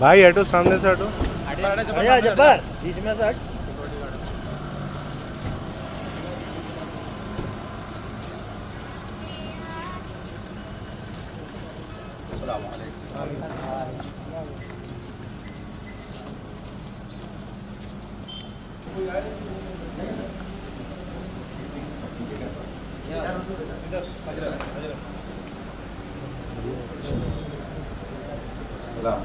بھائی ہٹو سامنے سے ہٹو. جبار بیچ میں سے ہٹ. السلام علیکم. السلام.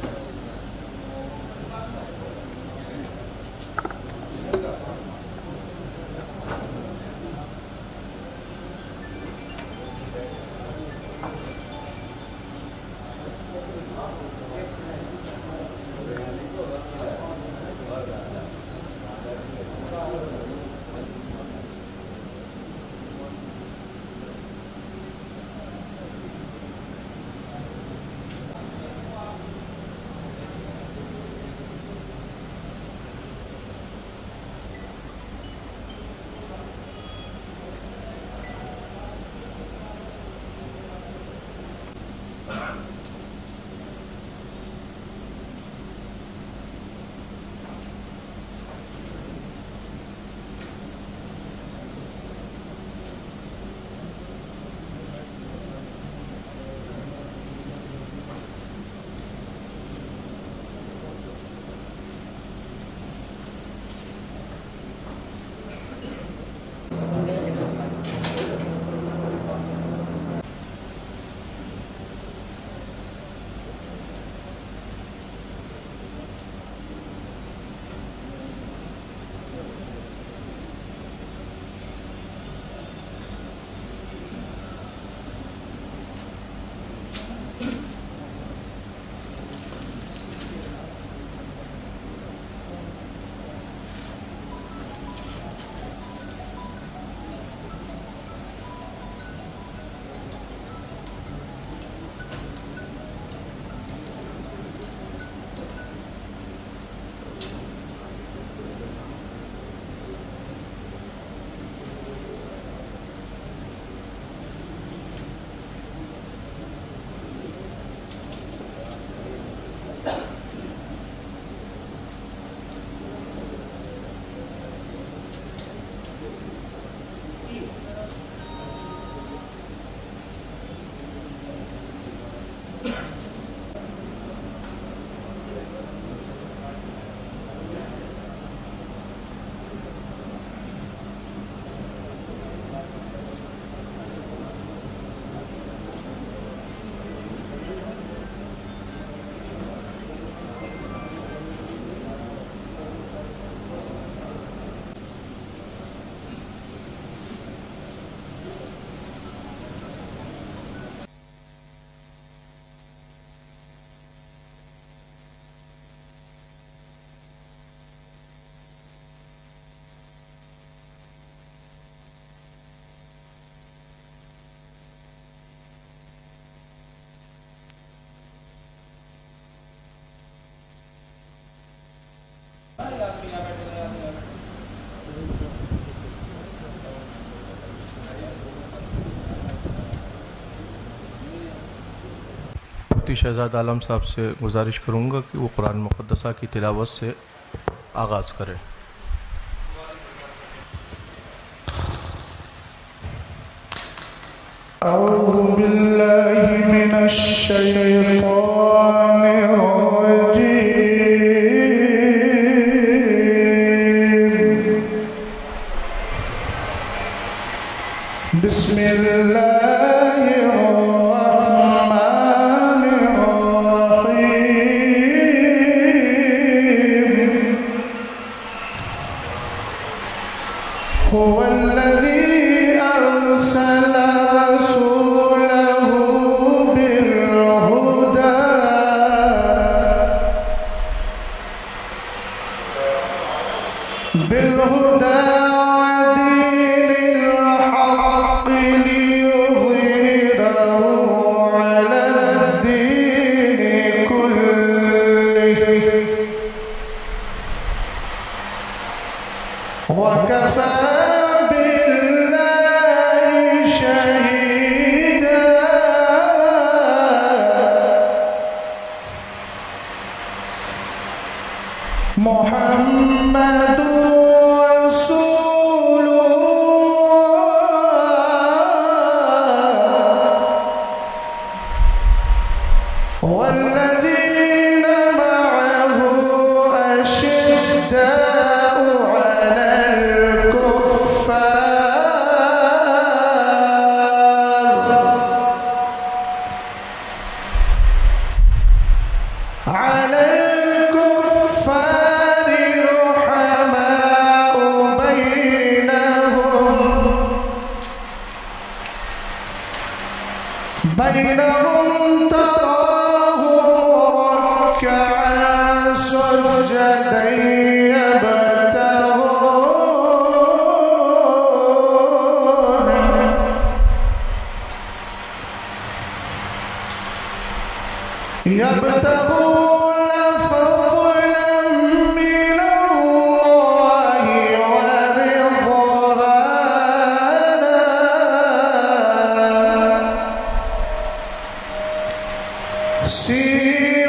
مفتی شہزاد عالم صاحب سے گزارش کروں گا کہ وہ قرآن مقدسہ کی تلاوت سے آغاز کریں. اعوذ باللہ من الشیطان الرجیم. بسم اللہ الرحمن الرحیم. هو الذي أرسل رسوله بالهدى محمد رسول الله والذين معه أشداء على الكفار رحماء بينهم تراهم ركعا سجدا يبتغون فضلا من الله ورضوانا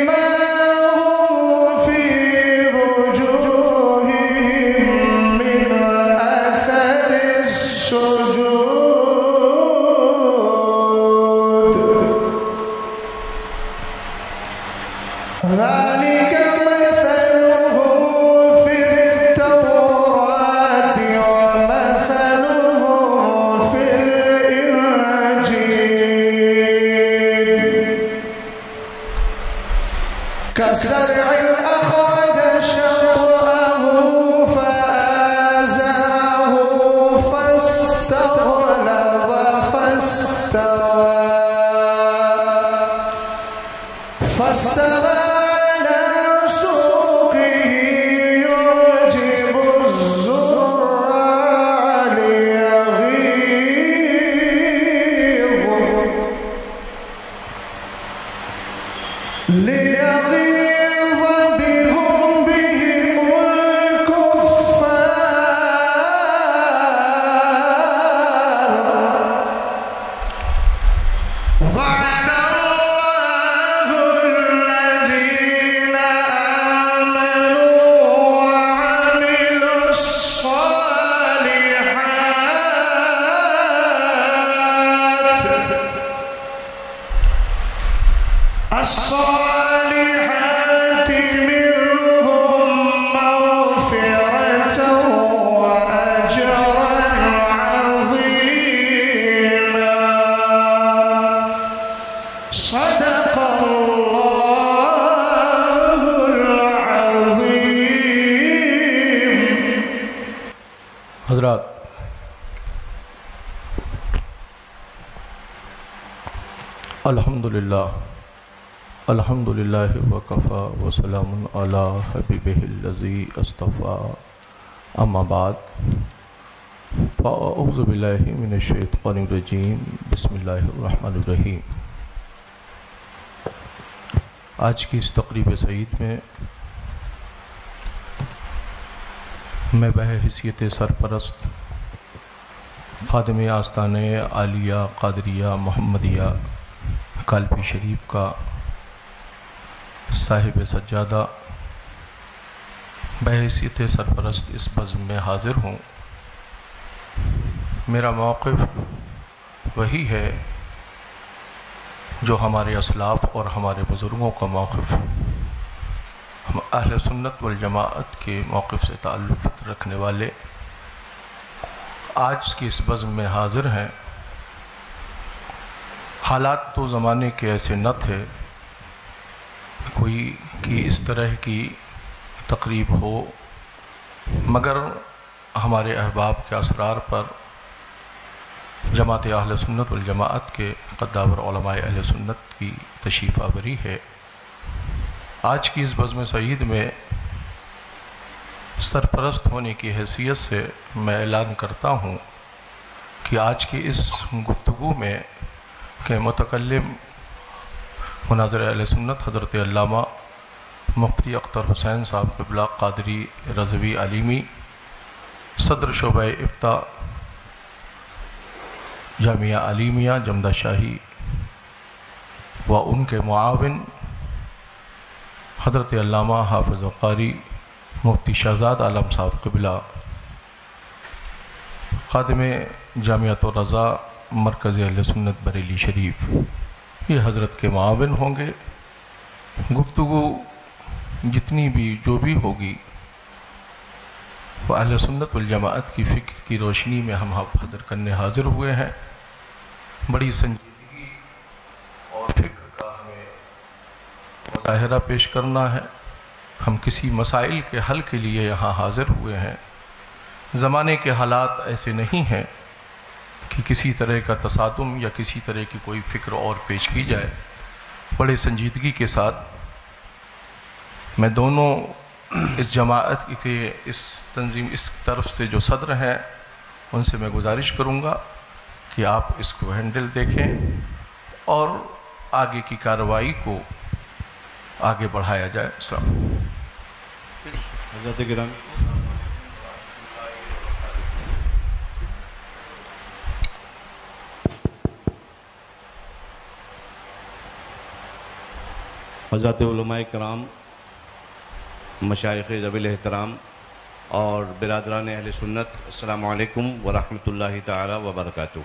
سيماهم في وجوههم من أثر السجود ذلك مثلهم في التوراة ومثلهم في الإنجيل كزرع أخرج شطأه فآزره فاستغلظ فاستوى على سوقه يعجب الزراع ليغيظ بهم الكفار وعد الله الذين آمنوا وعملوا الصالحات منهم مغفرة وأجرا عظيما صدق الله العظيم. حضرات، الحمدللہ وکفا وسلام علی حبیبہ الذی اصطفیٰ اما بعد فاعوذ باللہ من الشیطان الرجیم بسم اللہ الرحمن الرحیم. آج کی اس تقریب سعید میں میں بحیثیت سرپرست خادم آستانہ عالیہ قادریہ محمدیہ کالپی شریف کا صاحب سجادہ بحیثیت سرپرست اس بزم میں حاضر ہوں. میرا موقف وہی ہے جو ہمارے اسلاف اور ہمارے بزرگوں کا موقف، ہم اہل سنت والجماعت کے موقف سے تعلق رکھنے والے آج کی اس بزم میں حاضر ہیں. حالات تو زمانے کے ایسے نہ تھے کوئی کہ اس طرح کی تقریب ہو، مگر ہمارے احباب کے اسرار پر جماعت اہل سنت والجماعت کے قداور علماء اہل سنت کی تشریف آوری ہے. آج کی اس بزم سعید میں سرپرست ہونے کی حیثیت سے میں اعلان کرتا ہوں کہ آج کی اس گفتگو میں کہ متکلم مناظر اہل سنت حضرت علامہ مفتی اختر حسین صاحب قبلہ قادری رضوی علیمی، صدر شعبہ افتاء جامعہ علیمیہ جمدہ شاہی، و ان کے معاون حضرت علامہ حافظ قاری مفتی شہزاد عالم صاحب قبلہ، خادم جامعۃ الرضا مرکز اہل سنت بریلی شریف، یہ حضرت کے معاون ہوں گے۔ گفتگو جتنی بھی جو بھی ہوگی وہ اہل سنت والجماعت کی فکر کی روشنی میں ہم حاضر کرنے حاضر ہوئے ہیں۔ بڑی سنجیدگی اور فکر کا ہمیں مظاہرہ پیش کرنا ہے۔ ہم کسی مسائل کے حل کے لیے یہاں حاضر ہوئے ہیں۔ زمانے کے حالات ایسے نہیں ہیں کہ کسی طرح کا تصادم یا کسی طرح کی کوئی فکر اور پیش کی جائے۔ بڑے سنجیدگی کے ساتھ میں دونوں اس جماعت کے اس تنظیم اس طرف سے جو صدر ہیں ان سے میں گزارش کروں گا کہ آپ اس کو ہینڈل دیکھیں اور آگے کی کارروائی کو آگے بڑھایا جائے۔ السلام علیکم۔ حضرت گرامی، حضرات علماء کرام، مشائخ ذوی الاحترام اور برادران اہل سنت، السلام علیکم ورحمۃ اللہ تعالی وبرکاتہ۔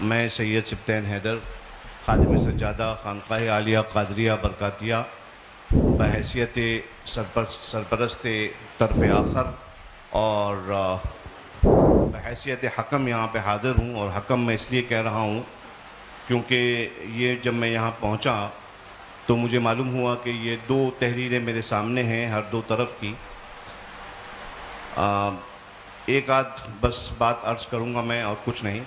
میں سید سبطین حیدر، خادم سجادہ خانقاہ عالیہ قادریہ برکاتیہ، بحیثیت سرپرست طرف آخر اور بحیثیت حکم یہاں پہ حاضر ہوں، اور حکم میں اس لیے کہہ رہا ہوں کیونکہ یہ جب میں یہاں پہنچا تو مجھے معلوم ہوا کہ یہ دو تحریریں میرے سامنے ہیں ہر دو طرف کی۔ ایک آدھ بس بات عرض کروں گا میں اور کچھ نہیں۔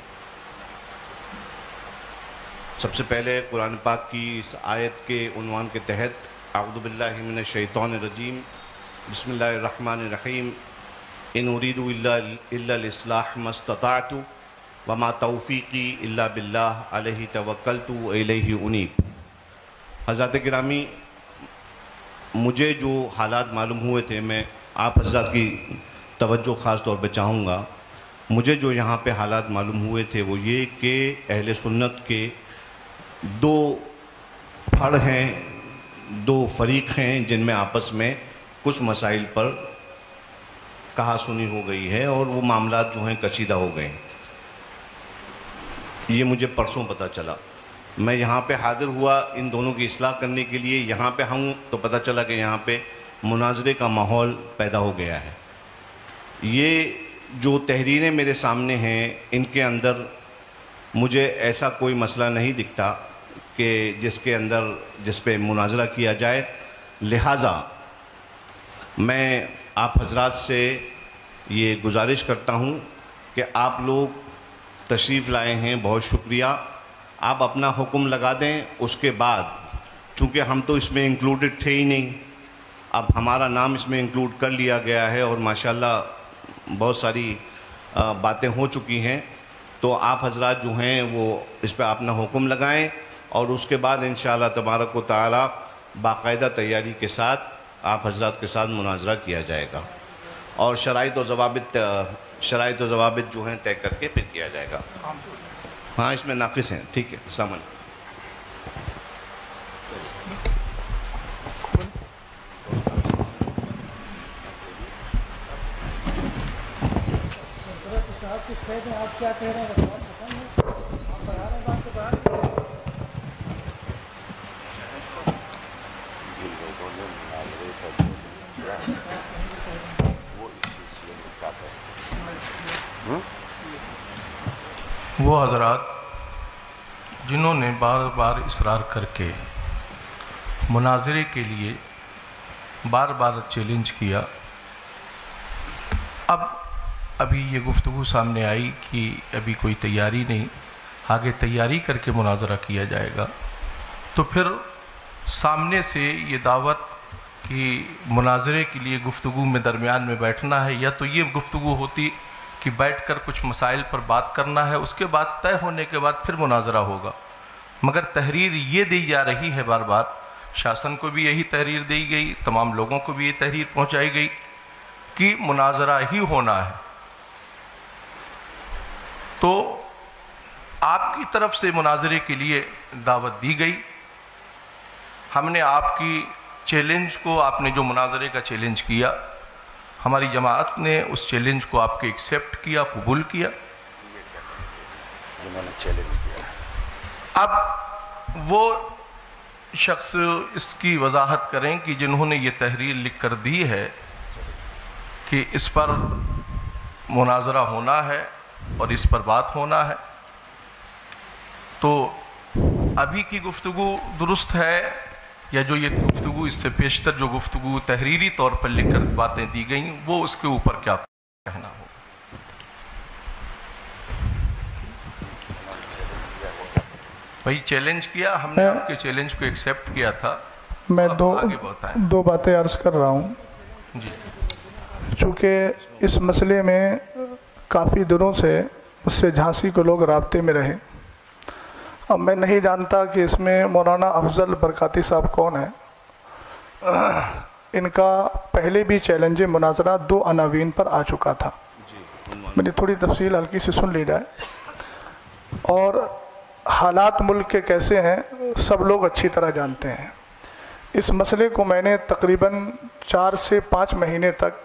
سب سے پہلے قرآن پاک کی اس آیت کے عنوان کے تحت اعوذ باللہ من الشیطان الرجیم، بسم اللہ الرحمن الرحیم، ان اريد الا الاصلاح ما استطعت وما توفیقی الا باللہ علیہ توکلت والیہ انیب۔ حضرات گرامی، مجھے جو حالات معلوم ہوئے تھے، میں آپ حضرات کی توجہ خاص طور پہ چاہوں گا۔ مجھے جو یہاں پہ حالات معلوم ہوئے تھے وہ یہ کہ اہل سنت کے دو پھڑ ہیں، دو فریق ہیں جن میں آپس میں کچھ مسائل پر کہا سنی ہو گئی ہے اور وہ معاملات جو ہیں کشیدہ ہو گئے ہیں۔ یہ مجھے پرسوں پتہ چلا۔ میں یہاں پہ حاضر ہوا ان دونوں کی اصلاح کرنے کے لیے، یہاں پہ ہوں تو پتہ چلا کہ یہاں پہ مناظرے کا ماحول پیدا ہو گیا ہے۔ یہ جو تحریریں میرے سامنے ہیں ان کے اندر مجھے ایسا کوئی مسئلہ نہیں دکھتا کہ جس پہ مناظرہ کیا جائے، لہٰذا میں آپ حضرات سے یہ گزارش کرتا ہوں کہ آپ لوگ تشریف لائے ہیں، بہت شکریہ۔ آپ اپنا حکم لگا دیں، اس کے بعد چونکہ ہم تو اس میں انکلوڈڈ تھے ہی نہیں، اب ہمارا نام اس میں انکلوڈ کر لیا گیا ہے اور ماشاءاللہ بہت ساری باتیں ہو چکی ہیں، تو آپ حضرات جو ہیں وہ اس پہ اپنا حکم لگائیں اور اس کے بعد انشاءاللہ تبارک و تعالی باقاعدہ تیاری کے ساتھ آپ حضرات کے ساتھ مناظرہ کیا جائے گا اور شرائط و ضوابط جو ہیں طے کر کے پھر کیا جائے گا۔ ہاں اس میں ناقص ہیں، ٹھیک ہے۔ السلام علیکم۔ آپ کیا کہہ رہے ہیں؟ آپ بڑھا رہے ہیں بات کو بڑھا وہ حضرات جنہوں نے بار بار اصرار کر کے مناظرے کے لیے بار بار چیلنج کیا، ابھی یہ گفتگو سامنے آئی کہ ابھی کوئی تیاری نہیں، آگے تیاری کر کے مناظرہ کیا جائے گا، تو پھر سامنے سے یہ دعوت کہ مناظرے کے لیے گفتگو میں درمیان میں بیٹھنا ہے، یا تو یہ گفتگو ہوتی کہ بیٹھ کر کچھ مسائل پر بات کرنا ہے، اس کے بعد طے ہونے کے بعد پھر مناظرہ ہوگا، مگر تحریر یہ دی جا رہی ہے بار بار، شاسن کو بھی یہی تحریر دی گئی، تمام لوگوں کو بھی یہ تحریر پہنچائی گئی کہ مناظرہ ہی ہونا ہے۔ تو آپ کی طرف سے مناظرے کے لیے دعوت دی گئی، ہم نے آپ کی چیلنج کو آپ نے جو مناظرے کا چیلنج کیا، ہماری جماعت نے اس چیلنج کو آپ کے ایکسیپٹ کیا، قبول کیا. جنہوں نے چیلنج کیا. اب وہ شخص اس کی وضاحت کریں کہ جنہوں نے یہ تحریر لکھ کر دی ہے کہ اس پر مناظرہ ہونا ہے اور اس پر بات ہونا ہے، تو ابھی کی گفتگو درست ہے یا جو یہ گفتگو اس سے پیشتر جو گفتگو تحریری طور پر لکھ کر باتیں دی گئیں وہ اس کے اوپر کیا کہنا ہو؟ بھائی چیلنج کیا ہم نے، آپ کے چیلنج کو ایکسیپٹ کیا تھا. میں آگے بتائیں. دو باتیں عرض کر رہا ہوں. جی. چونکہ اس مسئلے میں کافی دنوں سے مجھ سے جھانسی کے لوگ رابطے میں رہے. اب میں نہیں جانتا کہ اس میں مولانا افضل برکاتی صاحب کون ہیں. ان کا پہلے بھی چیلنج مناظرہ 2 عناوین پر آ چکا تھا. میری تھوڑی تفصیل ہلکی سے سن لی جائے. اور حالات ملک کے کیسے ہیں سب لوگ اچھی طرح جانتے ہیں. اس مسئلے کو میں نے تقریباً 4 سے 5 مہینے تک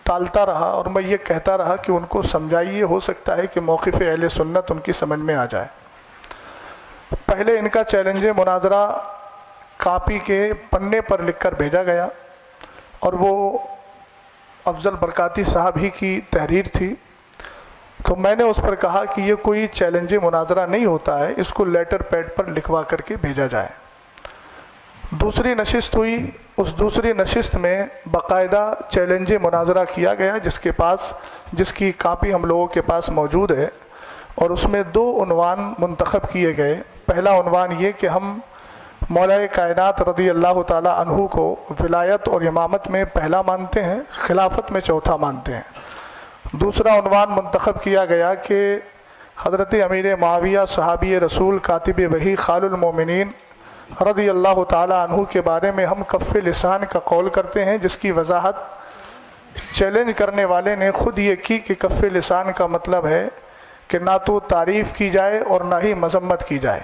ٹالتا رہا اور میں یہ کہتا رہا کہ ان کو سمجھائیے، ہو سکتا ہے کہ موقف اہل سنت ان کی سمجھ میں آ جائے. پہلے ان کا چیلنج مناظرہ کاپی کے پنے پر لکھ کر بھیجا گیا اور وہ افضل برکاتی صاحب ہی کی تحریر تھی. تو میں نے اس پر کہا کہ یہ کوئی چیلنج مناظرہ نہیں ہوتا ہے، اس کو لیٹر پیڈ پر لکھوا کر کے بھیجا جائے. دوسری نشست ہوئی. اس دوسری نشست میں باقاعدہ چیلنج مناظرہ کیا گیا جس کی کاپی ہم لوگوں کے پاس موجود ہے، اور اس میں 2 عنوان منتخب کیے گئے. پہلا عنوان یہ کہ ہم مولا کائنات رضی اللہ تعالی عنہ کو ولایت اور امامت میں پہلا مانتے ہیں، خلافت میں چوتھا مانتے ہیں. دوسرا عنوان منتخب کیا گیا کہ حضرت امیر معاویہ صحابی رسول کاتب وحی خال المومنین رضی اللہ تعالی عنہ کے بارے میں ہم کف لسان کا قول کرتے ہیں، جس کی وضاحت چیلنج کرنے والے نے خود یہ کی کہ کف لسان کا مطلب ہے کہ نہ تو تعریف کی جائے اور نہ ہی مذمت کی جائے.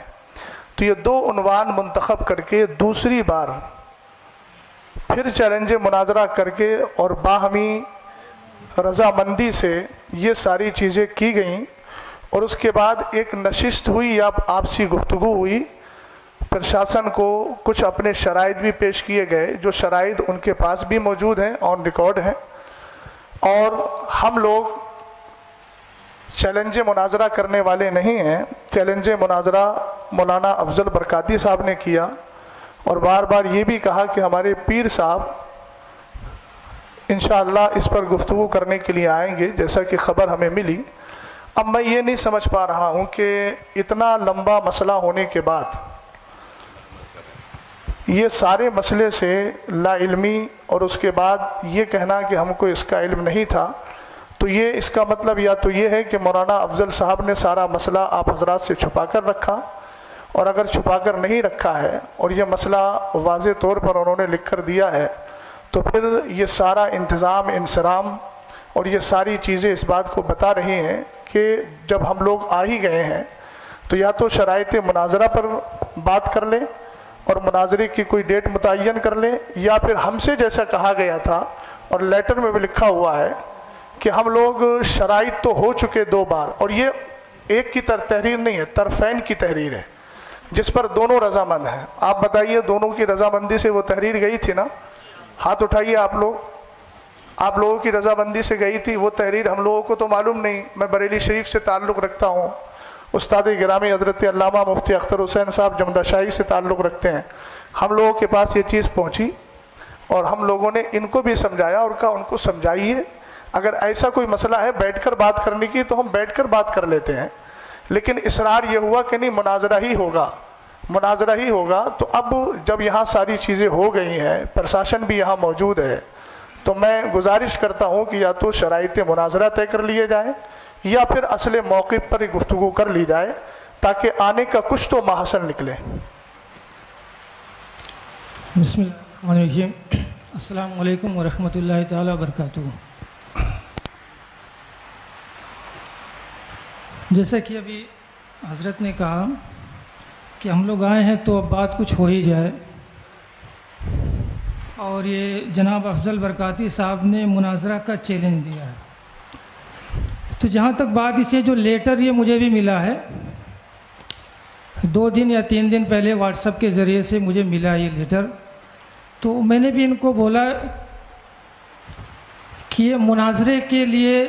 تو یہ 2 عنوان منتخب کر کے دوسری بار پھر چیلنج مناظرہ کر کے اور باہمی رضامندی سے یہ ساری چیزیں کی گئیں، اور اس کے بعد ایک نشست ہوئی یا آپسی گفتگو ہوئی. پرشاسن کو کچھ اپنے شرائط بھی پیش کیے گئے، جو شرائط ان کے پاس بھی موجود ہیں، آن ریکارڈ ہیں. اور ہم لوگ چیلنج مناظرہ کرنے والے نہیں ہیں. چیلنج مناظرہ مولانا افضل برکاتی صاحب نے کیا، اور بار بار یہ بھی کہا کہ ہمارے پیر صاحب انشاءاللہ اس پر گفتگو کرنے کے لیے آئیں گے، جیسا کہ خبر ہمیں ملی. اب میں یہ نہیں سمجھ پا رہا ہوں کہ اتنا لمبا مسئلہ ہونے کے بعد یہ سارے مسئلے سے لا علمی اور اس کے بعد یہ کہنا کہ ہم کو اس کا علم نہیں تھا، تو یہ اس کا مطلب یا تو یہ ہے کہ مولانا افضل صاحب نے سارا مسئلہ آپ حضرات سے چھپا کر رکھا، اور اگر چھپا کر نہیں رکھا ہے اور یہ مسئلہ واضح طور پر انہوں نے لکھ کر دیا ہے، تو پھر یہ سارا انتظام انصرام اور یہ ساری چیزیں اس بات کو بتا رہی ہیں کہ جب ہم لوگ آ ہی گئے ہیں تو یا تو شرائط مناظرہ پر بات کر لیں اور مناظرے کی کوئی ڈیٹ متعین کر لیں، یا پھر ہم سے جیسا کہا گیا تھا اور لیٹر میں بھی لکھا ہوا ہے کہ ہم لوگ شرائط تو ہو چکے 2 بار، اور یہ ایک کی تحریر نہیں ہے، طرفین کی تحریر ہے جس پر دونوں رضامند ہیں. آپ بتائیے دونوں کی رضامندی سے وہ تحریر گئی تھی نا؟ ہاتھ اٹھائیے آپ لوگوں کی رضامندی سے گئی تھی وہ تحریر. ہم لوگوں کو تو معلوم نہیں. میں بریلی شریف سے تعلق رکھتا ہوں، استاد گرامی حضرت علامہ مفتی اختر حسین صاحب جمدہ شاہی سے تعلق رکھتے ہیں. ہم لوگوں کے پاس یہ چیز پہنچی اور ہم لوگوں نے ان کو بھی سمجھایا اور کہا ان کو سمجھائیے، اگر ایسا کوئی مسئلہ ہے بیٹھ کر بات کرنے کی تو ہم بیٹھ کر بات کر لیتے ہیں. لیکن اصرار یہ ہوا کہ نہیں مناظرہ ہی ہوگا. تو اب جب یہاں ساری چیزیں ہو گئی ہیں، پرشاسن بھی یہاں موجود ہے، تو میں گزارش کرتا ہوں کہ یا تو شرائط مناظرہ طے کر لیے جائیں یا پھر اصل موقف پر گفتگو کر لی جائے تاکہ آنے کا کچھ تو محصل نکلے. بسم اللہ الرحمن الرحیم. السلام علیکم ورحمۃ اللہ تعالیٰ وبرکاتہ. جیسا کہ ابھی حضرت نے کہا کہ ہم لوگ آئے ہیں تو اب بات کچھ ہو ہی جائے. اور یہ جناب افضل برکاتی صاحب نے مناظرہ کا چیلنج دیا ہے. تو جہاں تک بات اسے جو لیٹر یہ مجھے بھی ملا ہے 2 دن یا 3 دن پہلے واٹس ایپ کے ذریعے سے مجھے ملا یہ لیٹر. تو میں نے بھی ان کو بولا کہ یہ مناظرے کے لیے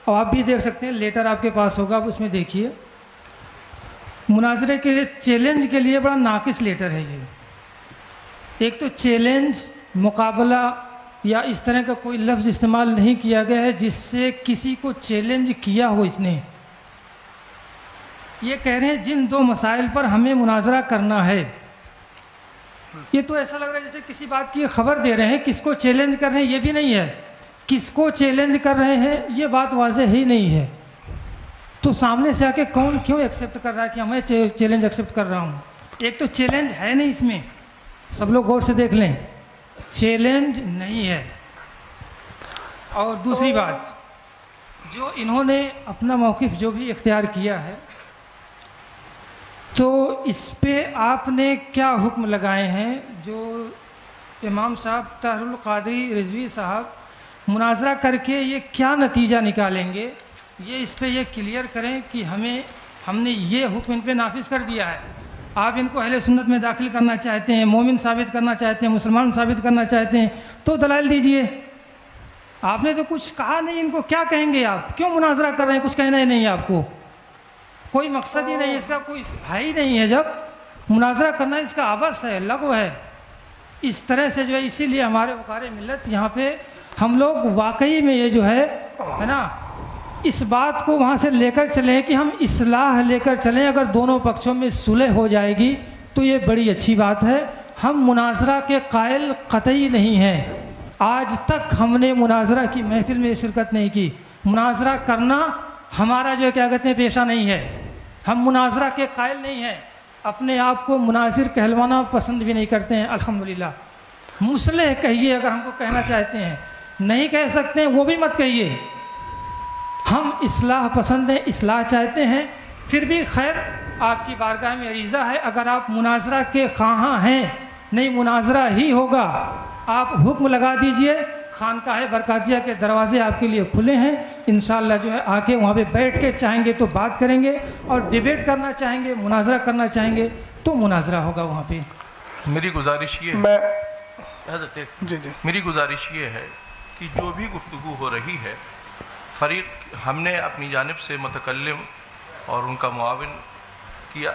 آپ بھی دیکھ سکتے ہیں, لیٹر آپ کے پاس ہوگا, آپ اس میں دیکھیے, مناظرے کے لیے چیلنج کے لیے بڑا ناقص لیٹر ہے یہ. ایک تو چیلنج, مقابلہ یا اس طرح کا کوئی لفظ استعمال نہیں کیا گیا ہے جس سے کسی کو چیلنج کیا ہو اس نے. یہ کہہ رہے ہیں جن 2 مسائل پر ہمیں مناظرہ کرنا ہے. یہ تو ایسا لگ رہا ہے جیسے کسی بات کی خبر دے رہے ہیں, کس کو چیلنج کر رہے ہیں یہ بھی نہیں ہے, کس کو چیلنج کر رہے ہیں یہ بات واضح ہی نہیں ہے. تو سامنے سے آ کے کون کیوں ایکسیپٹ کر رہا ہے کہ میں چیلنج ایکسیپٹ کر رہا ہوں؟ ایک تو چیلنج ہے نہیں اس میں, سب لوگ غور سے دیکھ لیں, چیلنج نہیں ہے. اور دوسری بات, جو انہوں نے اپنا موقف جو بھی اختیار کیا ہے تو اس پہ آپ نے کیا حکم لگائے ہیں؟ جو امام صاحب طاہر القادری رضوی صاحب مناظرہ کر کے یہ کیا نتیجہ نکالیں گے, یہ اس پہ یہ کلیئر کریں کہ ہم نے یہ حکم ان پہ نافذ کر دیا ہے. آپ ان کو اہل سنت میں داخل کرنا چاہتے ہیں, مومن ثابت کرنا چاہتے ہیں, مسلمان ثابت کرنا چاہتے ہیں تو دلائل دیجئے. آپ نے تو کچھ کہا نہیں, ان کو کیا کہیں گے آپ؟ کیوں مناظرہ کر رہے ہیں؟ کچھ کہنا ہی نہیں ہے آپ کو, کوئی مقصد ہی نہیں ہے اس کا, کوئی ہے ہی نہیں ہے. جب مناظرہ کرنا اس کا عبث ہے, لغو ہے. اس طرح سے جو ہے, اسی لیے ہمارے وقار ملت یہاں پہ ہم لوگ واقعی میں یہ جو ہے نا, اس بات کو وہاں سے لے کر چلیں کہ ہم اصلاح لے کر چلیں. اگر دونوں پکشوں میں صلح ہو جائے گی تو یہ بڑی اچھی بات ہے. ہم مناظرہ کے قائل قطعی نہیں ہیں. آج تک ہم نے مناظرہ کی محفل میں شرکت نہیں کی. مناظرہ کرنا ہمارا جو ہے کیا کہتے ہیں پیشہ نہیں ہے. ہم مناظرہ کے قائل نہیں ہیں, اپنے آپ کو مناظر کہلوانا پسند بھی نہیں کرتے ہیں. الحمدللہ مصلح کہیے اگر ہم کو کہنا چاہتے ہیں, نہیں کہہ سکتے ہیں وہ بھی مت کہیے. ہم اصلاح پسند ہیں, اصلاح چاہتے ہیں. پھر بھی خیر آپ کی بارگاہ میں عریضہ ہے, اگر آپ مناظرہ کے خواہاں ہیں, نہیں مناظرہ ہی ہوگا, آپ حکم لگا دیجئے. خانقاہ برکاتیہ کے دروازے آپ کے لیے کھلے ہیں. انشاءاللہ جو ہے آ کے وہاں پہ بیٹھ کے چاہیں گے تو بات کریں گے, اور ڈیبیٹ کرنا چاہیں گے, مناظرہ کرنا چاہیں گے تو مناظرہ ہوگا وہاں پہ. میری گزارش یہ میں حضرت جی میری گزارش یہ ہے کہ جو بھی گفتگو ہو رہی ہے, فریق ہم نے اپنی جانب سے متکلم اور ان کا معاون کیا,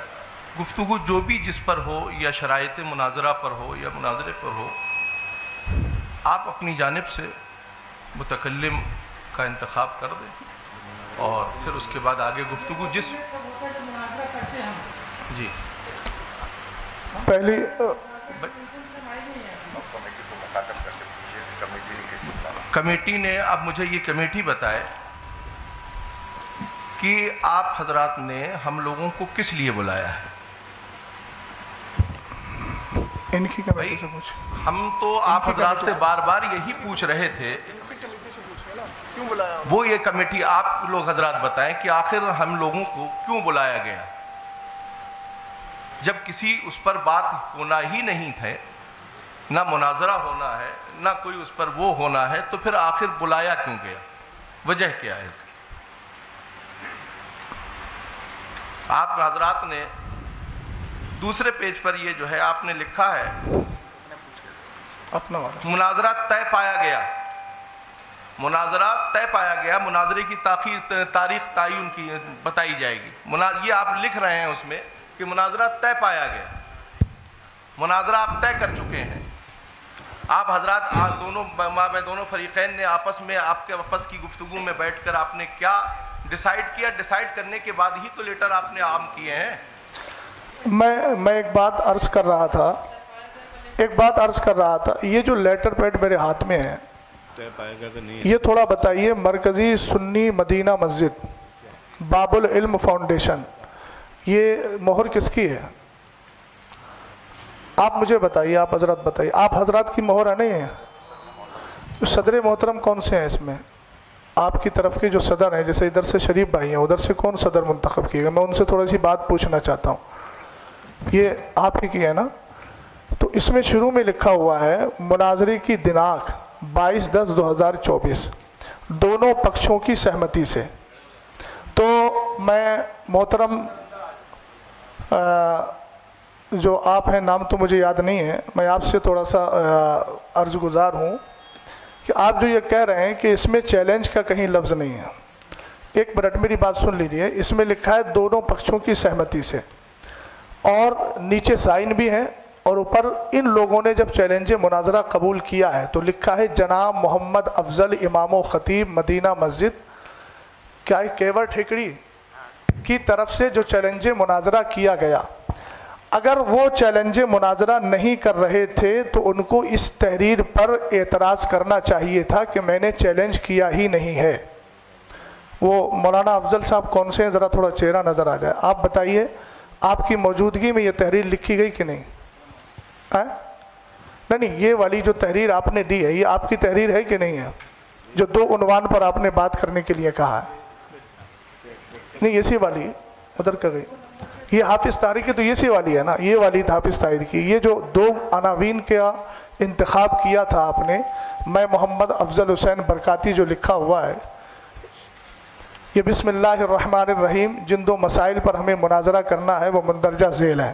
گفتگو جو بھی جس پر ہو, یا شرائط مناظرہ پر ہو یا مناظرے پر ہو, آپ اپنی جانب سے متکلم کا انتخاب کر دیں, اور پھر اس کے بعد آگے گفتگو جس جی پہلی کمیٹی نے, اب مجھے یہ کمیٹی بتائے کہ آپ حضرات نے ہم لوگوں کو کس لیے بلایا ہے. ان کی کمیٹی سے پوچھ, ہم تو آپ حضرات سے بار بار یہی پوچھ رہے تھے, وہ یہ کمیٹی آپ لوگ حضرات بتائیں کہ آخر ہم لوگوں کو کیوں بلایا گیا. جب کسی اس پر بات ہونا ہی نہیں تھے, نہ مناظرہ ہونا ہے, نہ کوئی اس پر وہ ہونا ہے, تو پھر آخر بلایا کیوں گیا؟ وجہ کیا ہے اس کی؟ آپ حضرات نے دوسرے پیج پر یہ جو ہے آپ نے لکھا ہے اپنا والا مناظرہ طے پایا گیا. مناظرہ طے پایا گیا, مناظرے کی تاریخ تعین کی بتائی جائے گی. یہ آپ لکھ رہے ہیں اس میں کہ مناظرہ طے پایا گیا. مناظرہ آپ طے کر چکے ہیں. آپ حضرات دونوں فریقین نے آپس میں آپ کے آپس کی گفتگو میں بیٹھ کر آپ نے کیا ڈیسائیڈ کیا؟ ڈیسائیڈ کرنے کے بعد ہی تو لیٹر آپ نے عام کیے ہیں. میں ایک بات عرض کر رہا تھا, یہ جو لیٹر پیڈ میرے ہاتھ میں ہے, یہ تھوڑا بتائیے. مرکزی سنی مدینہ مسجد باب العلم فاؤنڈیشن, یہ مہر کس کی ہے؟ آپ مجھے بتائیے, آپ حضرات بتائیے. آپ حضرات کی مہر ہے نہیں ہے؟ صدر محترم کون سے ہیں اس میں؟ آپ کی طرف کے جو صدر ہیں, جیسے ادھر سے شریف بھائی ہیں, ادھر سے کون صدر منتخب کیے گا؟ میں ان سے تھوڑی سی بات پوچھنا چاہتا ہوں. یہ آپ ہی کی ہے نا؟ تو اس میں شروع میں لکھا ہوا ہے مناظرے کی دناک 22/10/2024 دونوں پکشوں کی سہمتی سے. تو میں محترم جو آپ ہیں، نام تو مجھے یاد نہیں ہے، میں آپ سے تھوڑا سا عرض گزار ہوں کہ آپ جو یہ کہہ رہے ہیں کہ اس میں چیلنج کا کہیں لفظ نہیں ہے. ایک منٹ میری بات سن لیجیے. اس میں لکھا ہے دونوں پکشوں کی سہمتی سے، اور نیچے سائن بھی ہے، اور اوپر ان لوگوں نے جب چیلنج مناظرہ قبول کیا ہے تو لکھا ہے جناب محمد افضل امام و خطیب مدینہ مسجد کیا کیور ٹھیکڑی کی طرف سے جو چیلنج مناظرہ کیا گیا. اگر وہ چیلنج مناظرہ نہیں کر رہے تھے تو ان کو اس تحریر پر اعتراض کرنا چاہیے تھا کہ میں نے چیلنج کیا ہی نہیں ہے. وہ مولانا افضل صاحب کون سے ہیں؟ ذرا تھوڑا چہرہ نظر آ جائے. آپ بتائیے آپ کی موجودگی میں یہ تحریر لکھی گئی کہ نہیں؟ نہیں، یہ والی جو تحریر آپ نے دی ہے یہ آپ کی تحریر ہے کہ نہیں ہے؟ جو 2 عنوان پر آپ نے بات کرنے کے لیے کہا ہے. نہیں، اسی والی ادھر کا گئی. یہ حافظ طاہری کی تو اسی والی ہے نا، یہ والی حافظ طاہری کی. یہ جو 2 عناوین کا انتخاب کیا تھا آپ نے، میں محمد افضل حسین برکاتی جو لکھا ہوا ہے، یہ بسم اللہ الرحمن الرحیم جن 2 مسائل پر ہمیں مناظرہ کرنا ہے وہ مندرجہ ذیل ہے.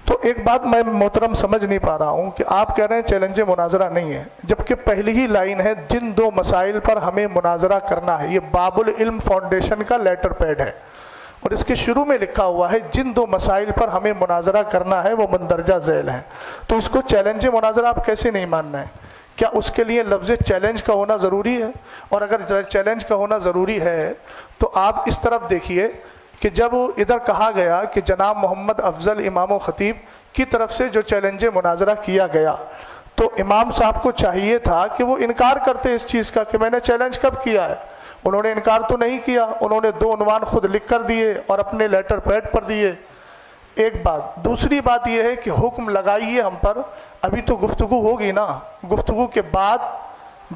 تو ایک بات میں محترم سمجھ نہیں پا رہا ہوں کہ آپ کہہ رہے ہیں چیلنج مناظرہ نہیں ہے، جبکہ پہلی ہی لائن ہے جن 2 مسائل پر ہمیں مناظرہ کرنا ہے. یہ باب العلم فاؤنڈیشن کا لیٹر پیڈ ہے، اور اس کے شروع میں لکھا ہوا ہے جن 2 مسائل پر ہمیں مناظرہ کرنا ہے وہ مندرجہ ذیل ہیں. تو اس کو چیلنج مناظرہ آپ کیسے نہیں ماننا ہے؟ کیا اس کے لیے لفظ چیلنج کا ہونا ضروری ہے؟ اور اگر چیلنج کا ہونا ضروری ہے تو آپ اس طرف دیکھیے کہ جب ادھر کہا گیا کہ جناب محمد افضل امام و خطیب کی طرف سے جو چیلنج مناظرہ کیا گیا، تو امام صاحب کو چاہیے تھا کہ وہ انکار کرتے اس چیز کا کہ میں نے چیلنج کب کیا ہے. انہوں نے انکار تو نہیں کیا، انہوں نے 2 عنوان خود لکھ کر دیے اور اپنے لیٹر پیڈ پر دیے. ایک بات. دوسری بات یہ ہے کہ حکم لگائیے ہم پر. ابھی تو گفتگو ہوگی نا، گفتگو کے بعد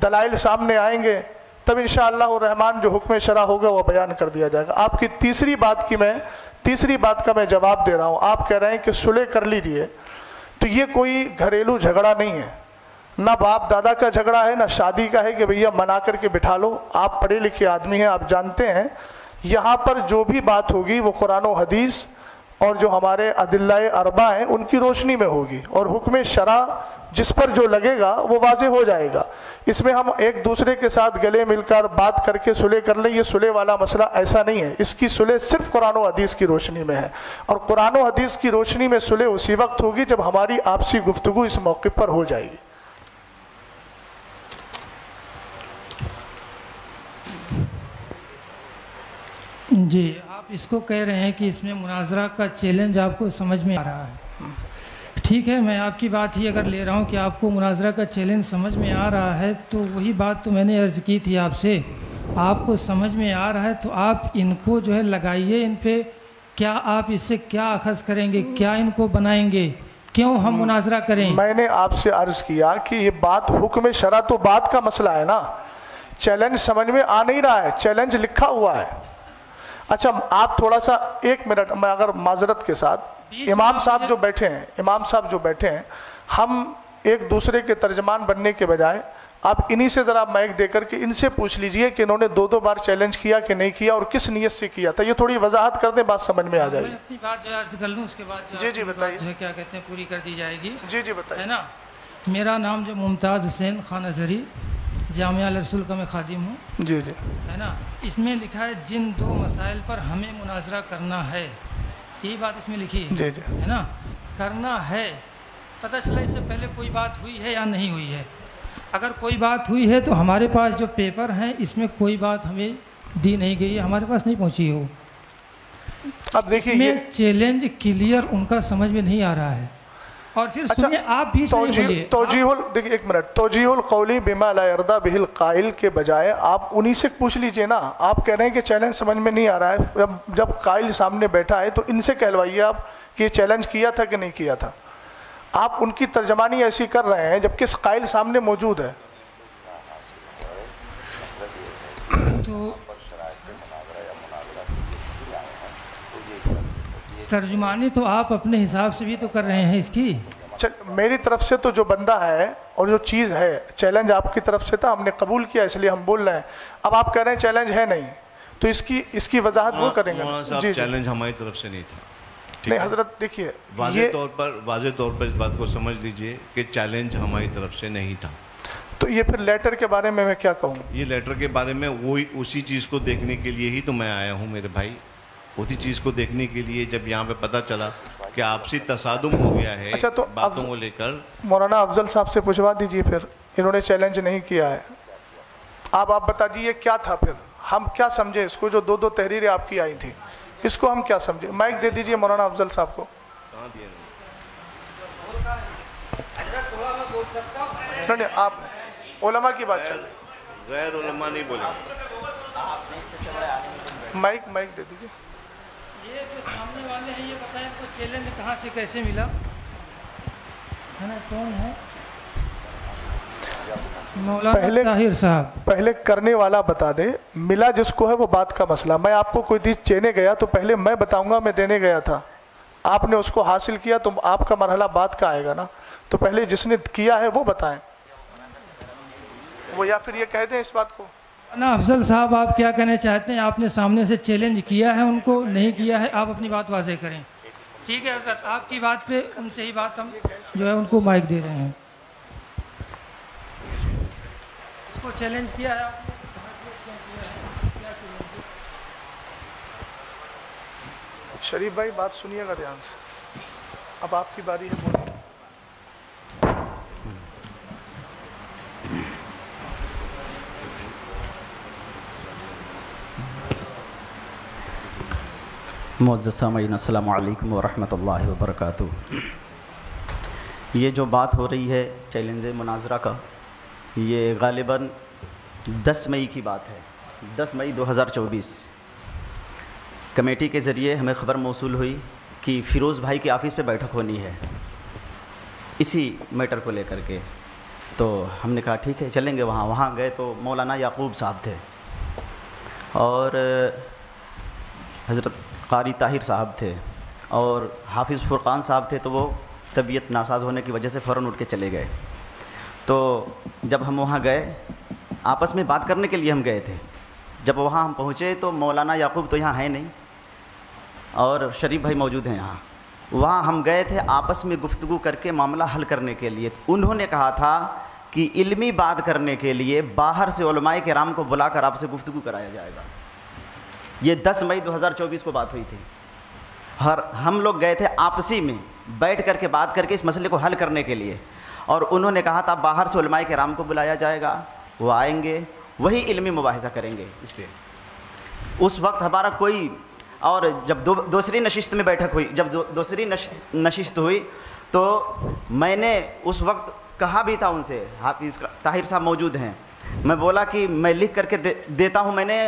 دلائل سامنے آئیں گے، تب انشاءاللہ الرحمن جو حکم شرع ہوگا وہ بیان کر دیا جائے گا. آپ کی تیسری بات کا میں جواب دے رہا ہوں. آپ کہہ رہے ہیں کہ صلح کر لیجئے، تو یہ کوئی گھریلو جھگڑا نہیں ہے، نہ باپ دادا کا جھگڑا ہے، نہ شادی کا ہے کہ بھیا منا کر کے بٹھا لو. آپ پڑھے لکھے آدمی ہیں، آپ جانتے ہیں یہاں پر جو بھی بات ہوگی وہ قرآن و حدیث اور جو ہمارے ادلہ اربع ہیں ان کی روشنی میں ہوگی، اور حکم شرع جس پر جو لگے گا وہ واضح ہو جائے گا. اس میں ہم ایک دوسرے کے ساتھ گلے مل کر بات کر کے صلح کر لیں، یہ صلح والا مسئلہ ایسا نہیں ہے. اس کی صلح صرف قرآن و حدیث کی روشنی میں ہے، اور قرآن و حدیث کی روشنی میں صلح اسی وقت ہوگی جب ہماری آپسی گفتگو اس موقع پر ہو جائے گی. جی، آپ اس کو کہہ رہے ہیں کہ اس میں مناظرہ کا چیلنج آپ کو سمجھ میں آ رہا ہے. ٹھیک ہے، میں آپ کی بات ہی اگر لے رہا ہوں کہ آپ کو مناظرہ کا چیلنج سمجھ میں آ رہا ہے، تو وہی بات تو میں نے عرض کی تھی آپ سے. آپ کو سمجھ میں آ رہا ہے تو آپ ان کو جو ہے لگائیے ان پہ. کیا آپ اس سے کیا اخذ کریں گے؟ کیا ان کو بنائیں گے؟ کیوں ہم مناظرہ کریں؟ میں نے آپ سے عرض کیا کہ یہ بات حکم شرع تو بات کا مسئلہ ہے نا. چیلنج سمجھ میں آ نہیں رہا ہے، چیلنج لکھا ہوا ہے. اچھا آپ تھوڑا سا 1 منٹ میں اگر معذرت کے ساتھ، امام صاحب جو بیٹھے ہیں ہم ایک دوسرے کے ترجمان بننے کے بجائے آپ انہی سے ذرا مائک دے کر کے ان سے پوچھ لیجئے کہ انہوں نے 2 بار چیلنج کیا کہ نہیں کیا اور کس نیت سے کیا تھا. یہ تھوڑی وضاحت کر دیں، بات سمجھ میں آ جائے گی. میں اپنی بات جو عرض کر لوں، اس کے بعد جی بتائیے. جو کیا کہتے ہیں پوری کر دی جائے گی. جی بتائیے. ہے نا، میرا نام جو ممتاز حسین خانہ زری جامعہ الرسول کا میں خادم ہوں. جی ہے نا. اس میں لکھا ہے جن 2 مسائل پر ہمیں مناظرہ کرنا ہے، یہی بات اس میں لکھی ہے. جی ہے نا، کرنا ہے. پتہ چلا اس سے پہلے کوئی بات ہوئی ہے یا نہیں ہوئی ہے. اگر کوئی بات ہوئی ہے تو ہمارے پاس جو پیپر ہیں اس میں کوئی بات ہمیں دی نہیں گئی ہے، ہمارے پاس نہیں پہنچی ہو. اب دیکھیے اس میں چیلنج کلیئر ان کا سمجھ میں نہیں آ رہا ہے. اور پھر سنیے، آپ بھی دیکھیے 1 منٹ. توجیہ القولی بما لا یرضی بہ القائل کے بجائے آپ انہی سے پوچھ لیجئے نا. آپ کہہ رہے ہیں کہ چیلنج سمجھ میں نہیں آ رہا ہے، جب قائل سامنے بیٹھا ہے تو ان سے کہلوائیے آپ کہ یہ چیلنج کیا تھا کہ نہیں کیا تھا. آپ ان کی ترجمانی ایسی کر رہے ہیں جبکہ قائل سامنے موجود ہے. تو ترجمانی تو آپ اپنے حساب سے بھی تو کر رہے ہیں اس کی. میری طرف سے تو جو بندہ ہے اور جو چیز ہے چیلنج آپ کی طرف سے تھا, ہم نے قبول کیا اس لیے ہم بول رہے ہیں. اب آپ کہہ رہے ہیں چیلنج ہے نہیں, تو اس کی وضاحت وہ کریں گے. مولانا صاحب چیلنج ہماری طرف سے نہیں تھا. نہیں حضرت دیکھیے واضح طور پر اس بات کو سمجھ لیجئے کہ چیلنج ہماری طرف سے نہیں تھا. تو یہ پھر لیٹر کے بارے میں کیا کہوں؟ یہ لیٹر کے بارے میں وہی اسی چیز کو دیکھنے کے لیے ہی تو میں آیا ہوں میرے بھائی. اسی چیز کو دیکھنے کے لیے جب یہاں پہ پتہ چلا کہ آپسی تصادم ہو گیا ہے اچھا تو باتوں کو لے کر. مولانا افضل صاحب سے پوچھوا دیجئے, پھر انہوں نے چیلنج نہیں کیا ہے. آپ بتا دیجئے کیا تھا, پھر ہم کیا سمجھے اس کو, جو دو تحریریں آپ کی آئی تھی اس کو ہم کیا سمجھے؟ مائک دے دیجئے مولانا افضل صاحب کو. نہیں آپ علماء کی بات چل رہی ہے, غیر علماء نہیں بولیں. مائک دے دیجئے. یہ جو سامنے والے ہیں یہ بتائیں کو چیلنج کہاں سے کیسے ملا ہے نا, کون ہے مولانا طاہر صاحب؟ پہلے کرنے والا بتا دے, ملا جس کو ہے وہ بات کا مسئلہ. میں آپ کو کوئی چیز چینے گیا تو پہلے میں بتاؤں گا میں دینے گیا تھا, آپ نے اس کو حاصل کیا تو آپ کا مرحلہ بات کا آئے گا نا. تو پہلے جس نے کیا ہے وہ بتائیں, وہ یا پھر یہ کہہ دیں اس بات کو. نا افضل صاحب آپ کیا کہنا چاہتے ہیں؟ آپ نے سامنے سے چیلنج کیا ہے, ان کو نہیں کیا ہے, آپ اپنی بات واضح کریں. ٹھیک ہے حضرت, آپ کی بات پہ ان سے ہی بات ہم جو ہے ان کو مائک دے رہے ہیں. اس کو چیلنج کیا ہے آپ نے؟ شریف بھائی بات سنیے گا دھیان سے, اب آپ کی باری ہے بولیں. معزز سامعین السلام علیکم ورحمۃ اللہ وبرکاتہ. یہ جو بات ہو رہی ہے چیلنج مناظرہ کا, یہ غالباً 10 مئی کی بات ہے. 10 مئی 2024 کمیٹی کے ذریعے ہمیں خبر موصول ہوئی کہ فیروز بھائی کے آفس پہ بیٹھک ہونی ہے اسی میٹر کو لے کر کے. تو ہم نے کہا ٹھیک ہے چلیں گے وہاں گئے تو مولانا یعقوب صاحب تھے اور حضرت قاری طاہر صاحب تھے اور حافظ فرقان صاحب تھے. تو وہ طبیعت ناساز ہونے کی وجہ سے فوراً اٹھ کے چلے گئے. تو جب ہم وہاں گئے آپس میں بات کرنے کے لیے ہم گئے تھے. جب وہاں ہم پہنچے تو مولانا یعقوب تو یہاں ہے نہیں اور شریف بھائی موجود ہیں یہاں. وہاں ہم گئے تھے آپس میں گفتگو کر کے معاملہ حل کرنے کے لیے. انہوں نے کہا تھا کہ علمی بات کرنے کے لیے باہر سے علماء کرام کو بلا کر آپ سے گفتگو کرایا جائے گا. یہ 10 مئی 2024 کو بات ہوئی تھی. ہم لوگ گئے تھے آپسی میں بیٹھ کر کے بات کر کے اس مسئلے کو حل کرنے کے لیے, اور انہوں نے کہا تھا باہر سے علماء کرام کو بلایا جائے گا, وہ آئیں گے, وہی علمی مباحثہ کریں گے اس پہ. اس وقت ہمارا کوئی, اور جب دوسری نشست میں بیٹھک ہوئی, جب دوسری نشست ہوئی تو میں نے اس وقت کہا بھی تھا ان سے, حافظ طاہر صاحب موجود ہیں, میں بولا کہ میں لکھ کر کے دیتا ہوں. میں نے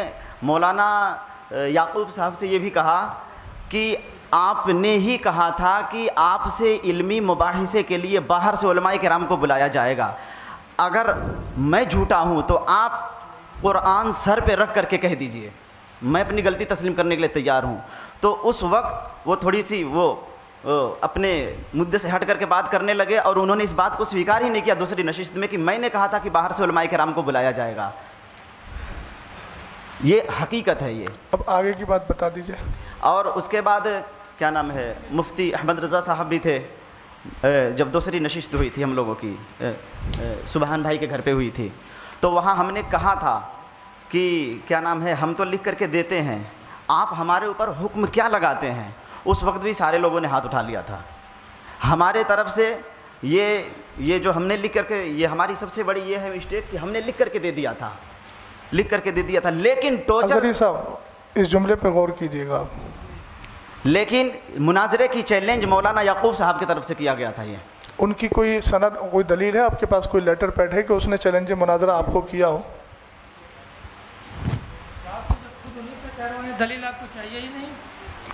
مولانا یعقوب صاحب سے یہ بھی کہا کہ آپ نے ہی کہا تھا کہ آپ سے علمی مباحثے کے لیے باہر سے علماء کرام کو بلایا جائے گا. اگر میں جھوٹا ہوں تو آپ قرآن سر پہ رکھ کر کے کہہ دیجئے, میں اپنی غلطی تسلیم کرنے کے لیے تیار ہوں. تو اس وقت وہ تھوڑی سی وہ اپنے مدعے سے ہٹ کر کے بات کرنے لگے اور انہوں نے اس بات کو سویکار ہی نہیں کیا دوسری نشست میں کہ میں نے کہا تھا کہ باہر سے علماء کرام کو بلایا جائے گا. یہ حقیقت ہے. یہ اب آگے کی بات بتا دیجئے. اور اس کے بعد کیا نام ہے, مفتی احمد رضا صاحب بھی تھے. جب دوسری نشست ہوئی تھی ہم لوگوں کی, سبحان بھائی کے گھر پہ ہوئی تھی, تو وہاں ہم نے کہا تھا کہ کیا نام ہے, ہم تو لکھ کر کے دیتے ہیں, آپ ہمارے اوپر حکم کیا لگاتے ہیں. اس وقت بھی سارے لوگوں نے ہاتھ اٹھا لیا تھا. ہمارے طرف سے یہ جو ہم نے لکھ کر کے, یہ ہماری سب سے بڑی یہ ہے مسٹیک کہ ہم نے لکھ کر کے دے دیا تھا. لیکن حضری صاحب اس جملے پہ غور کیجیے گا. لیکن مناظرے کی چیلنج مولانا یعقوب صاحب کی طرف سے کیا گیا تھا. یہ ان کی کوئی سند, کوئی دلیل ہے آپ کے پاس, کوئی لیٹر پیڈ ہے کہ اس نے چیلنج مناظرہ آپ کو کیا ہو؟ دلیل آپ کو چاہیے ہی نہیں.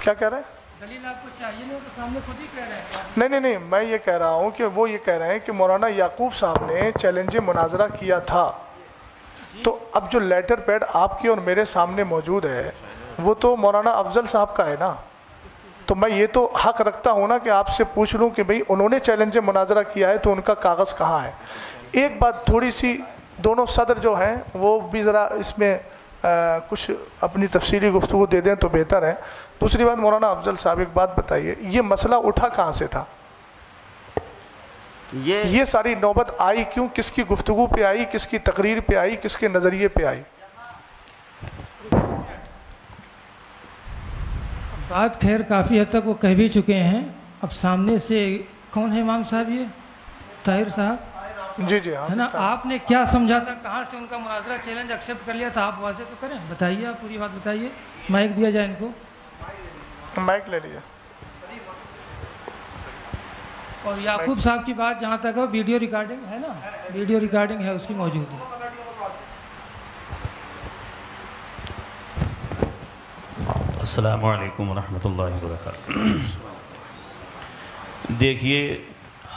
کیا کہہ رہے ہیں؟ دلیل آپ کو چاہیے نہیں, تو سامنے خود ہی کہہ رہے ہیں. نہیں, میں یہ کہہ رہا ہوں کہ وہ یہ کہہ رہے ہیں کہ مولانا یعقوب صاحب نے چیلنج مناظرہ کیا تھا. تو اب جو لیٹر پیڈ آپ کے اور میرے سامنے موجود ہے وہ تو مولانا افضل صاحب کا ہے نا. تو میں یہ تو حق رکھتا ہوں نا کہ آپ سے پوچھ لوں کہ بھئی انہوں نے چیلنج مناظرہ کیا ہے تو ان کا کاغذ کہاں ہے. ایک بات تھوڑی سی دونوں صدر جو ہیں وہ بھی ذرا اس میں کچھ اپنی تفصیلی گفتگو دے دیں تو بہتر ہے. دوسری بات مولانا افضل صاحب ایک بات بتائیے, یہ مسئلہ اٹھا کہاں سے تھا؟ یہ ساری نوبت آئی کیوں؟ کس کی گفتگو پہ آئی, کس کی تقریر پہ آئی, کس کے نظریے پہ آئی؟ بات خیر کافی حد تک وہ کہہ بھی چکے ہیں. اب سامنے سے کون ہے امام صاحب؟ یہ طاہر صاحب جی جی ہاں ہے نا. آپ نے کیا سمجھا تھا, کہاں سے ان کا مناظرہ چیلنج ایکسیپٹ کر لیا تھا؟ آپ واضح تو کریں, بتائیے, آپ پوری بات بتائیے. مائک دیا جائے ان کو, مائک لے لیجیے. اور یعقوب صاحب کی بات جہاں تک ہے ویڈیو ریکارڈنگ ہے نا, ویڈیو ریکارڈنگ ہے اس کی موجود ہے. السلام علیکم ورحمۃ اللہ وبرکاتہ. دیکھیے,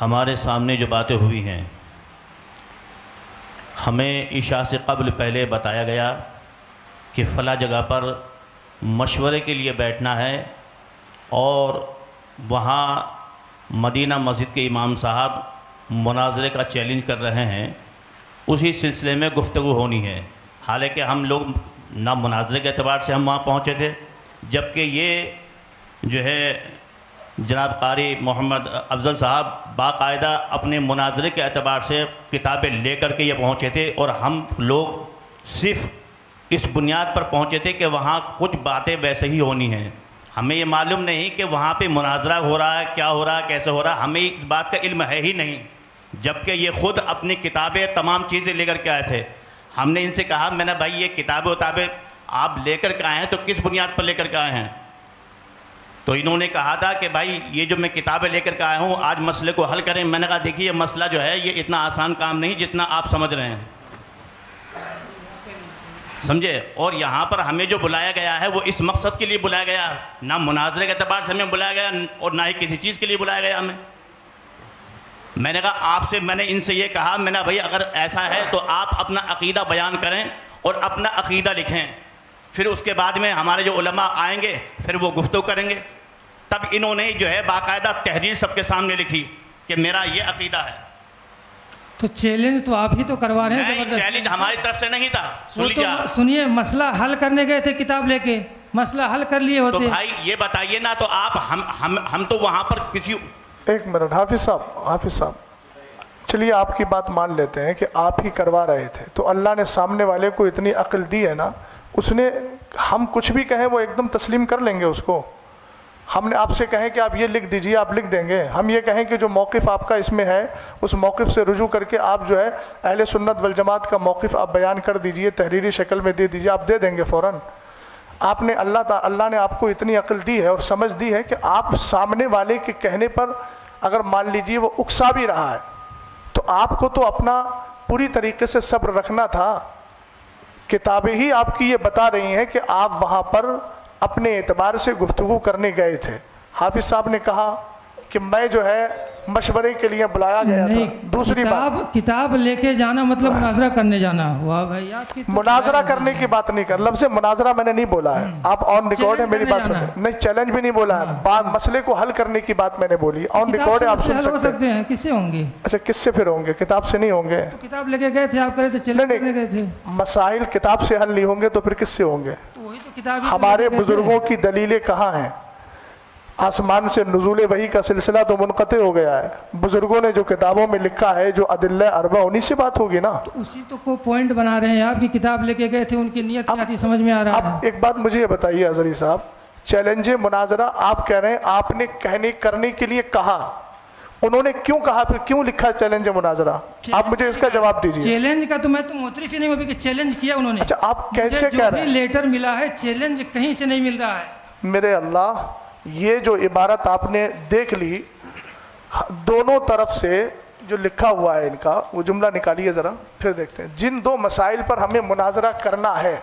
ہمارے سامنے جو باتیں ہوئی ہیں, ہمیں عشاء سے قبل پہلے بتایا گیا کہ فلاں جگہ پر مشورے کے لیے بیٹھنا ہے اور وہاں مدینہ مسجد کے امام صاحب مناظرے کا چیلنج کر رہے ہیں, اسی سلسلے میں گفتگو ہونی ہے. حالانکہ ہم لوگ نہ مناظرے کے اعتبار سے ہم وہاں پہنچے تھے, جبکہ یہ جو ہے جناب قاری محمد افضل صاحب باقاعدہ اپنے مناظرے کے اعتبار سے کتابیں لے کر کے یہ پہنچے تھے, اور ہم لوگ صرف اس بنیاد پر پہنچے تھے کہ وہاں کچھ باتیں ویسے ہی ہونی ہیں. ہمیں یہ معلوم نہیں کہ وہاں پہ مناظرہ ہو رہا ہے, کیا ہو رہا ہے, کیسے ہو رہا ہے, ہمیں اس بات کا علم ہے ہی نہیں. جبکہ یہ خود اپنی کتابیں تمام چیزیں لے کر کے آئے تھے. ہم نے ان سے کہا, میں نے بھائی یہ کتابیں آپ لے کر کے آئے ہیں تو کس بنیاد پر لے کر کے آئے ہیں؟ تو انہوں نے کہا تھا کہ بھائی یہ جو میں کتابیں لے کر کے آیا ہوں آج مسئلے کو حل کریں. میں نے کہا دیکھیے, یہ مسئلہ جو ہے یہ اتنا آسان کام نہیں جتنا آپ سمجھ رہے ہیں, سمجھے. اور یہاں پر ہمیں جو بلایا گیا ہے وہ اس مقصد کے لیے بلایا گیا, نہ مناظرے کے اعتبار سے ہمیں بلایا گیا اور نہ ہی کسی چیز کے لیے بلایا گیا ہمیں. میں نے کہا آپ سے, میں نے ان سے یہ کہا, میں نے بھائی اگر ایسا ہے تو آپ اپنا عقیدہ بیان کریں اور اپنا عقیدہ لکھیں, پھر اس کے بعد میں ہمارے جو علماء آئیں گے پھر وہ گفتگو کریں گے. تب انہوں نے جو ہے باقاعدہ تحریر سب کے سامنے لکھی کہ میرا یہ عقیدہ ہے. تو چیلنج تو آپ ہی تو کروا رہے ہیں. نہیں, چیلنج ہماری طرف سے نہیں تھا. سنیے, مسئلہ حل کرنے گئے تھے کتاب لے کے, مسئلہ حل کر لیے ہوتے. تو بھائی یہ بتائیے نا, تو آپ ہم تو وہاں پر کسی. ایک منٹ حافظ صاحب, چلیے آپ کی بات مان لیتے ہیں کہ آپ ہی کروا رہے تھے, تو اللہ نے سامنے والے کو اتنی عقل دی ہے نا, اس نے, ہم کچھ بھی کہیں وہ ایک دم تسلیم کر لیں گے اس کو. ہم نے آپ سے کہیں کہ آپ یہ لکھ دیجئے, آپ لکھ دیں گے. ہم یہ کہیں کہ جو موقف آپ کا اس میں ہے اس موقف سے رجوع کر کے آپ جو ہے اہل سنت والجماعت کا موقف آپ بیان کر دیجئے, تحریری شکل میں دے دیجئے, آپ دے دیں گے فوراً. آپ نے اللہ نے آپ کو اتنی عقل دی ہے اور سمجھ دی ہے کہ آپ سامنے والے کے کہنے پر اگر مان لیجئے وہ اکسا بھی رہا ہے تو آپ کو تو اپنا پوری طریقے سے صبر رکھنا تھا. کتابیں ہی آپ کی یہ بتا رہی ہیں کہ آپ وہاں پر اپنے اعتبار سے گفتگو کرنے گئے تھے. حافظ صاحب نے کہا کہ میں جو ہے مشورے کے لیے بلایا گیا تھا. دوسری بات, کتاب لے کے جانا مطلب مناظرہ کرنے جانا ہوا. بھائی آپ کی مناظرہ کرنے کی بات نہیں کر, لفظ مناظرہ میں نے نہیں بولا ہے, آپ آن ریکارڈ ہے میری بات سنیں. نہیں, چیلنج بھی نہیں بولا ہے, بات مسئلے کو حل کرنے کی بات میں نے بولی, آن ریکارڈ ہے, آپ سن سکتے ہیں. کس سے ہوں گے؟ اچھا, کس سے پھر ہوں گے؟ کتاب سے نہیں ہوں گے. کتاب لے کے گئے تھے آپ, کہہ رہے تھے چیلنج کرنے گئے تھے. مسائل کتاب سے حل نہیں ہوں گے تو پھر کس سے ہوں گے؟ ہمارے بزرگوں کی دلیلیں کہاں ہیں؟ آسمان سے نزول وحی کا سلسلہ تو منقطع ہو گیا ہے. بزرگوں نے جو کتابوں میں لکھا ہے, جو ادلہ اربع, انہی سے بات ہوگی نا. تو اسی تو کو پوائنٹ بنا رہے ہیں آپ کی کتاب لے کے گئے تھے, ان کی نیت کیا تھی سمجھ میں آ رہا ہے. اب ایک بات مجھے یہ بتائیے ازہری صاحب, چیلنج مناظرہ آپ کہہ رہے ہیں آپ نے کرنے کے لیے کہا, انہوں نے کیوں کہا, پھر کیوں لکھا چیلنج مناظرہ؟ آپ مجھے اس کا جواب دیجیے. چیلنج کا تو میں تو معترف ہی نہیں ہوں کہ چیلنج کیا انہوں نے. اچھا, آپ کیسے کہہ رہے ہیں؟ لیٹر ملا ہے, چیلنج کہیں سے نہیں مل رہا ہے. میرے اللہ, یہ جو عبارت آپ نے دیکھ لی, دونوں طرف سے جو لکھا ہوا ہے ان کا, وہ جملہ نکالیے ذرا, پھر دیکھتے ہیں. جن دو مسائل پر ہمیں مناظرہ کرنا ہے,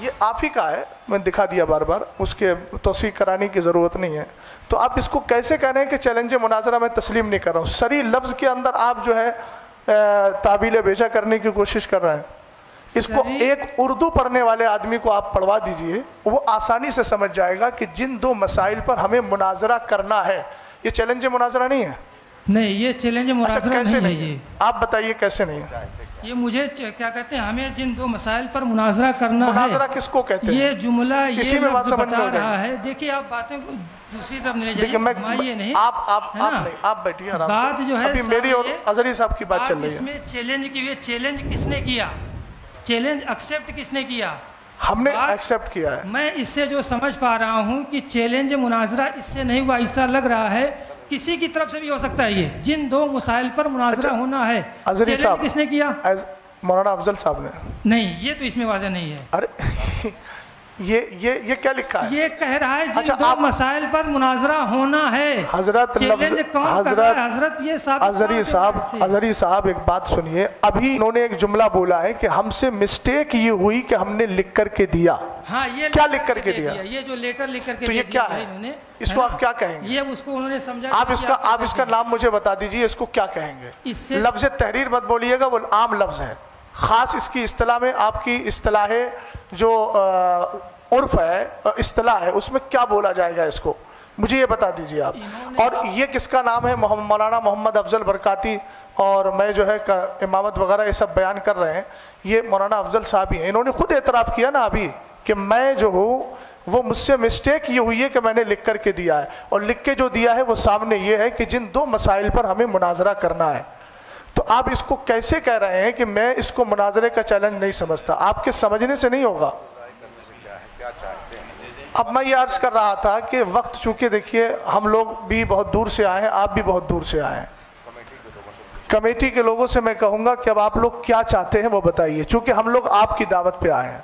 یہ آپ ہی کا ہے, میں دکھا دیا بار بار, اس کے توثیق کرانے کی ضرورت نہیں ہے. تو آپ اس کو کیسے کہہ رہے ہیں کہ چیلنج مناظرہ میں تسلیم نہیں کر رہا ہوں؟ صریح لفظ کے اندر آپ جو ہے تعبیل بیجا کرنے کی کوشش کر رہے ہیں. اس کو ایک اردو پڑھنے والے آدمی کو آپ پڑھوا دیجئے، وہ آسانی سے سمجھ جائے گا کہ جن دو مسائل پر ہمیں مناظرہ کرنا ہے، یہ چیلنج مناظرہ نہیں ہے؟ نہیں، یہ چیلنج مناظرہ نہیں ہے یہ۔ آپ بتائیے کیسے نہیں ہے؟ یہ مجھے کیا کہتے ہیں، ہمیں جن دو مسائل پر مناظرہ کرنا ہے، مناظرہ کس کو کہتے ہیں؟ یہ جملہ اسی یہ میں بات لفظ سمجھ میں بتا ہو جائے رہا ہے۔ دیکھیے آپ باتیں کو دوسری طرف نہیں لے دیکھیں جائیں، گھمائیے نہیں، آپ بیٹھیے آرام سے۔ بات جو ہے ابھی میری اور سامنے، اظہری صاحب کی بات چل رہی اس ہے۔ میں چیلنج کی ہوئی، چیلنج کس نے کیا؟ چیلنج ایکسیپٹ کس نے کیا؟ ہم نے ایکسیپٹ کیا ہے۔ میں اس سے جو سمجھ پا رہا ہوں کہ چیلنج مناظرہ اس سے نہیں ہوا، ایسا لگ رہا ہے کسی کی طرف سے بھی ہو سکتا ہے یہ، جن دو مسائل پر مناظرہ ہونا ہے۔ اظہری صاحب کس نے کیا؟ مولانا افضل صاحب نے۔ نہیں، یہ تو اس میں واضح نہیں ہے۔ ارے یہ کیا لکھا ہے؟ یہ کہہ رہا ہے جن دو مسائل پر مناظرہ ہونا ہے۔ حضرت اظہری صاحب ایک بات سنیے، ابھی انہوں نے ایک جملہ بولا ہے کہ ہم سے مسٹیک یہ ہوئی کہ ہم نے لکھ کر کے دیا۔ ہاں، یہ کیا لکھ کر کے دیا؟ یہ جو لیٹر لکھ کر کے تو یہ کیا ہے؟ اس کو آپ کیا کہیں گے؟ یہ اس کو انہوں نے سمجھا۔ آپ اس کا نام مجھے بتا دیجئے، اس کو کیا کہیں گے؟ لفظ تحریر مت بولیے گا، وہ عام لفظ ہے، خاص اس کی اصطلاح میں آپ کی اصطلاح جو عرف ہے، اصطلاح ہے، اس میں کیا بولا جائے گا اس کو؟ مجھے یہ بتا دیجئے آپ۔ اور یہ کس کا نام ہے؟ مولانا محمد افضل برکاتی، اور میں جو ہے امامت وغیرہ یہ سب بیان کر رہے ہیں، یہ مولانا افضل صاحب ہی ہیں۔ انہوں نے خود اعتراف کیا نا ابھی کہ میں جو ہوں وہ مجھ سے مسٹیک یہ ہوئی ہے کہ میں نے لکھ کر کے دیا ہے، اور لکھ کے جو دیا ہے وہ سامنے یہ ہے کہ جن دو مسائل پر ہمیں مناظرہ کرنا ہے۔ تو آپ اس کو کیسے کہہ رہے ہیں کہ میں اس کو مناظرے کا چیلنج نہیں سمجھتا؟ آپ کے سمجھنے سے نہیں ہوگا۔ اب میں یہ عرض کر رہا تھا کہ وقت چونکہ دیکھیے ہم لوگ بھی بہت دور سے آئے ہیں، آپ بھی بہت دور سے آئے ہیں، کمیٹی کے لوگوں سے میں کہوں گا کہ اب آپ لوگ کیا چاہتے ہیں وہ بتائیے، چونکہ ہم لوگ آپ کی دعوت پہ آئے ہیں،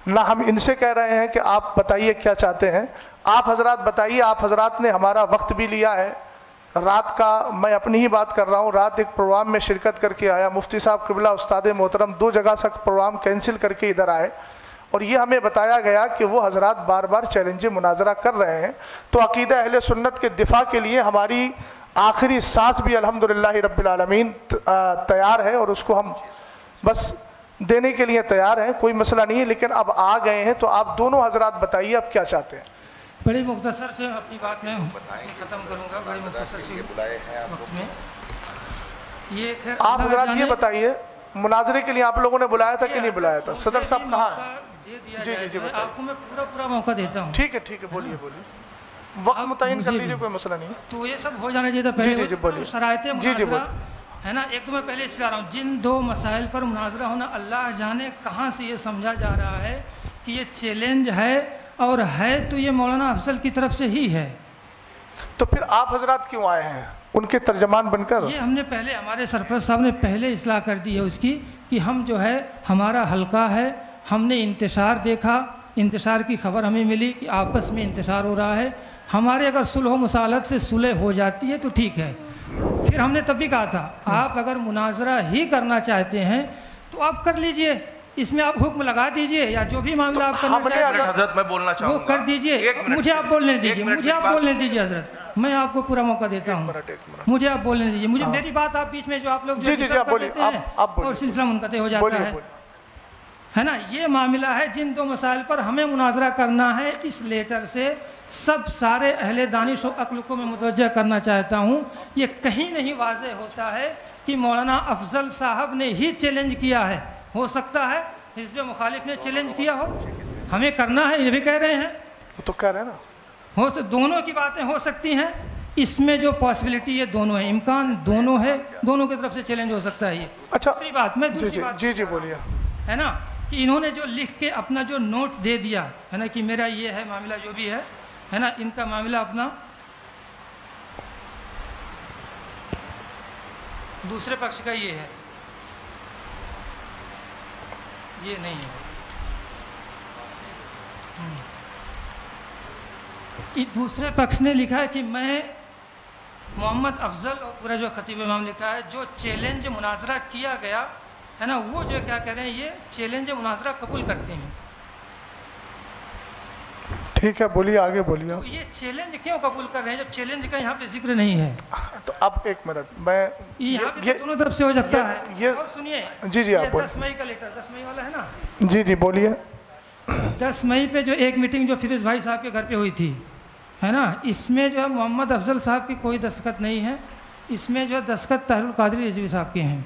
نہ ہم ان سے کہہ رہے ہیں کہ آپ بتائیے کیا چاہتے ہیں۔ آپ حضرات بتائیے، آپ حضرات نے ہمارا وقت بھی لیا ہے، رات کا میں اپنی ہی بات کر رہا ہوں، رات ایک پروگرام میں شرکت کر کے آیا، مفتی صاحب قبلہ استاد محترم 2 جگہ سے پروگرام کینسل کر کے ادھر آئے، اور یہ ہمیں بتایا گیا کہ وہ حضرات بار بار چیلنج مناظرہ کر رہے ہیں۔ تو عقیدہ اہل سنت کے دفاع کے لیے ہماری آخری سانس بھی الحمدللہ رب العالمین تیار ہے، اور اس کو ہم بس دینے کے لیے تیار ہیں، کوئی مسئلہ نہیں ہے۔ لیکن اب آ گئے ہیں تو آپ دونوں حضرات بتائیے اب کیا چاہتے ہیں؟ بڑی مختصر سے اپنی بات میں ختم کروں گا، بڑی مختصر سے وقت میں۔ آپ حضرات یہ بتائیے، مناظرے کے لیے آپ لوگوں نے بلایا تھا کہ نہیں بلایا تھا؟ صدر صاحب کہاں ہیں؟ جی آپ کو میں پورا موقع دیتا ہوں۔ ٹھیک ہے بولیے وقت متعین کر لیجیے، کوئی مسئلہ نہیں ہے۔ تو یہ سب ہو جانا چاہیے تھا پہلے شرائط مناظرہ ہے نا۔ ایک تو میں پہلے اس پہ آ رہا ہوں، جن دو مسائل پر مناظرہ ہونا، اللہ جانے کہاں سے یہ سمجھا جا رہا ہے کہ یہ چیلنج ہے، اور ہے تو یہ مولانا افضل کی طرف سے ہی ہے۔ تو پھر آپ حضرات کیوں آئے ہیں ان کے ترجمان بن کر؟ یہ ہم نے پہلے، ہمارے سرپرست صاحب نے پہلے اصلاح کر دی ہے اس کی، کہ ہم جو ہے ہمارا حلقہ ہے، ہم نے انتشار دیکھا، انتشار کی خبر ہمیں ملی کہ آپس میں انتشار ہو رہا ہے، ہمارے اگر صلح و مصالحت سے صلح ہو جاتی ہے تو ٹھیک ہے۔ پھر ہم نے تب بھی کہا تھا آپ اگر مناظرہ ہی کرنا چاہتے ہیں تو آپ کر لیجئے، اس میں آپ حکم لگا دیجئے، یا جو بھی معاملہ آپ کرنا چاہتے ہیں حضرت میں بولنا چاہوں گا، وہ کر دیجئے۔ مجھے آپ بولنے دیجئے، حضرت میں آپ کو پورا موقع دیتا ہوں، مجھے آپ بولنے دیجئے، مجھے میری بات آپ بیچ میں جو آپ لوگ جو کر لیتے ہیں اور سلسلہ منقطع ہو جاتا ہے نا۔ یہ معاملہ ہے، جن دو مسائل پر ہمیں مناظرہ کرنا ہے، اس لیٹر سے سب سارے اہل دانش و عقل کو میں متوجہ کرنا چاہتا ہوں، یہ کہیں نہیں واضح ہوتا ہے کہ مولانا افضل صاحب نے ہی چیلنج کیا ہے۔ ہو سکتا ہے حزب مخالف نے چیلنج کیا ہو، ہمیں کرنا ہے، یہ بھی کہہ رہے ہیں، وہ تو کہہ رہے ہیں نا، دونوں کی باتیں ہو سکتی ہیں، اس میں جو پاسبلٹی ہے دونوں ہے، امکان دونوں ہے، دونوں کی طرف سے چیلنج ہو سکتا ہے۔ یہ اچھا دوسری بات میں جی بولیے، ہے نا، کہ انہوں نے جو لکھ کے اپنا جو نوٹ دے دیا ہے نا کہ میرا یہ ہے معاملہ، جو بھی ہے نا، ان کا معاملہ اپنا دوسرے پکش کا یہ ہے، یہ نہیں ہے۔ دوسرے پکش نے لکھا ہے کہ میں محمد افضل، اور پورا جو خطیب امام لکھا ہے، جو چیلنج مناظرہ کیا گیا ہے نا، وہ جو کیا کہہ رہے ہیں، یہ چیلنج مناظرہ قبول کرتے ہیں۔ ٹھیک ہے بولیے, آگے بولیے. یہ چیلنج کیوں قبول کر رہے ہیں جب چیلنج کا یہاں پہ ذکر نہیں ہے؟ تو اب ایک منٹ, میں یہاں پہ دونوں طرف سے ہو جاتا ہے. اور سنیے, جی آپ بولیے. 10 مئی کا لیٹر, 10 مئی والا ہے نا؟ جی بولیے. 10 مئی پہ جو ایک میٹنگ جو فیروز بھائی صاحب کے گھر پہ ہوئی تھی, ہے نا, اس میں جو ہے محمد افضل صاحب کی کوئی دستخط نہیں ہے. اس میں جو ہے دستخط طاہر القادری رضوی صاحب کے ہیں.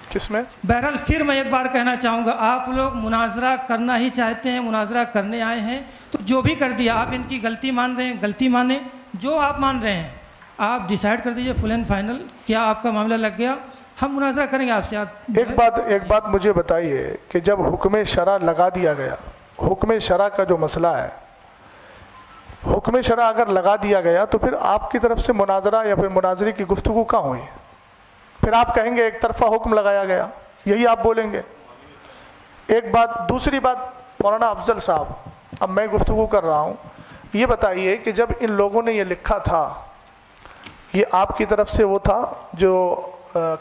کس میں؟ بہرحال پھر میں ایک بار کہنا چاہوں گا, آپ لوگ مناظرہ کرنا ہی چاہتے ہیں, مناظرہ کرنے آئے ہیں, تو جو بھی کر دیا, آپ ان کی غلطی مان رہے ہیں, غلطی مانیں. جو آپ مان رہے ہیں آپ ڈیسائیڈ کر دیجئے فل اینڈ فائنل. کیا آپ کا معاملہ لگ گیا, ہم مناظرہ کریں گے آپ سے. آپ ایک بات مجھے بتائیے کہ جب حکم شرع لگا دیا گیا, حکم شرع کا جو مسئلہ ہے, حکم شرع اگر لگا دیا گیا تو پھر آپ کی طرف سے مناظرہ یا پھر مناظرے کی گفتگو کہاں ہوئی؟ پھر آپ کہیں گے ایک طرفہ حکم لگایا گیا, یہی آپ بولیں گے. ایک بات. دوسری بات, مولانا افضل صاحب, اب میں گفتگو کر رہا ہوں, یہ بتائیے کہ جب ان لوگوں نے یہ لکھا تھا, یہ آپ کی طرف سے وہ تھا جو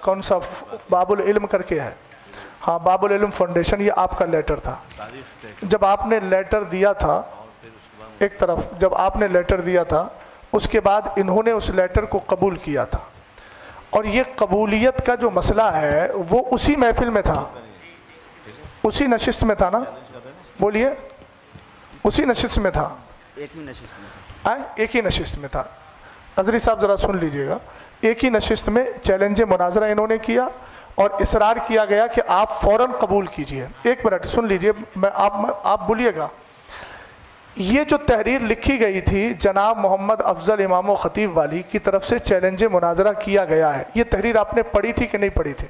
کون سا باب العلم کر کے ہے, ہاں باب العلم فاؤنڈیشن, یہ آپ کا لیٹر تھا. جب آپ نے لیٹر دیا تھا, ایک طرف جب آپ نے لیٹر دیا تھا, اس کے بعد انہوں نے اس لیٹر کو قبول کیا تھا, اور یہ قبولیت کا جو مسئلہ ہے وہ اسی محفل میں تھا, اسی نشست میں تھا نا, بولیے, اسی نشست میں تھا, ایک ہی نشست میں تھا. اظہری صاحب ذرا سن لیجئے گا, ایک ہی نشست میں چیلنج مناظرہ انہوں نے کیا اور اصرار کیا گیا کہ آپ فوراً قبول کیجئے. ایک منٹ سن لیجئے, آپ بولیے گا. یہ جو تحریر لکھی گئی تھی جناب محمد افضل امام و خطیب والی کی طرف سے چیلنج مناظرہ کیا گیا ہے, یہ تحریر آپ نے پڑھی تھی کہ نہیں پڑھی تھی؟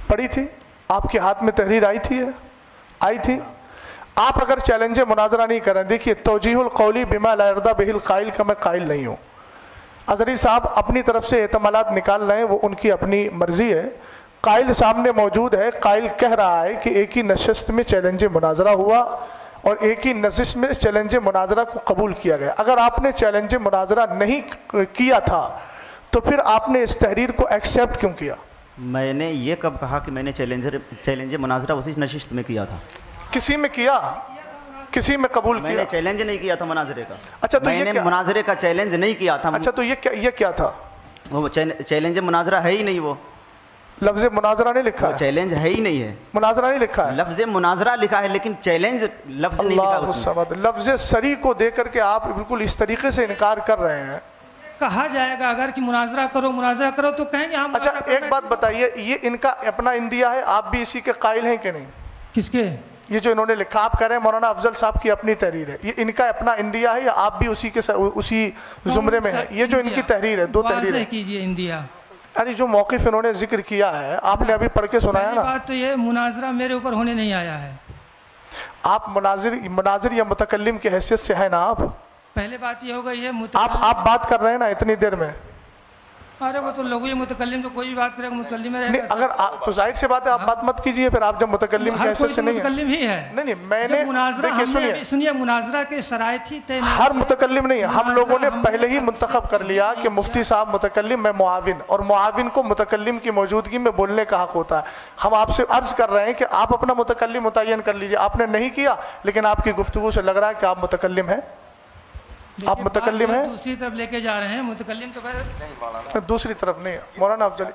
پڑھی تھی. آپ کے ہاتھ میں تحریر آئی تھی, آئی تھی. آپ اگر چیلنج مناظرہ نہیں کریں, دیکھیے توجیہ القولی بما لا یرضی بہ القائل کا میں قائل نہیں ہوں. اظہری صاحب اپنی طرف سے احتمالات نکال رہے ہیں, وہ ان کی اپنی مرضی ہے. قائل سامنے موجود ہے, قائل کہہ رہا ہے کہ ایک ہی نشست میں چیلنج مناظرہ ہوا اور ایک ہی نشست میں چیلنج مناظرہ کو قبول کیا گیا. اگر آپ نے چیلنج مناظرہ نہیں کیا تھا تو پھر آپ نے اس تحریر کو ایکسیپٹ کیوں کیا؟ میں نے یہ کب کہا کہ میں نے چیلنج مناظرہ اسی نشست میں کیا تھا؟ کسی میں کیا, کسی میں قبول کیا؟ میں نے چیلنج نہیں کیا تھا مناظرے کا. اچھا تو میں نے مناظرے کا چیلنج نہیں کیا تھا. اچھا تو یہ کیا تھا؟ وہ چیلنج مناظرہ ہے ہی نہیں, وہ لفظ مناظرہ نہیں لکھا ہے, چیلنج ہے ہی نہیں ہے, مناظرہ نہیں لکھا ہے. لفظ مناظرہ لکھا ہے لیکن چیلنج لفظ نہیں لکھا اس میں. لفظ سری کو دے کر کے آپ بالکل اس طریقے سے انکار کر رہے ہیں. کہا جائے گا اگر کہ مناظرہ کرو تو کہیں گے ہم. اچھا ایک بات بتائیے, یہ ان کا اپنا اندیا ہے, آپ بھی اسی کے قائل ہیں کہ نہیں؟ کس کے؟ یہ جو انہوں نے لکھا, آپ کہہ رہے ہیں مولانا افضل صاحب کی اپنی تحریر ہے, یہ ان کا اپنا اندیا ہے یا آپ بھی اسی زمرے میں ہیں؟ یہ جو ان کی تحریر ہے, دو تحریر ہے. کیجئے اندیا. ارے جو موقف انہوں نے ذکر کیا ہے آپ نے ابھی پڑھ کے سنایا نا. بات تو یہ مناظرہ میرے اوپر ہونے نہیں آیا ہے. آپ مناظر یا متکلم کی حیثیت سے ہیں نا آپ؟ پہلے بات یہ ہوگا یہ آپ بات کر رہے ہیں نا اتنی دیر میں. ارے وہ تو لوگوں یہ متکلم تو کوئی بھی بات کرے گا متکلم میں رہے گا. اگر تو ظاہر سی بات ہے آپ بات مت کیجئے پھر, آپ جب متکلم کی حیثیت سے نہیں ہیں. متکلم ہی ہے. نہیں میں نے دیکھیے سنیے, مناظرہ کے شرائط ہی طے نہیں. ہر متکلم نہیں, ہم لوگوں نے پہلے ہی منتخب کر لیا کہ مفتی صاحب متکلم, میں معاون, اور معاون کو متکلم کی موجودگی میں بولنے کا حق ہوتا ہے. ہم آپ سے عرض کر رہے ہیں کہ آپ اپنا متکلم متعین کر لیجئے. آپ نے نہیں کیا, لیکن آپ کی گفتگو سے لگ رہا ہے کہ آپ متکلم ہیں. آپ متکلم ہیں, دوسری طرف لے کے جا رہے ہیں. متکلم تو دوسری طرف نہیں. مولانا افضل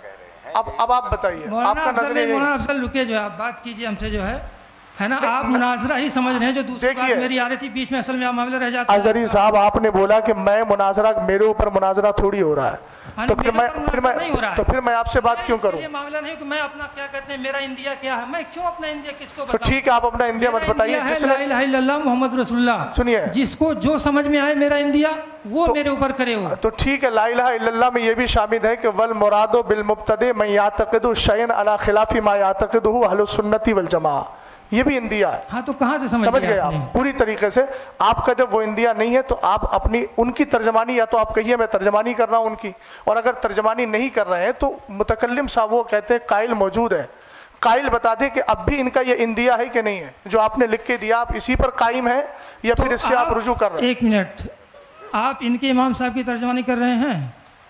اب آپ بتائیے, آپ کا نظریہ. مولانا افضل رکے, جو آپ بات کیجئے ہم سے, جو ہے نا, آپ مناظرہ ہی سمجھ رہے ہیں. جو دوسری بات میری آ رہی تھی بیچ میں, اصل میں معاملہ رہ جاتا ہے. اظہری صاحب آپ نے بولا کہ میں مناظرہ, میرے اوپر مناظرہ تھوڑی ہو رہا ہے, تو پھر میں آپ سے بات کیوں کروں؟ یہ معاملہ نہیں کہ میں اپنا کیا کہتے ہیں میرا انڈیا کیا ہے, میں کیوں اپنا انڈیا کس کو بتاؤں؟ ٹھیک ہے آپ اپنا انڈیا مت بتائیے. لا الہ الا اللہ محمد رسول اللہ, سنیے, جس کو جو سمجھ میں آئے میرا انڈیا وہ میرے اوپر کرے ہو. تو ٹھیک ہے, لا الہ الا اللہ میں یہ بھی شامل ہے کہ والمراد بالمبتدع من یعتقد شیئا علی خلاف ما یعتقدہ اہل السنت والجماعہ, یہ بھی اندیا ہے. ہاں تو کہاں سے سمجھ گئے آپ پوری طریقے سے؟ آپ کا جب وہ اندیا نہیں ہے تو آپ اپنی ان کی ترجمانی, یا تو آپ کہیے میں ترجمانی کر رہا ہوں ان کی, اور اگر ترجمانی نہیں کر رہے ہیں تو متکلم صاحب وہ کہتے ہیں قائل موجود ہے, قائل بتا دے کہ اب بھی ان کا یہ اندیا ہے کہ نہیں ہے جو آپ نے لکھ کے دیا, آپ اسی پر قائم ہیں یا پھر اس سے آپ رجوع کر رہے ہیں؟ ایک منٹ, آپ ان کے امام صاحب کی ترجمانی کر رہے ہیں؟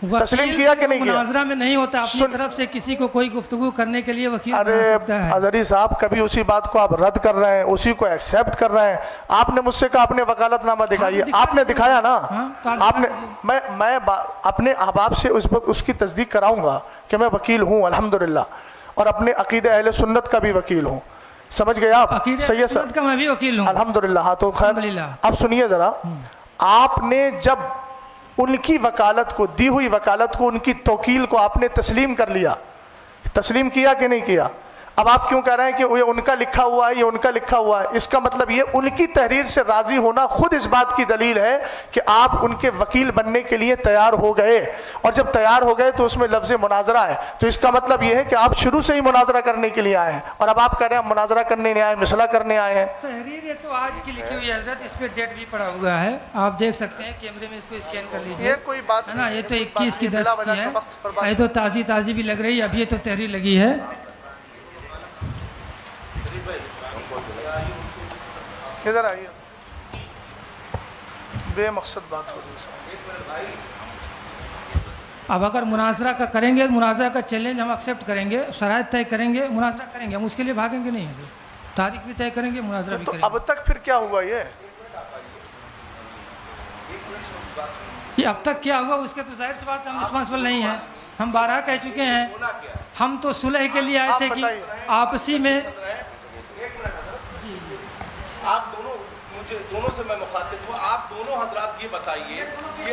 تسلیم کیا کہ نہیں کیا؟ مناظرہ میں نہیں ہوتا، اپنی طرف سے کسی کو کوئی گفتگو کرنے کے لیے وکیل بنا سکتا ہے۔ اظہری صاحب کبھی اسی بات کو آپ رد کر رہے ہیں، اسی کو ایکسیپٹ کر رہے ہیں۔ آپ نے مجھ سے کہا اپنے وکالت نامہ دکھائیے، آپ نے دکھایا نا؟ آپ نے، میں اپنے احباب سے اس کی تصدیق کراؤں گا کہ میں وکیل ہوں الحمدللہ، اور اپنے عقیدہ اہل سنت کا بھی وکیل ہوں، سمجھ گئے آپ؟ سید صاحب کا میں بھی وکیل ہوں الحمدللہ۔ ہاں تو خیر اب سنیے ذرا، آپ نے جب ان کی وکالت کو، دی ہوئی وکالت کو، ان کی توکیل کو آپ نے تسلیم کر لیا، تسلیم کیا کہ نہیں کیا؟ اب آپ کیوں کہہ رہے ہیں کہ یہ ان کا لکھا ہوا ہے، یہ ان کا لکھا ہوا ہے؟ اس کا مطلب یہ ان کی تحریر سے راضی ہونا خود اس بات کی دلیل ہے کہ آپ ان کے وکیل بننے کے لیے تیار ہو گئے، اور جب تیار ہو گئے تو اس میں لفظ مناظرہ ہے، تو اس کا مطلب یہ ہے کہ آپ شروع سے ہی مناظرہ کرنے کے لیے آئے ہیں، اور اب آپ کہہ رہے ہیں مناظرہ کرنے نہیں آئے، مسئلہ کرنے آئے ہیں۔ تحریر یہ تو آج کی لکھی ہوئی حضرت، اس پہ ڈیٹ بھی پڑا ہوا ہے، آپ دیکھ سکتے ہیں کیمرے میں، اس کو اسکین کر لیجیے۔ یہ کوئی بات ہے نا، یہ تو 21 کی 10 کی ہے، یہ تو تازی بھی لگ رہی ہے، اب یہ تو تحریر لگی ہے۔ کدھر آئیے، بے مقصد بات ہو رہی ہے۔ اب اگر مناظرہ کا کریں گے، مناظرہ کا چیلنج ہم ایکسیپٹ کریں گے، شرائط طے کریں گے، مناظرہ کریں گے، ہم اس کے لیے بھاگیں گے نہیں، تاریخ بھی طے کریں گے، مناظرہ بھی کریں گے۔ اب تک پھر کیا ہوا؟ یہ اب تک کیا ہوا اس کے تو ظاہر سی بات ہم رسپانسبل نہیں ہیں، ہم بارہا کہہ چکے ہیں، ہم تو صلح کے لیے آئے تھے کہ آپسی میں۔ آپ دونوں، مجھے دونوں سے میں مخاطب ہوں، آپ دونوں حضرات یہ بتائیے کہ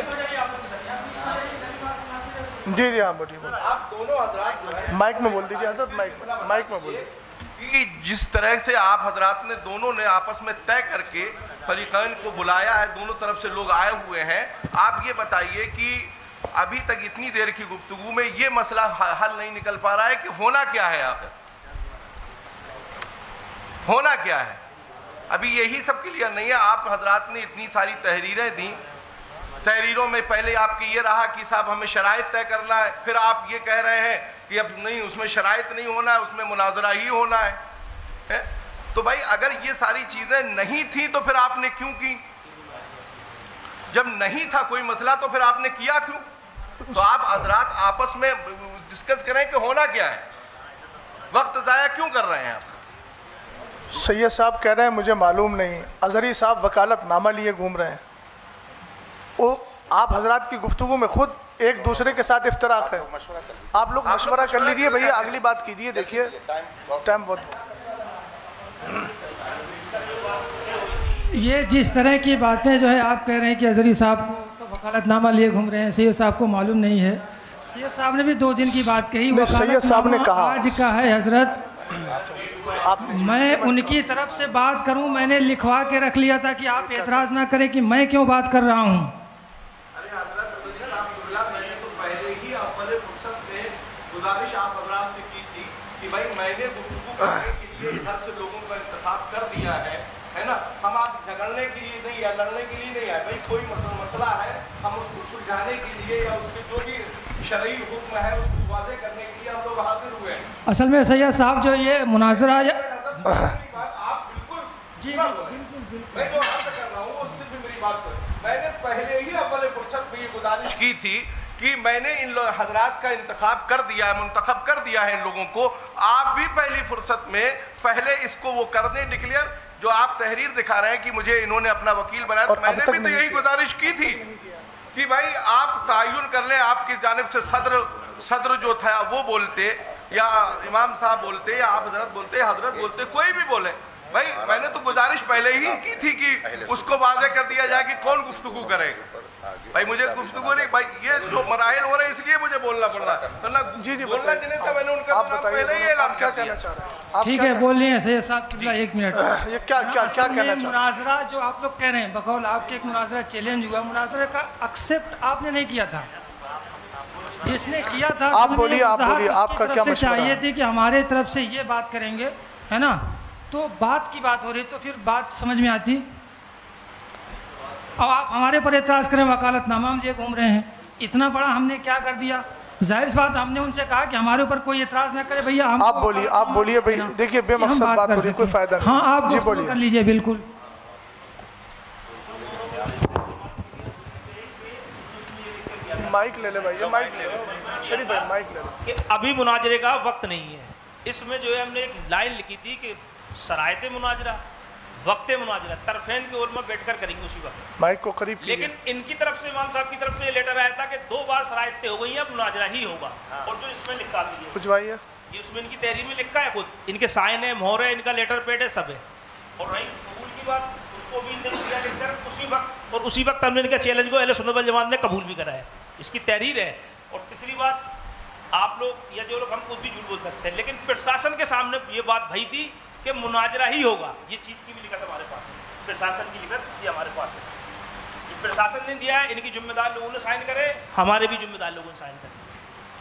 جی ہاں بولیے، آپ دونوں حضرات مائک میں بول دیجیے حضرت، مائک میں بولیے کہ جس طرح سے آپ حضرات نے دونوں نے آپس میں طے کر کے فریقین کو بلایا ہے، دونوں طرف سے لوگ آئے ہوئے ہیں، آپ یہ بتائیے کہ ابھی تک اتنی دیر کی گفتگو میں یہ مسئلہ حل نہیں نکل پا رہا ہے کہ ہونا کیا ہے، آخر ہونا کیا ہے؟ ابھی یہی سب کلیئر نہیں ہے۔ آپ حضرات نے اتنی ساری تحریریں دیں، تحریروں میں پہلے آپ کی یہ رہا کہ صاحب ہمیں شرائط طے کرنا ہے، پھر آپ یہ کہہ رہے ہیں کہ اب نہیں، اس میں شرائط نہیں ہونا ہے، اس میں مناظرہ ہی ہونا ہے۔ تو بھائی اگر یہ ساری چیزیں نہیں تھیں تو پھر آپ نے کیوں کی؟ جب نہیں تھا کوئی مسئلہ تو پھر آپ نے کیا کیوں؟ تو آپ حضرات آپس میں ڈسکس کریں کہ ہونا کیا ہے، وقت ضائع کیوں کر رہے ہیں آپ؟ سید صاحب کہہ رہے ہیں مجھے معلوم نہیں، اظہری صاحب وکالت نامہ لیے گھوم رہے ہیں، آپ حضرات کی گفتگو میں خود ایک دوسرے کے ساتھ افتراق ہے، آپ لوگ مشورہ کر لیجئے بھئی، اگلی بات کیجئے، دیکھیے ٹائم بہت یہ جس طرح کی باتیں جو ہے آپ کہہ رہے ہیں کہ اظہری صاحب کو تو وکالت نامہ لیے گھوم رہے ہیں، سید صاحب کو معلوم نہیں ہے۔ سید صاحب نے بھی 2 دن کی بات کہی، سید صاحب نے کہا آج کا ہے حضرت، میں ان کی طرف سے بات کروں، میں نے لکھوا کے رکھ لیا تھا کہ آپ اعتراض نہ کریں کہ میں کیوں بات کر رہا ہوں۔ ارے حضرت میں نے تو پہلے ہی اول فرصت میں گزارش آپ حضرات سے کی تھی کہ بھائی میں نے گفتگو کرنے کے لیے ادھر سے لوگوں کا انتخاب کر دیا ہے نا، ہم آپ جھگڑنے کے لیے نہیں یا لڑنے کے لیے نہیں آئے، بھائی کوئی مسئلہ ہے ہم اس کو سلجھانے کے لیے یا اس کے جو بھی شرعی حکم ہے اس کو واضح کرنے کے لیے ہم لوگ حاضر ہوئے ہیں۔ اصل میں سید صاحب جو یہ مناظرہ آپ بالکل جی میں جو عرض کر رہا ہوں اس سے بھی میری بات کریں، میں نے پہلے ہی اول فرصت میں یہ گزارش کی تھی کہ میں نے ان حضرات کا انتخاب کر دیا ہے، منتخب کر دیا ہے ان لوگوں کو، آپ بھی پہلی فرصت میں پہلے اس کو وہ کر دیں ڈکلیئر، جو آپ تحریر دکھا رہے ہیں کہ مجھے انہوں نے اپنا وکیل بنایا، تو میں نے بھی تو یہی گزارش کی تھی کہ بھائی آپ تعین کر لیں، آپ کی جانب سے صدر جو تھا وہ بولتے یا امام صاحب بولتے یا آپ حضرت بولتے کوئی بھی بولے، بھائی میں نے تو گزارش پہلے ہی کی تھی کہ اس کو واضح کر دیا جائے کہ کون گفتگو کرے گا، بھائی مجھے گفتگو نہیں، بھائی یہ جو مراحل ہو رہے ہیں اس لیے مجھے بولنا پڑ رہا ہے، جی بولنا جنہیں تھا میں نے ان کا نام پہلے ہی اعلان کر دیا۔ ٹھیک ہے بول رہے ہیں سید صاحب قبلہ، 1 منٹ۔ یہ کیا کہنا چاہ رہے ہیں؟ مناظرہ جو آپ لوگ کہہ رہے ہیں بقول آپ کے ایک مناظرہ چیلنج ہوا، مناظرہ کا ایکسیپٹ آپ نے نہیں کیا تھا، جس نے کیا تھا آپ بولیے، آپ کا کیا مشورہ ہے؟ چاہیے تھی کہ ہمارے طرف سے یہ بات کریں گے، ہے نا، تو بات کی بات ہو رہی تو پھر بات سمجھ میں آتی، اب آپ ہمارے پر اعتراض کریں وکالت نامہ ہم لیے گھوم رہے ہیں، اتنا بڑا ہم نے کیا کر دیا؟ ظاہر سی بات ہم نے ان سے کہا کہ ہمارے اوپر کوئی اعتراض نہ کرے بھیا، آپ بولیے بھئی، دیکھیے بے مقصد بات ہو رہی، کوئی فائدہ نہیں۔ ہاں آپ گفتگو کر لیجئے، بالکل۔ مائک لے لے بھائی، یہ مائک لے لے شریف بھائی، مائک لے لے. کہ ابھی مناظرے کا وقت نہیں ہے. اس میں جو ہے ہم نے ایک لائن لکھی تھی کہ شرائط مناظرہ، وقت مناظرہ طرفین کے علماء بیٹھ کر کریں گے اسی وقت. مائک کو قریب کیجیے. لیکن ان کی طرف سے امام صاحب کی طرف سے یہ لیٹر آیا تھا کہ 2 بار شرائط طے ہو گئی ہیں، اب مناظرہ ہی ہوگا. اور جو اس میں لکھا بھی ہے پوچھوائیے، یہ اس میں ان کی تحریر میں لکھا ہے، خود ان کے سائن ہے، مہر ہے، ان کا لیٹر پیڈ ہے، سب ہے. اور رہی قبول کی بات، اس کو بھی نہیں کیا لکھ کر اسی وقت، اور اسی وقت ہم نے ان کے چیلنج کو اہل سنت والجماعت نے قبول بھی کرا ہے. اس کی تحریر ہے. اور تیسری بات، آپ لوگ یا جو لوگ ہم خود بھی جھوٹ بول سکتے ہیں، لیکن پرشاسن کے سامنے یہ بات بھئی تھی کہ مناظرہ ہی ہوگا. یہ چیز کی بھی لکھت ہمارے پاس ہے، پرشاسن کی لکھت یہ ہمارے پاس ہے. یہ پرشاسن نے دیا ہے، ان کی ذمہ دار لوگوں نے سائن کرے، ہمارے بھی ذمہ دار لوگوں نے سائن کرے.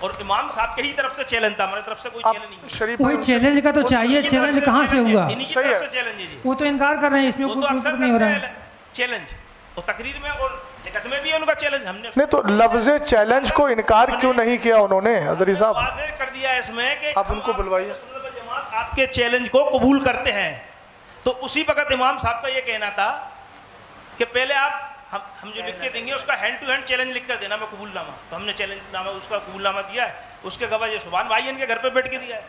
اور امام صاحب کے ہی طرف سے چیلنج تھا، ہمارے طرف سے کوئی چیلنج نہیں ہے. شریف وہی چیلنج کا تو چاہیے، چیلنج کہاں سے ہوا؟ انہی کی طرف سے چیلنج ہے جی. وہ تو انکار کر رہے ہیں، اس میں وہ تو کوئی اکثر نہیں ہو رہا ہے. چیلنج تو تقریر میں اور لکھت میں بھی ہے ان کا چیلنج. ہم نے نہیں تو لفظ چیلنج کو انکار کیوں نہیں کیا انہوں نے حضری صاحب؟ واضح کر دیا ہے اس میں کہ آپ ان کو بلوائیے. سنت والجماعت آپ کے چیلنج کو قبول کرتے ہیں. تو اسی وقت امام صاحب کا یہ کہنا تھا کہ پہلے آپ ہم جو لکھ کے دیں گے اس کا ہینڈ ٹو ہینڈ چیلنج لکھ کر دینا میں قبول نامہ. تو ہم نے چیلنج نامہ اس کا قبول نامہ دیا ہے. اس کے گواہ یہ سبحان بھائی ان کے گھر پہ بیٹھ کے دیا ہے.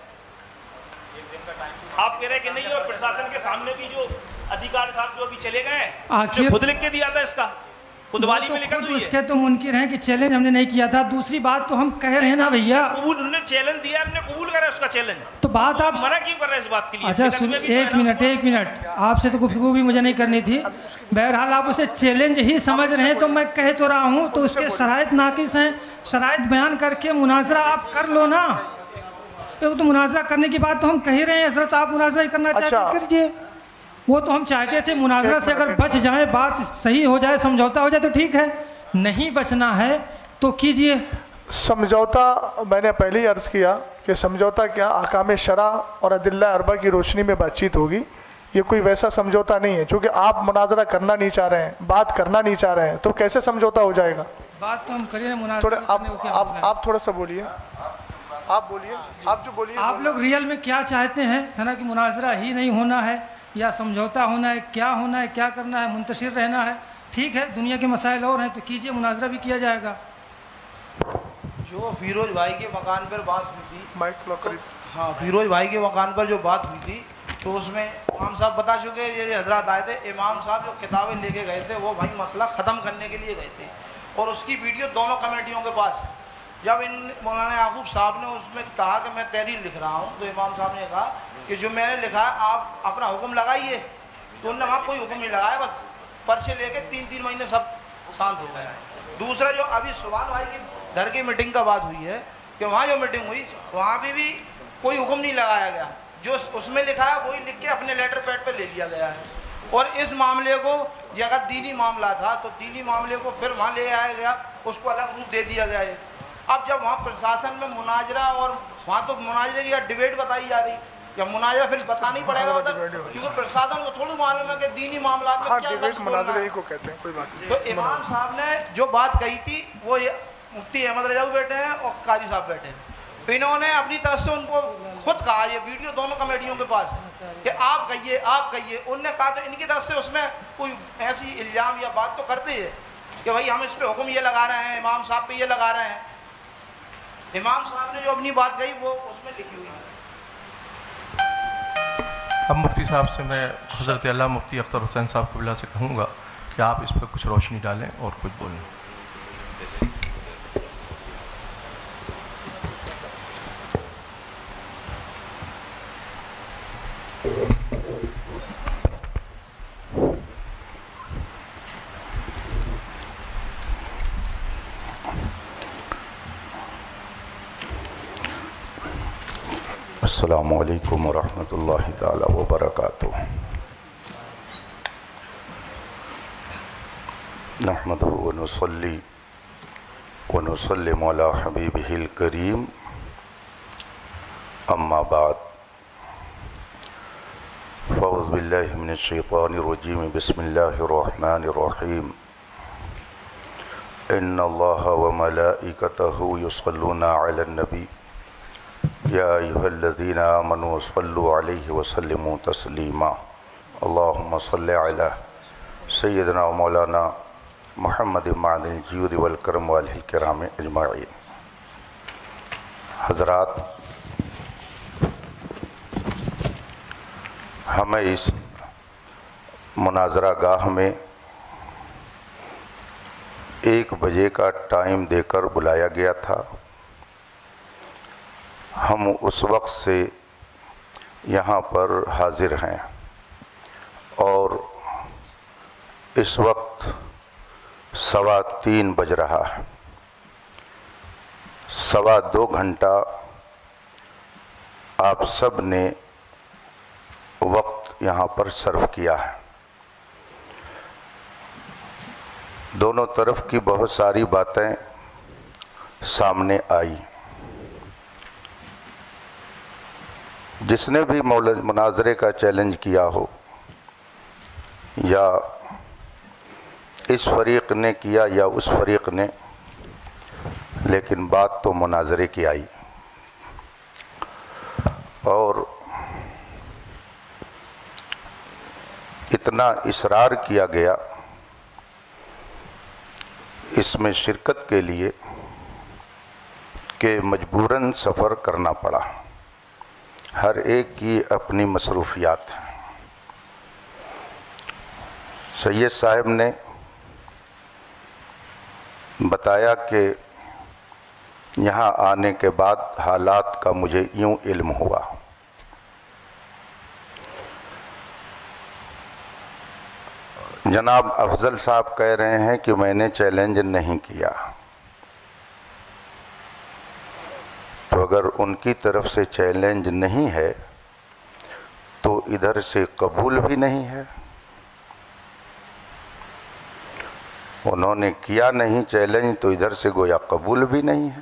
آپ کہہ رہے کہ نہیں، اور پرشاسن کے سامنے بھی جو ادھیکار صاحب جو ابھی چلے گئے ہیں خود لکھ کے دیا تھا. اس کا خود والی میں لکھا تو اس کے تو منکر ہیں کہ چیلنج ہم نے نہیں کیا تھا. دوسری بات تو ہم کہہ رہے ہیں نا بھیا، قبول انہوں نے چیلنج دیا، ہم نے قبول کرا اس کا چیلنج. تو بات آپ منع کیوں کر رہے ہیں اس بات کے لیے؟ اچھا ایک منٹ آپ سے تو گفتگو بھی مجھے نہیں کرنی تھی. بہرحال آپ اسے چیلنج ہی سمجھ رہے ہیں تو میں کہہ تو رہا ہوں، تو اس کے شرائط ناقص ہیں. شرائط بیان کر کے مناظرہ آپ کر لو نا. تو مناظرہ کرنے کی بات تو ہم کہہ رہے ہیں حضرت، آپ مناظرہ کرنا چاہتے ہیں کیجئے. وہ تو ہم چاہتے تھے مناظرہ سے اگر بچ جائے، بات صحیح ہو جائے، سمجھوتا ہو جائے تو ٹھیک ہے، نہیں بچنا ہے تو کیجئے. سمجھوتا میں نے پہلے ہی عرض کیا کہ سمجھوتا کیا احکام شرع اور ادلہ اربع کی روشنی میں بات چیت ہوگی. یہ کوئی ویسا سمجھوتا نہیں ہے. چونکہ آپ مناظرہ کرنا نہیں چاہ رہے ہیں، بات کرنا نہیں چاہ رہے ہیں، تو کیسے سمجھوتا ہو جائے گا؟ بات تو ہم کریں مناظرہ. تھوڑے آپ تھوڑا سا بولیے، آپ بولیے، آپ جو بولیے. آپ لوگ ریئل میں کیا چاہتے ہیں، ہے نا، کہ مناظرہ ہی نہیں ہونا ہے یا سمجھوتا ہونا ہے، کیا ہونا ہے، کیا کرنا ہے، منتشر رہنا ہے؟ ٹھیک ہے، دنیا کے مسائل اور ہیں تو کیجئے، مناظرہ بھی کیا جائے گا. جو فیروز بھائی کے مکان پر بات ہوئی تھی، مائک تھوڑا قریب. ہاں، فیروز بھائی کے مکان پر جو بات ہوئی تھی تو اس میں امام صاحب بتا چکے، یہ حضرات آئے تھے. امام صاحب جو کتابیں لے کے گئے تھے وہ بھائی مسئلہ ختم کرنے کے لیے گئے تھے، اور اس کی ویڈیو دونوں کمیٹیوں کے پاس ہے. جب مولانا یعقوب صاحب نے اس میں کہا کہ میں تحریر لکھ رہا ہوں، تو امام صاحب نے کہا کہ جو میں نے لکھا ہے آپ اپنا حکم لگائیے. تو انہوں نے وہاں کوئی حکم نہیں لگایا، بس پرچے لے کے 3 مہینے سب شانت ہو گئے. دوسرا جو ابھی سبحان بھائی کی گھر کی میٹنگ کا بات ہوئی ہے کہ وہاں جو میٹنگ ہوئی وہاں بھی کوئی حکم نہیں لگایا گیا. جو اس میں لکھا ہے وہی لکھ کے اپنے لیٹر پیڈ پہ لے لیا گیا ہے. اور اس معاملے کو جو اگر دینی معاملہ تھا تو دینی معاملے کو پھر وہاں لے آیا گیا، اس کو الگ روپ دے دیا گیا ہے. اب جب وہاں پرشاسن میں مناظرہ، اور وہاں تو مناظرے کی ڈیبیٹ بتائی جا رہی، یا مناظرہ پھر بتانا ہی پڑے گا کیونکہ پرشاسن کو تھوڑی معلوم ہے کہ دینی معاملات میں کیا لفظ بولنا ہے. مناظرے ہی کو کہتے ہیں، کوئی بات نہیں. تو امام صاحب نے جو بات کہی تھی وہ مفتی احمد رجاوی بیٹھے ہیں اور قاضی صاحب بیٹھے ہیں، انہوں نے اپنی طرف سے ان کو خود کہا، یہ ویڈیو دونوں کمیٹیوں کے پاس ہے، کہ آپ کہیے آپ کہیے. انہوں نے کہا تو ان کی طرف سے اس میں کوئی ایسی الزام یا بات تو کرتے ہیں کہ بھائی ہم اس پہ حکم یہ لگا رہے ہیں، امام صاحب پہ یہ لگا رہے ہیں. امام صاحب نے جو اپنی بات کہی وہ اس میں لکھی ہوئی ہے. اب مفتی صاحب سے میں حضرت علامہ مفتی اختر حسین صاحب قبلہ سے کہوں گا کہ آپ اس پہ کچھ روشنی ڈالیں اور کچھ بولیں. السلام علیکم ورحمۃ اللہ تعالی وبرکاتہ. نحمدہ ونصلی ونسلم علی حبیبہ الکریم، اما بعد، فاعوذ باللہ من الشیطان الرجیم، بسم اللہ الرحمن الرحیم. ان اللہ وملائکتہ یصلون علی النبی یا ایہا الذین آمنوا صلوا علیہ وسلموا تسلیما. اللہم صل علی سیدنا و مولانا محمد معدن الجود والکرم والہ الکرام اجمعین۔ حضرات، ہمیں اس مناظرہ گاہ میں 1 بجے کا ٹائم دے کر بلایا گیا تھا۔ ہم اس وقت سے یہاں پر حاضر ہیں اور اس وقت 3:15 بج رہا ہے۔ 2.25 گھنٹہ آپ سب نے وقت یہاں پر صرف کیا ہے۔ دونوں طرف کی بہت ساری باتیں سامنے آئی۔ جس نے بھی مناظرے کا چیلنج کیا ہو، یا اس فریق نے کیا یا اس فریق نے، لیکن بات تو مناظرے کی آئی۔ اور اتنا اصرار کیا گیا اس میں شرکت کے لیے کہ مجبوراً سفر کرنا پڑا۔ ہر ایک کی اپنی مصروفیات ہیں۔ سید صاحب نے بتایا کہ یہاں آنے کے بعد حالات کا مجھے یوں علم ہوا۔ جناب افضل صاحب کہہ رہے ہیں کہ میں نے چیلنج نہیں کیا، تو اگر ان کی طرف سے چیلنج نہیں ہے تو ادھر سے قبول بھی نہیں ہے۔ انہوں نے کیا نہیں چیلنج تو ادھر سے گویا قبول بھی نہیں ہے،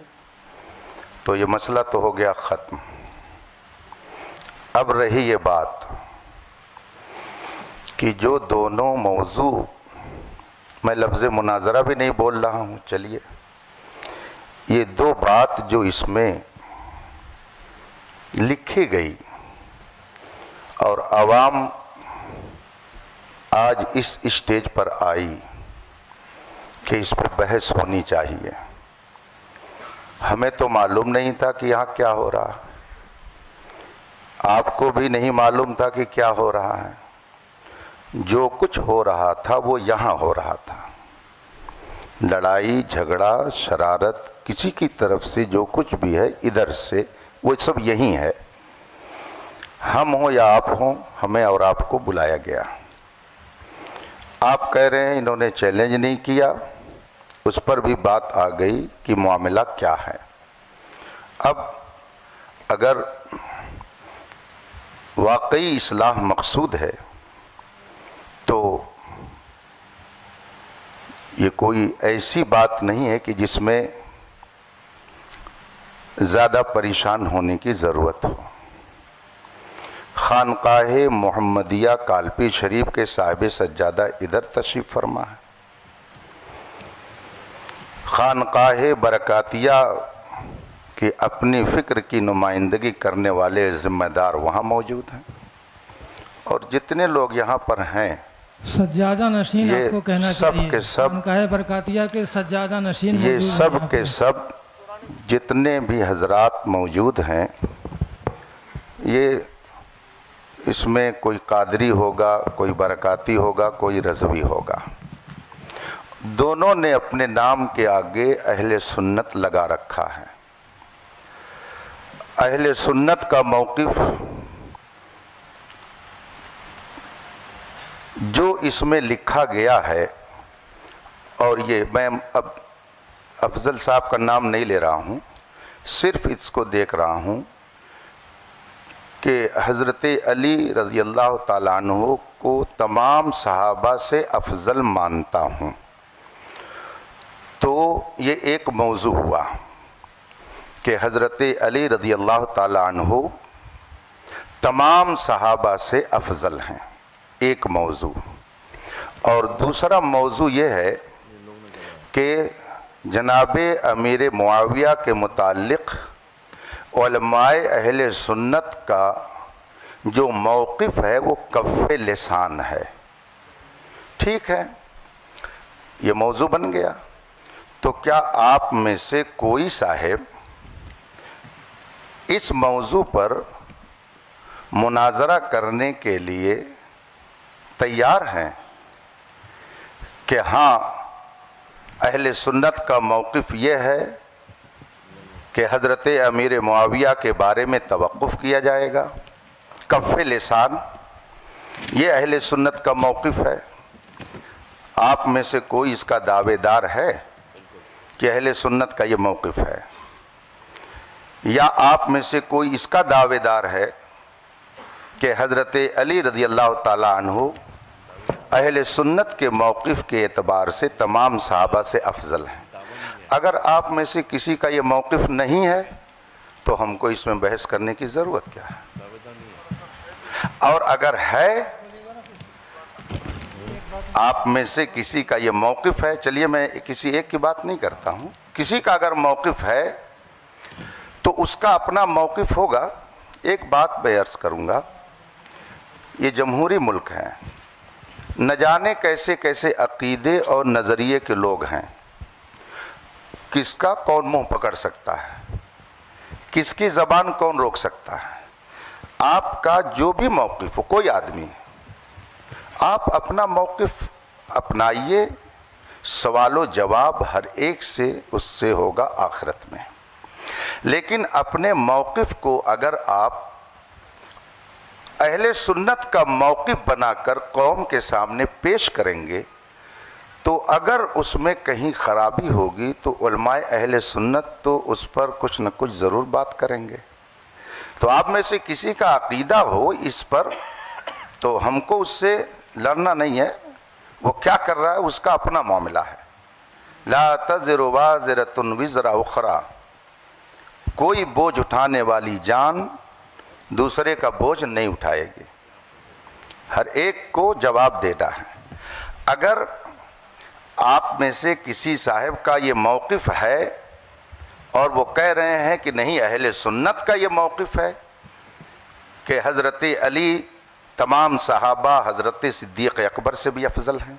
تو یہ مسئلہ تو ہو گیا ختم۔ اب رہی یہ بات کہ جو دونوں موضوع، میں لفظ مناظرہ بھی نہیں بول رہا ہوں، چلیے، یہ 2 بات جو اس میں لکھی گئی اور عوام آج اس اسٹیج پر آئی کہ اس پر بحث ہونی چاہیے، ہمیں تو معلوم نہیں تھا کہ یہاں کیا ہو رہا، آپ کو بھی نہیں معلوم تھا کہ کیا ہو رہا ہے۔ جو کچھ ہو رہا تھا وہ یہاں ہو رہا تھا۔ لڑائی جھگڑا شرارت کسی کی طرف سے جو کچھ بھی ہے ادھر سے، وہ سب یہی ہے۔ ہم ہوں یا آپ ہوں، ہمیں اور آپ کو بلایا گیا۔ آپ کہہ رہے ہیں انہوں نے چیلنج نہیں کیا، اس پر بھی بات آ گئی کہ معاملہ کیا ہے۔ اب اگر واقعی اصلاح مقصود ہے تو یہ کوئی ایسی بات نہیں ہے کہ جس میں زیادہ پریشان ہونے کی ضرورت ہو۔ خانقاہ محمدیہ کالپی شریف کے صاحب سجادہ ادھر تشریف فرما ہے، خانقاہ برکاتیہ کی اپنی فکر کی نمائندگی کرنے والے ذمہ دار وہاں موجود ہیں، اور جتنے لوگ یہاں پر ہیں سجادہ نشین آپ کو کہنا چاہیے، سب کے سب خانقاہ برکاتیہ کے سجادہ نشین یہ موجود سب ہیں کے سب جتنے بھی حضرات موجود ہیں، یہ اس میں کوئی قادری ہوگا، کوئی برکاتی ہوگا، کوئی رضوی ہوگا، دونوں نے اپنے نام کے آگے اہل سنت لگا رکھا ہے۔ اہل سنت کا موقف جو اس میں لکھا گیا ہے، اور یہ میں اب افضل صاحب کا نام نہیں لے رہا ہوں، صرف اس کو دیکھ رہا ہوں کہ حضرت علی رضی اللہ تعالیٰ عنہ کو تمام صحابہ سے افضل مانتا ہوں، تو یہ ایک موضوع ہوا کہ حضرت علی رضی اللہ تعالیٰ عنہ تمام صحابہ سے افضل ہیں، ایک موضوع۔ اور دوسرا موضوع یہ ہے کہ جناب امیر معاویہ کے متعلق علماء اہل سنت کا جو موقف ہے وہ کف لسان ہے۔ ٹھیک ہے، یہ موضوع بن گیا. تو کیا آپ میں سے کوئی صاحب اس موضوع پر مناظرہ کرنے کے لیے تیار ہیں کہ ہاں اہل سنت کا موقف یہ ہے کہ حضرت امیر معاویہ کے بارے میں توقف کیا جائے گا؟ کف لسان یہ اہل سنت کا موقف ہے. آپ میں سے کوئی اس کا دعوے دار ہے کہ اہل سنت کا یہ موقف ہے؟ یا آپ میں سے کوئی اس کا دعوے دار ہے کہ حضرت علی رضی اللہ تعالی عنہ اہل سنت کے موقف کے اعتبار سے تمام صحابہ سے افضل ہیں؟ اگر آپ میں سے کسی کا یہ موقف نہیں ہے تو ہم کو اس میں بحث کرنے کی ضرورت کیا ہے؟ اور اگر ہے آپ میں سے کسی کا یہ موقف ہے، چلیے میں کسی ایک کی بات نہیں کرتا ہوں، کسی کا اگر موقف ہے تو اس کا اپنا موقف ہوگا. ایک بات میں عرض کروں گا، یہ جمہوری ملک ہے، نہ جانے کیسے کیسے عقیدے اور نظریے کے لوگ ہیں. کس کا کون منہ پکڑ سکتا ہے؟ کس کی زبان کون روک سکتا ہے؟ آپ کا جو بھی موقف ہو، کوئی آدمی آپ اپنا موقف اپنائیے، سوال و جواب ہر ایک سے اس سے ہوگا آخرت میں. لیکن اپنے موقف کو اگر آپ اہل سنت کا موقف بنا کر قوم کے سامنے پیش کریں گے تو اگر اس میں کہیں خرابی ہوگی تو علماء اہل سنت تو اس پر کچھ نہ کچھ ضرور بات کریں گے. تو آپ میں سے کسی کا عقیدہ ہو اس پر تو ہم کو اس سے لڑنا نہیں ہے، وہ کیا کر رہا ہے اس کا اپنا معاملہ ہے. لا تزر وازرۃ وزر اخرى، کوئی بوجھ اٹھانے والی جان دوسرے کا بوجھ نہیں اٹھائے گی، ہر ایک کو جواب دینا ہے. اگر آپ میں سے کسی صاحب کا یہ موقف ہے اور وہ کہہ رہے ہیں کہ نہیں اہل سنت کا یہ موقف ہے کہ حضرت علی تمام صحابہ حضرت صدیق اکبر سے بھی افضل ہیں،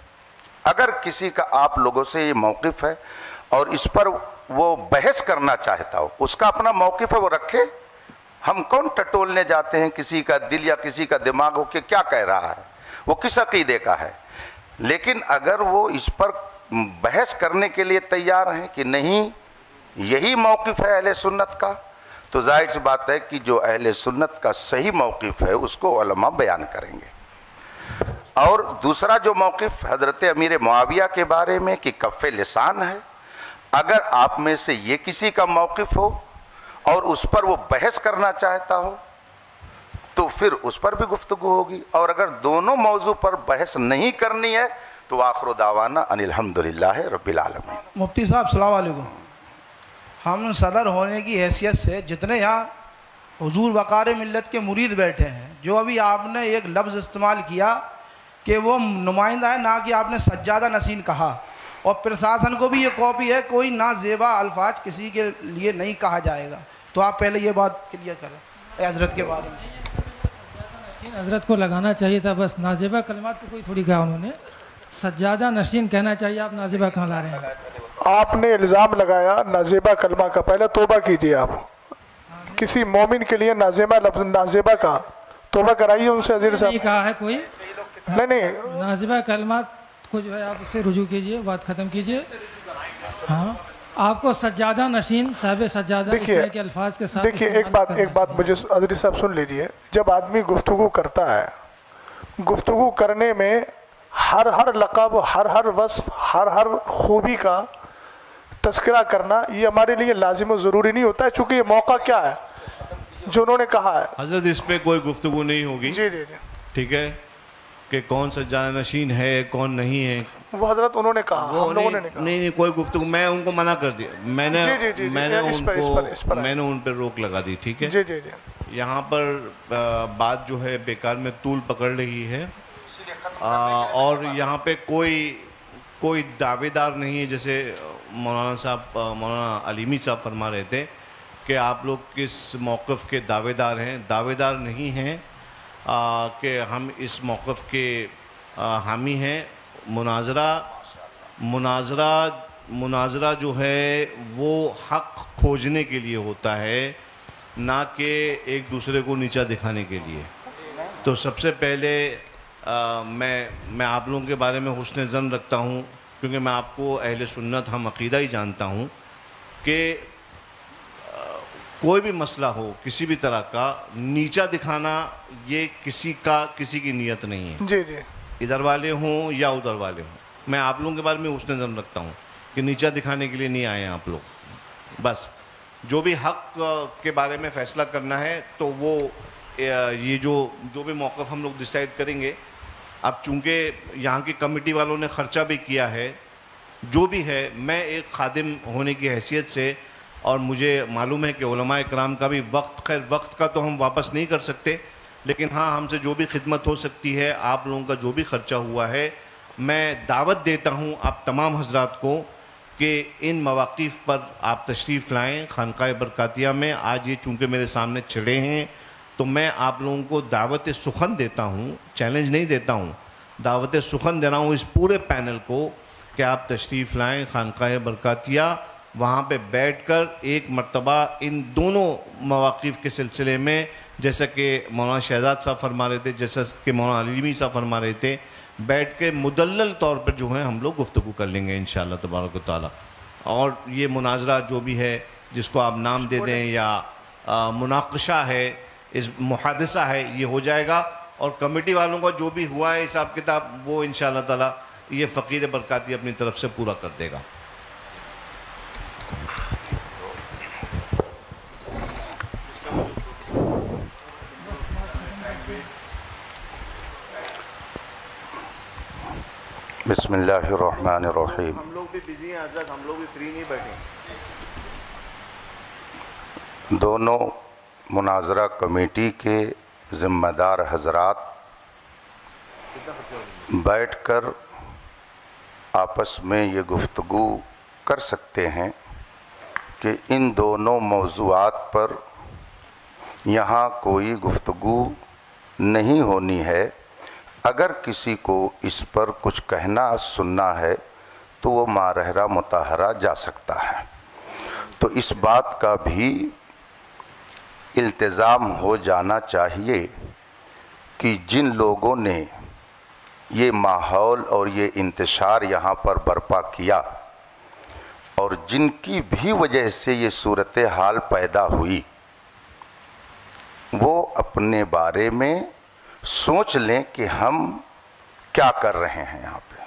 اگر کسی کا آپ لوگوں سے یہ موقف ہے اور اس پر وہ بحث کرنا چاہتا ہو، اس کا اپنا موقف ہے، وہ رکھے. ہم کون ٹٹولنے جاتے ہیں کسی کا دل یا کسی کا دماغ ہو کہ کیا کہہ رہا ہے، وہ کس عقیدے کا ہے. لیکن اگر وہ اس پر بحث کرنے کے لیے تیار ہیں کہ نہیں یہی موقف ہے اہل سنت کا، تو ظاہر سی بات ہے کہ جو اہل سنت کا صحیح موقف ہے اس کو علماء بیان کریں گے. اور دوسرا جو موقف حضرت امیر معاویہ کے بارے میں کہ کف لسان ہے، اگر آپ میں سے یہ کسی کا موقف ہو اور اس پر وہ بحث کرنا چاہتا ہو تو پھر اس پر بھی گفتگو ہوگی. اور اگر دونوں موضوع پر بحث نہیں کرنی ہے تو آخر دعوانا ان الحمدللہ رب العالمین. مفتی صاحب السلام علیکم. ہم صدر ہونے کی حیثیت سے جتنے یہاں حضور وقار ملت کے مرید بیٹھے ہیں، جو ابھی آپ نے ایک لفظ استعمال کیا کہ وہ نمائندہ ہے، نہ کہ آپ نے سجادہ نشین کہا، اور پرشاسن کو بھی یہ کاپی ہے، کوئی نہ زیبا الفاظ کسی کے لیے نہیں کہا جائے گا. تو آپ پہلے یہ بات کلیئر کریں حضرت کے بارے میں. حضرت کو لگانا چاہیے تھا، بس نازیبہ کلمات کو کوئی تھوڑی کہا انہوں نے، سجادہ نشین کہنا چاہیے. آپ نازیبہ کہاں لا رہے ہیں؟ آپ نے الزام لگایا نازیبہ کلمہ کا، پہلے توبہ کیجیے. آپ کسی مومن کے لیے نازیبہ لفظ نازیبہ کا توبہ کرائیے ان سے. عزیز صاحب نہیں کہا ہے کوئی، نہیں نازیبہ کلمات کو جو ہے آپ اس سے رجوع کیجیے، بات ختم کیجیے. ہاں آپ کو سجادہ نشین صاحب سجادہ اس طرح کے الفاظ کے ساتھ دیکھیے ایک بات مجھے عزیز صاحب سن لیجیے. جب آدمی گفتگو کرتا ہے، گفتگو کرنے میں ہر لقب، ہر وصف، ہر خوبی کا تذکرہ کرنا یہ ہمارے لیے لازم و ضروری نہیں ہوتا ہے، چونکہ یہ موقع کیا ہے جو انہوں نے کہا ہے. حضرت اس پہ کوئی گفتگو نہیں ہوگی. جی ٹھیک ہے کہ کون سجادہ نشین ہے کون نہیں ہے، وہ حضرت انہوں نے کہا، ہم لوگوں نے نہیں کوئی گفتگو. میں ان کو منع کر دیا، میں نے ان پہ روک لگا دی. ٹھیک ہے جی. یہاں پر بات جو ہے بیکار میں طول پکڑ رہی ہے، اور یہاں پہ کوئی دعوے دار نہیں ہے. جیسے مولانا علیمی صاحب فرما رہے تھے کہ آپ لوگ کس موقف کے دعوے دار ہیں. دعوے دار نہیں ہیں کہ ہم اس موقف کے حامی ہیں. مناظرہ جو ہے وہ حق کھوجنے کے لیے ہوتا ہے، نہ کہ ایک دوسرے کو نیچا دکھانے کے لیے۔ تو سب سے پہلے میں آپ لوگوں کے بارے میں حسن ظن رکھتا ہوں، کیونکہ میں آپ کو اہل سنت ہم عقیدہ ہی جانتا ہوں کہ کوئی بھی مسئلہ ہو کسی بھی طرح کا نیچا دکھانا یہ کسی کی نیت نہیں ہے، جی جی، ادھر والے ہوں یا ادھر والے ہوں۔ میں آپ لوگوں کے بارے میں حسن ظن رکھتا ہوں کہ نیچا دکھانے کے لیے نہیں آئے ہیں آپ لوگ۔ بس جو بھی حق کے بارے میں فیصلہ کرنا ہے تو وہ یہ جو بھی موقف ہم لوگ ڈیسائیڈ کریں گے، اب چونکہ یہاں کی کمیٹی والوں نے خرچہ بھی کیا ہے، جو بھی ہے، میں ایک خادم ہونے کی حیثیت سے، اور مجھے معلوم ہے کہ علماء اکرام کا بھی خیر وقت کا تو ہم واپس نہیں کر سکتے، لیکن ہاں ہم سے جو بھی خدمت ہو سکتی ہے، آپ لوگوں کا جو بھی خرچہ ہوا ہے، میں دعوت دیتا ہوں آپ تمام حضرات کو کہ ان مواقف پر آپ تشریف لائیں خانقاہ برکاتیہ میں۔ آج یہ چونکہ میرے سامنے چھڑے ہیں تو میں آپ لوگوں کو دعوت سخن دیتا ہوں، چیلنج نہیں دیتا ہوں، دعوت سخن دے رہا ہوں اس پورے پینل کو کہ آپ تشریف لائیں خانقاہ برکاتیہ، وہاں پہ بیٹھ کر ایک مرتبہ ان دونوں مواقف کے سلسلے میں، جیسا کہ مولانا شہزاد صاحب فرما رہے تھے، جیسا کہ مولانا علیمی صاحب فرما رہے تھے، بیٹھ کے مدلل طور پر جو ہے ہم لوگ گفتگو کر لیں گے انشاءاللہ تبارک و تعالیٰ۔ اور یہ مناظرہ جو بھی ہے، جس کو آپ نام دے دیں یا مناقشہ ہے، اس محادثہ ہے، یہ ہو جائے گا، اور کمیٹی والوں کا جو بھی ہوا ہے حساب کتاب وہ انشاءاللہ تعالیٰ یہ فقیر برکاتی اپنی طرف سے پورا کر دے گا۔ بسم اللہ الرحمن الرحیم۔ ہم لوگ بھی بزی ہیں حضرت، ہم لوگ بھی فری نہیں بیٹھے۔ دونوں مناظرہ کمیٹی کے ذمہ دار حضرات بیٹھ کر آپس میں یہ گفتگو کر سکتے ہیں کہ ان دونوں موضوعات پر یہاں کوئی گفتگو نہیں ہونی ہے۔ اگر کسی کو اس پر کچھ کہنا سننا ہے تو وہ مارحرہ مطہرہ جا سکتا ہے۔ تو اس بات کا بھی التزام ہو جانا چاہیے کہ جن لوگوں نے یہ ماحول اور یہ انتشار یہاں پر برپا کیا اور جن کی بھی وجہ سے یہ صورتحال پیدا ہوئی، وہ اپنے بارے میں سوچ لیں کہ ہم کیا کر رہے ہیں یہاں پہ،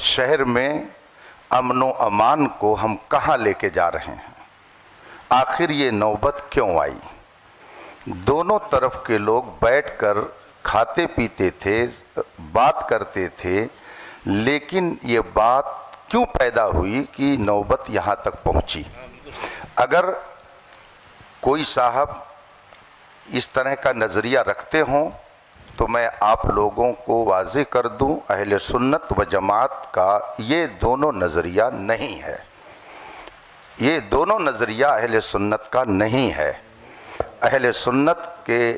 شہر میں امن و امان کو ہم کہاں لے کے جا رہے ہیں، آخر یہ نوبت کیوں آئی۔ دونوں طرف کے لوگ بیٹھ کر کھاتے پیتے تھے، بات کرتے تھے، لیکن یہ بات کیوں پیدا ہوئی کہ نوبت یہاں تک پہنچی۔ اگر کوئی صاحب اس طرح کا نظریہ رکھتے ہوں تو میں آپ لوگوں کو واضح کر دوں، اہل سنت و جماعت کا یہ دونوں نظریہ نہیں ہے، یہ دونوں نظریہ اہل سنت کا نہیں ہے۔ اہل سنت کے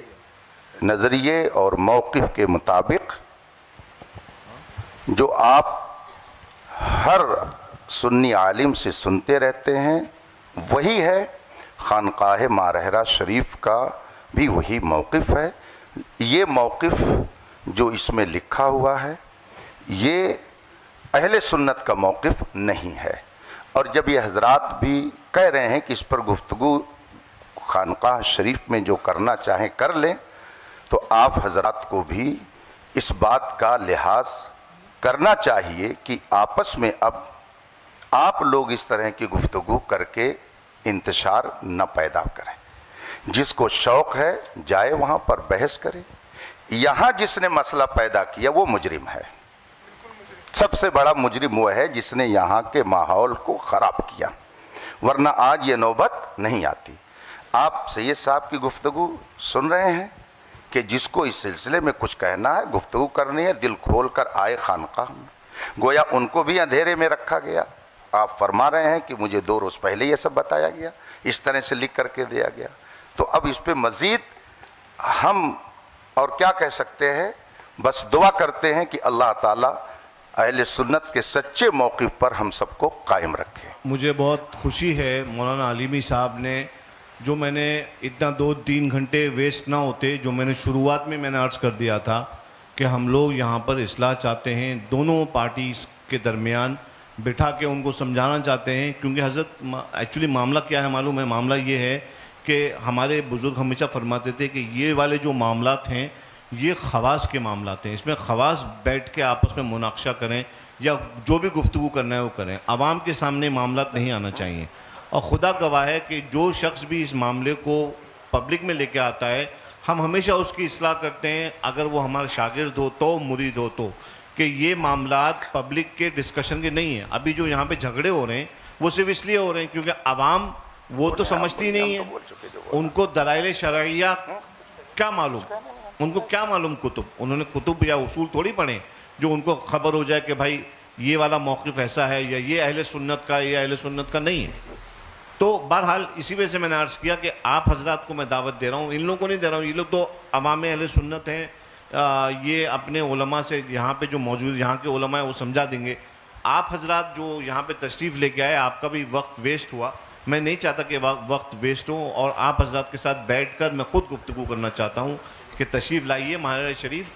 نظریے اور موقف کے مطابق جو آپ ہر سنی عالم سے سنتے رہتے ہیں وہی ہے، خانقاہ مارحرہ شریف کا بھی وہی موقف ہے۔ یہ موقف جو اس میں لکھا ہوا ہے یہ اہل سنت کا موقف نہیں ہے، اور جب یہ حضرات بھی کہہ رہے ہیں کہ اس پر گفتگو خانقاہ شریف میں جو کرنا چاہیں کر لیں، تو آپ حضرات کو بھی اس بات کا لحاظ کرنا چاہیے کہ آپس میں اب آپ لوگ اس طرح کی گفتگو کر کے انتشار نہ پیدا کریں۔ جس کو شوق ہے جائے وہاں پر بحث کرے۔ یہاں جس نے مسئلہ پیدا کیا وہ مجرم ہے، سب سے بڑا مجرم وہ ہے جس نے یہاں کے ماحول کو خراب کیا، ورنہ آج یہ نوبت نہیں آتی۔ آپ سید صاحب کی گفتگو سن رہے ہیں کہ جس کو اس سلسلے میں کچھ کہنا ہے، گفتگو کرنی ہے، دل کھول کر آئے خانقاہ میں۔ گویا ان کو بھی اندھیرے میں رکھا گیا۔ آپ فرما رہے ہیں کہ مجھے 2 روز پہلے یہ سب بتایا گیا، اس طرح سے لکھ کر کے دیا گیا، تو اب اس پہ مزید ہم اور کیا کہہ سکتے ہیں؟ بس دعا کرتے ہیں کہ اللہ تعالیٰ اہل سنت کے سچے موقف پر ہم سب کو قائم رکھے۔ مجھے بہت خوشی ہے مولانا علیمی صاحب نے، جو میں نے اتنا 2-3 گھنٹے ویسٹ نہ ہوتے، جو میں نے شروعات میں نے عرض کر دیا تھا کہ ہم لوگ یہاں پر اصلاح چاہتے ہیں، دونوں پارٹیز کے درمیان بٹھا کے ان کو سمجھانا چاہتے ہیں، کیونکہ حضرت ایکچولی معاملہ کیا ہے معلوم ہے؟ معاملہ یہ ہے کہ ہمارے بزرگ ہمیشہ فرماتے تھے کہ یہ والے جو معاملات ہیں یہ خواص کے معاملات ہیں، اس میں خواص بیٹھ کے آپس میں مناقشہ کریں یا جو بھی گفتگو کرنا ہے وہ کریں، عوام کے سامنے معاملات نہیں آنا چاہیے۔ اور خدا گواہ ہے کہ جو شخص بھی اس معاملے کو پبلک میں لے کے آتا ہے، ہم ہمیشہ اس کی اصلاح کرتے ہیں، اگر وہ ہمارا شاگرد ہو تو، مرید ہو تو، کہ یہ معاملات پبلک کے ڈسکشن کے نہیں ہیں۔ ابھی جو یہاں پہ جھگڑے ہو رہے ہیں وہ صرف اس لیے ہو رہے ہیں کیونکہ عوام وہ تو سمجھتی نہیں ہے، ان کو دلائل شرعیہ کیا معلوم، ان کو کیا معلوم کتب، انہوں نے کتب یا اصول تھوڑی پڑھیں جو ان کو خبر ہو جائے کہ بھائی یہ والا موقف ایسا ہے یا یہ اہل سنت کا یا اہل سنت کا نہیں ہے۔ تو بہرحال اسی وجہ سے میں نے عرض کیا کہ آپ حضرات کو میں دعوت دے رہا ہوں، ان لوگوں کو نہیں دے رہا ہوں، یہ لوگ تو عوام اہل سنت ہیں، یہ اپنے علماء سے یہاں پہ جو موجود یہاں کے علماء ہیں وہ سمجھا دیں گے۔ آپ حضرات جو یہاں پہ تشریف لے کے آئے، آپ کا بھی وقت ویسٹ ہوا، میں نہیں چاہتا کہ وقت ویسٹ ہو، اور آپ حضرات کے ساتھ بیٹھ کر میں خود گفتگو کرنا چاہتا ہوں کہ تشریف لائیے ماہر شریف،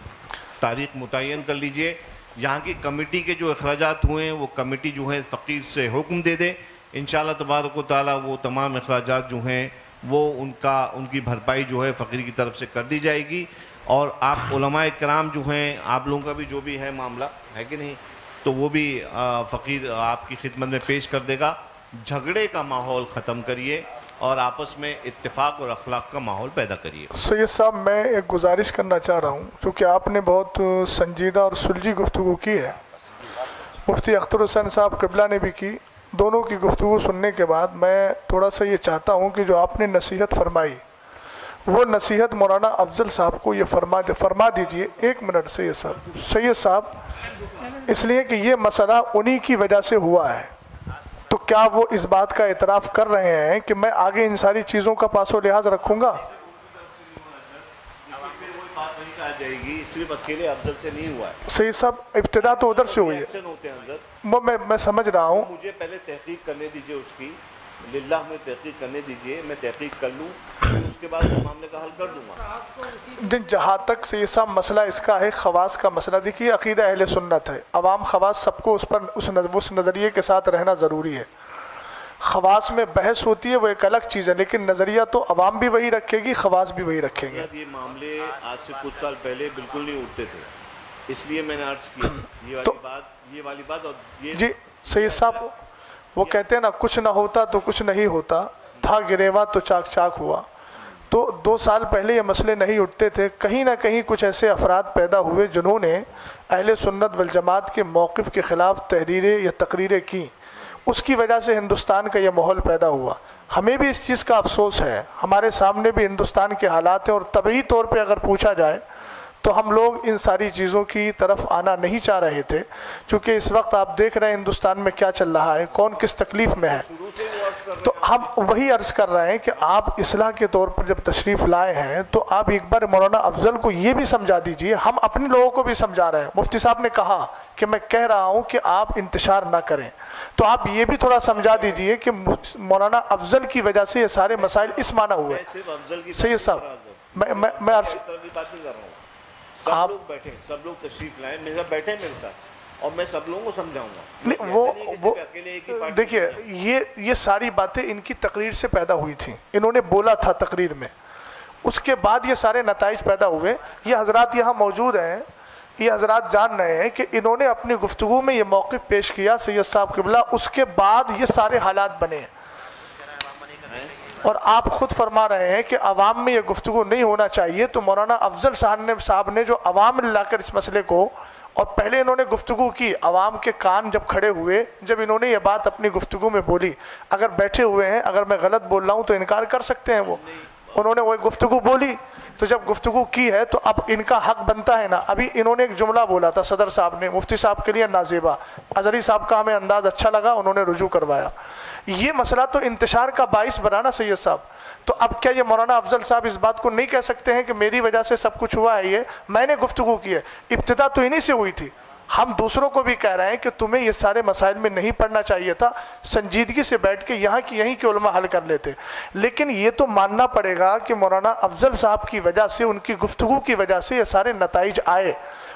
تاریخ متعین کر لیجئے، یہاں کی کمیٹی کے جو اخراجات ہوئے ہیں وہ کمیٹی جو ہے فقیر سے حکم دے دے، انشاءاللہ تبارک و تعالی وہ تمام اخراجات جو ہیں وہ ان کی بھرپائی جو ہے فقیر کی طرف سے کر دی جائے گی، اور آپ علماء کرام جو ہیں، آپ لوگوں کا بھی جو بھی ہے معاملہ ہے کہ نہیں، تو وہ بھی فقیر آپ کی خدمت میں پیش کر دے گا۔ جھگڑے کا ماحول ختم کریے اور آپس میں اتفاق اور اخلاق کا ماحول پیدا کریے۔ سید صاحب، میں ایک گزارش کرنا چاہ رہا ہوں، چونکہ آپ نے بہت سنجیدہ اور سلجھی گفتگو کی ہے، مفتی اختر حسین صاحب قبلہ نے بھی کی، دونوں کی گفتگو سننے کے بعد میں تھوڑا سا یہ چاہتا ہوں کہ جو آپ نے نصیحت فرمائی وہ نصیحت مولانا افضل صاحب کو یہ فرما دیجئے۔ ایک منٹ سید صاحب، اس لیے کہ یہ مسئلہ انہی کی وجہ سے ہوا ہے، تو کیا وہ اس بات کا اعتراف کر رہے ہیں کہ میں آگے ان ساری چیزوں کا پاس و لحاظ رکھوں گا؟ صرف اکیلے افضل سے نہیں ہوا ہے سید صاحب، ابتدا تو ادھر سے ہوئی ہے، میں سمجھ رہا ہوں، مجھے پہلے تحقیق کرنے دیجئے، اس کی للہ میں تحقیق کرنے دیجئے، میں تحقیق کر لوں، اس کے بعد معاملے کا حل کر دوں گا۔ جہاں تک سید صاحب مسئلہ اس کا ہے خواص کا مسئلہ، دیکھیے عقیدہ اہل سنت ہے، عوام خواص سب کو اس نظریے کے ساتھ رہنا ضروری ہے۔ خواص میں بحث ہوتی ہے وہ ایک الگ چیز ہے، لیکن نظریہ تو عوام بھی وہی رکھے گی، خواص بھی وہی رکھیں گے۔ یہ معاملے آج سے کچھ سال پہلے بالکل نہیں اٹھتے تھے، اس لیے میں نے عرض کیا یہ والی بات۔ اور جی سید صاحب، وہ کہتے ہیں نا، کچھ نہ ہوتا تو کچھ نہیں ہوتا، تھا گریوا تو چاک چاک ہوا۔ تو 2 سال پہلے یہ مسئلے نہیں اٹھتے تھے، کہیں نہ کہیں کچھ ایسے افراد پیدا ہوئے جنہوں نے اہل سنت والجماعت کے موقف کے خلاف تحریریں یا تقریریں کی، اس کی وجہ سے ہندوستان کا یہ ماحول پیدا ہوا۔ ہمیں بھی اس چیز کا افسوس ہے، ہمارے سامنے بھی ہندوستان کے حالات ہیں، اور طبعی طور پہ اگر پوچھا جائے تو ہم لوگ ان ساری چیزوں کی طرف آنا نہیں چاہ رہے تھے، چونکہ اس وقت آپ دیکھ رہے ہیں ہندوستان میں کیا چل رہا ہے، کون کس تکلیف میں ہے۔ تو ہم وہی عرض کر رہے ہیں کہ آپ اصلاح کے طور پر جب تشریف لائے ہیں تو آپ ایک بار مولانا افضل کو یہ بھی سمجھا دیجئے، ہم اپنے لوگوں کو بھی سمجھا رہے ہیں۔ مفتی صاحب نے کہا کہ میں کہہ رہا ہوں کہ آپ انتشار نہ کریں، تو آپ یہ بھی تھوڑا سمجھا دیجئے کہ مولانا افضل کی وجہ سے یہ سارے مسائل اس معنی ہوئے۔ سید صاحب، میں عرض سب لوگ بیٹھیں، سب لوگ تشریف لائیں، میرے ساتھ بیٹھیں میرے ساتھ، اور میں سب لوگوں کو سمجھاؤں گا۔ وہ دیکھیے، یہ ساری باتیں ان کی تقریر سے پیدا ہوئی تھیں، انہوں نے بولا تھا تقریر میں، اس کے بعد یہ سارے نتائج پیدا ہوئے۔ یہ حضرات یہاں موجود ہیں، یہ حضرات جان رہے ہیں کہ انہوں نے اپنی گفتگو میں یہ موقف پیش کیا سید صاحب قبلہ، اس کے بعد یہ سارے حالات بنے ہیں، اور آپ خود فرما رہے ہیں کہ عوام میں یہ گفتگو نہیں ہونا چاہیے۔ تو مولانا افضل صاحب نے جو عوام میں لا کر اس مسئلے کو، اور پہلے انہوں نے گفتگو کی، عوام کے کان جب کھڑے ہوئے، جب انہوں نے یہ بات اپنی گفتگو میں بولی، اگر بیٹھے ہوئے ہیں، اگر میں غلط بول رہا ہوں تو انکار کر سکتے ہیں، وہ انہوں نے وہ گفتگو بولی، تو جب گفتگو کی ہے تو اب ان کا حق بنتا ہے نا۔ ابھی انہوں نے ایک جملہ بولا تھا صدر صاحب نے، مفتی صاحب کے لیے نازیبا، ازہری صاحب کا ہمیں انداز اچھا لگا، انہوں نے رجوع کروایا۔ یہ مسئلہ تو انتشار کا باعث بنا نا سید صاحب، تو اب کیا یہ مولانا افضل صاحب اس بات کو نہیں کہہ سکتے ہیں کہ میری وجہ سے سب کچھ ہوا ہے؟ یہ میں نے گفتگو کی ہے، ابتدا تو انہی سے ہوئی تھی، ہم دوسروں کو بھی کہہ رہے ہیں کہ تمہیں یہ سارے مسائل میں نہیں پڑھنا چاہیے تھا، سنجیدگی سے بیٹھ کے یہیں کے علماء حل کر لیتے. لیکن یہ تو ماننا پڑے گا کہ مولانا افضل صاحب کی وجہ سے، ان کی گفتگو کی وجہ سے یہ سارے نتائج آئے،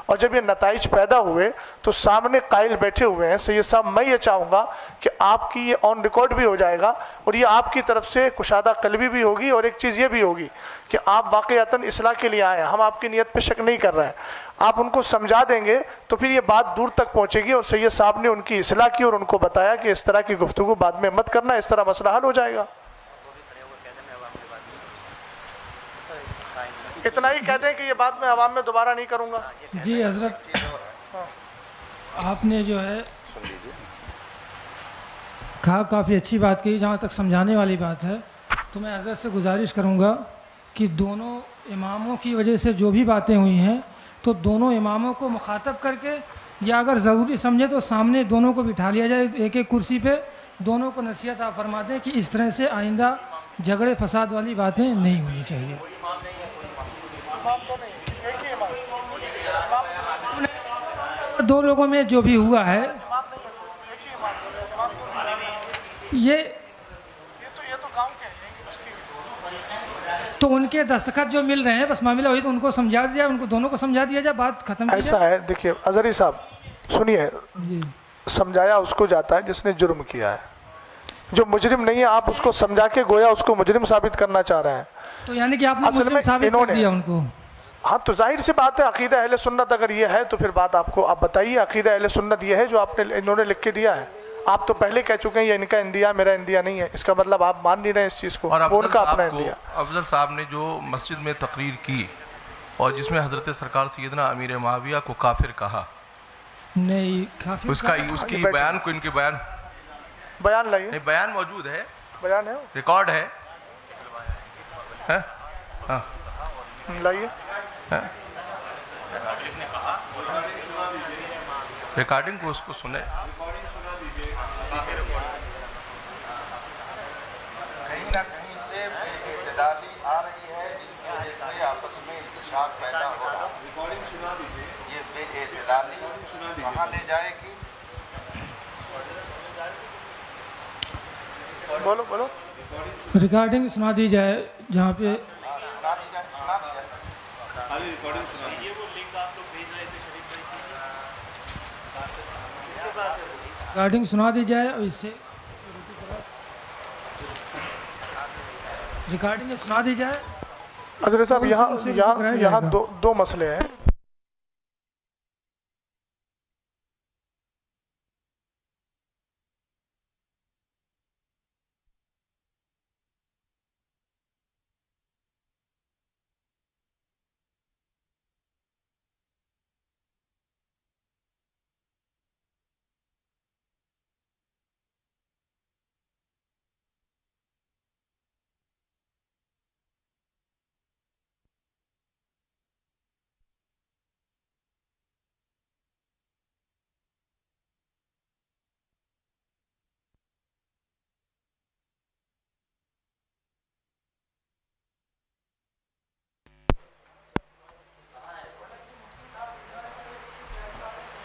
اور جب یہ نتائج پیدا ہوئے تو سامنے قائل بیٹھے ہوئے ہیں. سید صاحب میں یہ چاہوں گا کہ آپ کی یہ آن ریکارڈ بھی ہو جائے گا، اور یہ آپ کی طرف سے کشادہ قلبی بھی ہوگی، اور ایک چیز یہ بھی ہوگی کہ آپ واقعتاً اصلاح کے لیے آئے ہیں. ہم آپ کی نیت پہ شک نہیں کر رہے ہیں. آپ ان کو سمجھا دیں گے تو پھر یہ بات دور تک پہنچے گی، اور سید صاحب نے ان کی اصلاح کی اور ان کو بتایا کہ اس طرح کی گفتگو بعد میں مت کرنا، اس طرح مسئلہ حل ہو جائے گا. اتنا ہی کہہ دیں کہ یہ بات میں عوام میں دوبارہ نہیں کروں گا. جی حضرت، آپ نے جو ہے کہا، کافی اچھی بات کہی. جہاں تک سمجھانے والی بات ہے تو میں حضرت سے گزارش کروں گا کہ دونوں اماموں کی وجہ سے جو بھی باتیں ہوئی ہیں تو دونوں اماموں کو مخاطب کر کے، یا اگر ضروری سمجھے تو سامنے دونوں کو بٹھا لیا جائے ایک ایک کرسی پہ، دونوں کو نصیحت آپ فرما دیں کہ اس طرح سے آئندہ جھگڑے فساد والی باتیں نہیں ہونی چاہیے. دو لوگوں میں جو بھی ہوا ہے یہ تو ان کے دستخط جو مل رہے ہیں، بس معاملہ ہوئی تو ان کو سمجھا دیا، ان کو دونوں کو سمجھا دیا جائے، بات ختم. ایسا ہے، دیکھیے اظہری صاحب سنیے، سمجھایا اس کو جاتا ہے جس نے جرم کیا ہے. جو مجرم نہیں ہے آپ اس کو سمجھا کے گویا اس کو مجرم ثابت کرنا چاہ رہے ہیں. تو یعنی کہ آپ نے مجرم ثابت کر دیا ان کو. ہاں تو ظاہر سی بات ہے، عقیدہ اہل سنت اگر یہ ہے تو پھر بات آپ بتائیے. عقیدہ اہل سنت یہ ہے جو انہوں نے لکھ کے دیا ہے. آپ تو پہلے کہہ چکے ہیں یہ ان کا اندیا میرا اندیا نہیں ہے، اس کا مطلب آپ مان نہیں رہے اس چیز کو. اور ان کا اپنا اندیا. افضل صاحب نے جو مسجد میں تقریر کی اور جس میں حضرت سرکار سیدنا امیر معاویہ کو کافر کہا، نہیں کافر اس کی بیان کو، ان کے بیان لائیے. نہیں، بیان موجود ہے، بیان ہے، ریکارڈ ہے. لائیے ریکارڈنگ کو، اس کو سنے. کہیں نہ کہیں سے بے اعتدالی آ رہی ہے جس کی وجہ سے آپس میں انتشاق پیدا ہو رہا ہے. یہ بے اعتدالی کہاں لے جائے گی؟ بولو بولو. ریکارڈنگ سنا دی جائے جہاں پہ سنا دی جائے. ریکارڈنگ سنا دی جائے، اور اس سے ریکارڈنگ سنا دی جائے. حضرت صاحب یہاں دو مسئلے ہیں.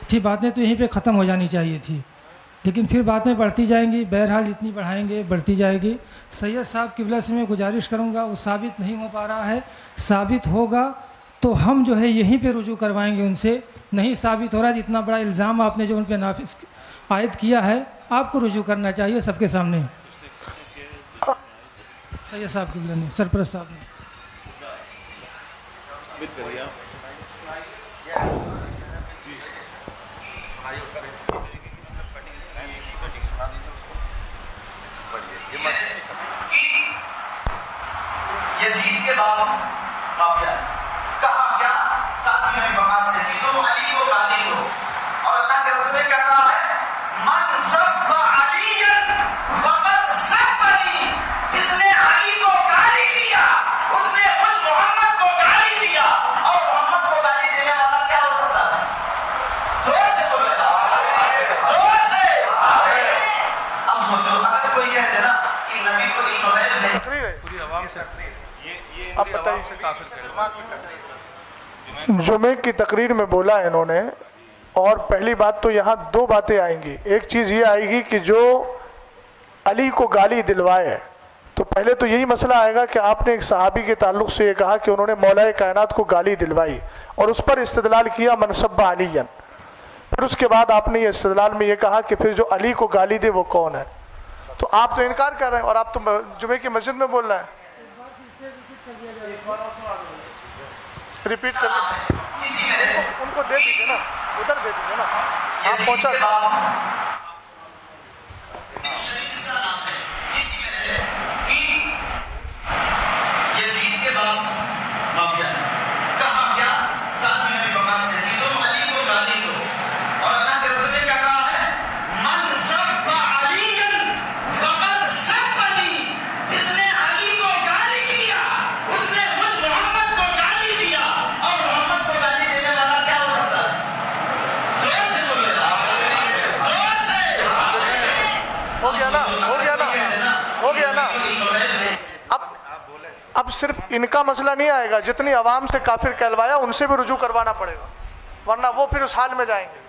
تھی باتیں تو یہیں پہ ختم ہو جانی چاہیے تھی، لیکن پھر باتیں بڑھتی جائیں گی. بہرحال جتنی بڑھائیں گے بڑھتی جائے گی. سید صاحب قبلہ سے میں گزارش کروں گا، وہ ثابت نہیں ہو پا رہا ہے، ثابت ہوگا تو ہم جو ہے یہیں پہ رجوع کروائیں گے ان سے. نہیں ثابت ہو رہا، جتنا بڑا الزام آپ نے جو ان پہ نافذ عائد کیا ہے، آپ کو رجوع کرنا چاہیے سب کے سامنے. سید صاحب قبلہ نے، سرپرست صاحب نے. یزید کے بعد معاویہ کہا کیا ساتھ میں بقا سے تم علی کو قاضی ہو، اور اللہ کے رسول کہہ رہا ہے من سب علی فقد سبنی، جس نے علی کو گالی دیا اس نے خود محمد کو گالی دیا. اور محمد کو گالی دینے والا کیا ہو سکتا ہے؟ زور سے بولے گا، زور سے. اب سوچو اگر کوئی کہہ دے نا کہ نبی کو علم غیب نہیں، پوری عوام سے آپ بتائیے. جمعے کی تقریر میں بولا انہوں نے، اور پہلی بات تو یہاں دو باتیں آئیں گی. ایک چیز یہ آئے گی کہ جو علی کو گالی دلوائے، تو پہلے تو یہی مسئلہ آئے گا کہ آپ نے ایک صحابی کے تعلق سے یہ کہا کہ انہوں نے مولا کائنات کو گالی دلوائی اور اس پر استدلال کیا من سب علیًا. پھر اس کے بعد آپ نے یہ استدلال میں یہ کہا کہ پھر جو علی کو گالی دے وہ کون ہے. تو آپ تو انکار کر رہے ہیں اور آپ تو جمعے کی مسجد میں بول رہے ہیں. ریپیٹ کر ان کو دے دیجیے نا، ادھر دے دیجیے نا، آپ پہنچا. یزید کے بعد معاویہ کہا کیا ذات میں نبی وقاص سے کہ تم علی کو گالی دو، اور اللہ کے رسول نے کیا کہا ہے من سب علیًا فقد سبنی، جس نے علی کو گالی دیا اس نے مجھ محمد کو گالی دیا. اور محمد کو گالی دینے والا کیا ہو سکتا ہے؟ زور سے بولے، زور سے. ہو گیا نا، ہو گیا نا، ہو گیا نا. اب صرف ان کا مسئلہ نہیں آئے گا، جتنی عوام سے کافر کہلوایا ان سے بھی رجوع کروانا پڑے گا، ورنہ وہ پھر اس حال میں جائیں گے.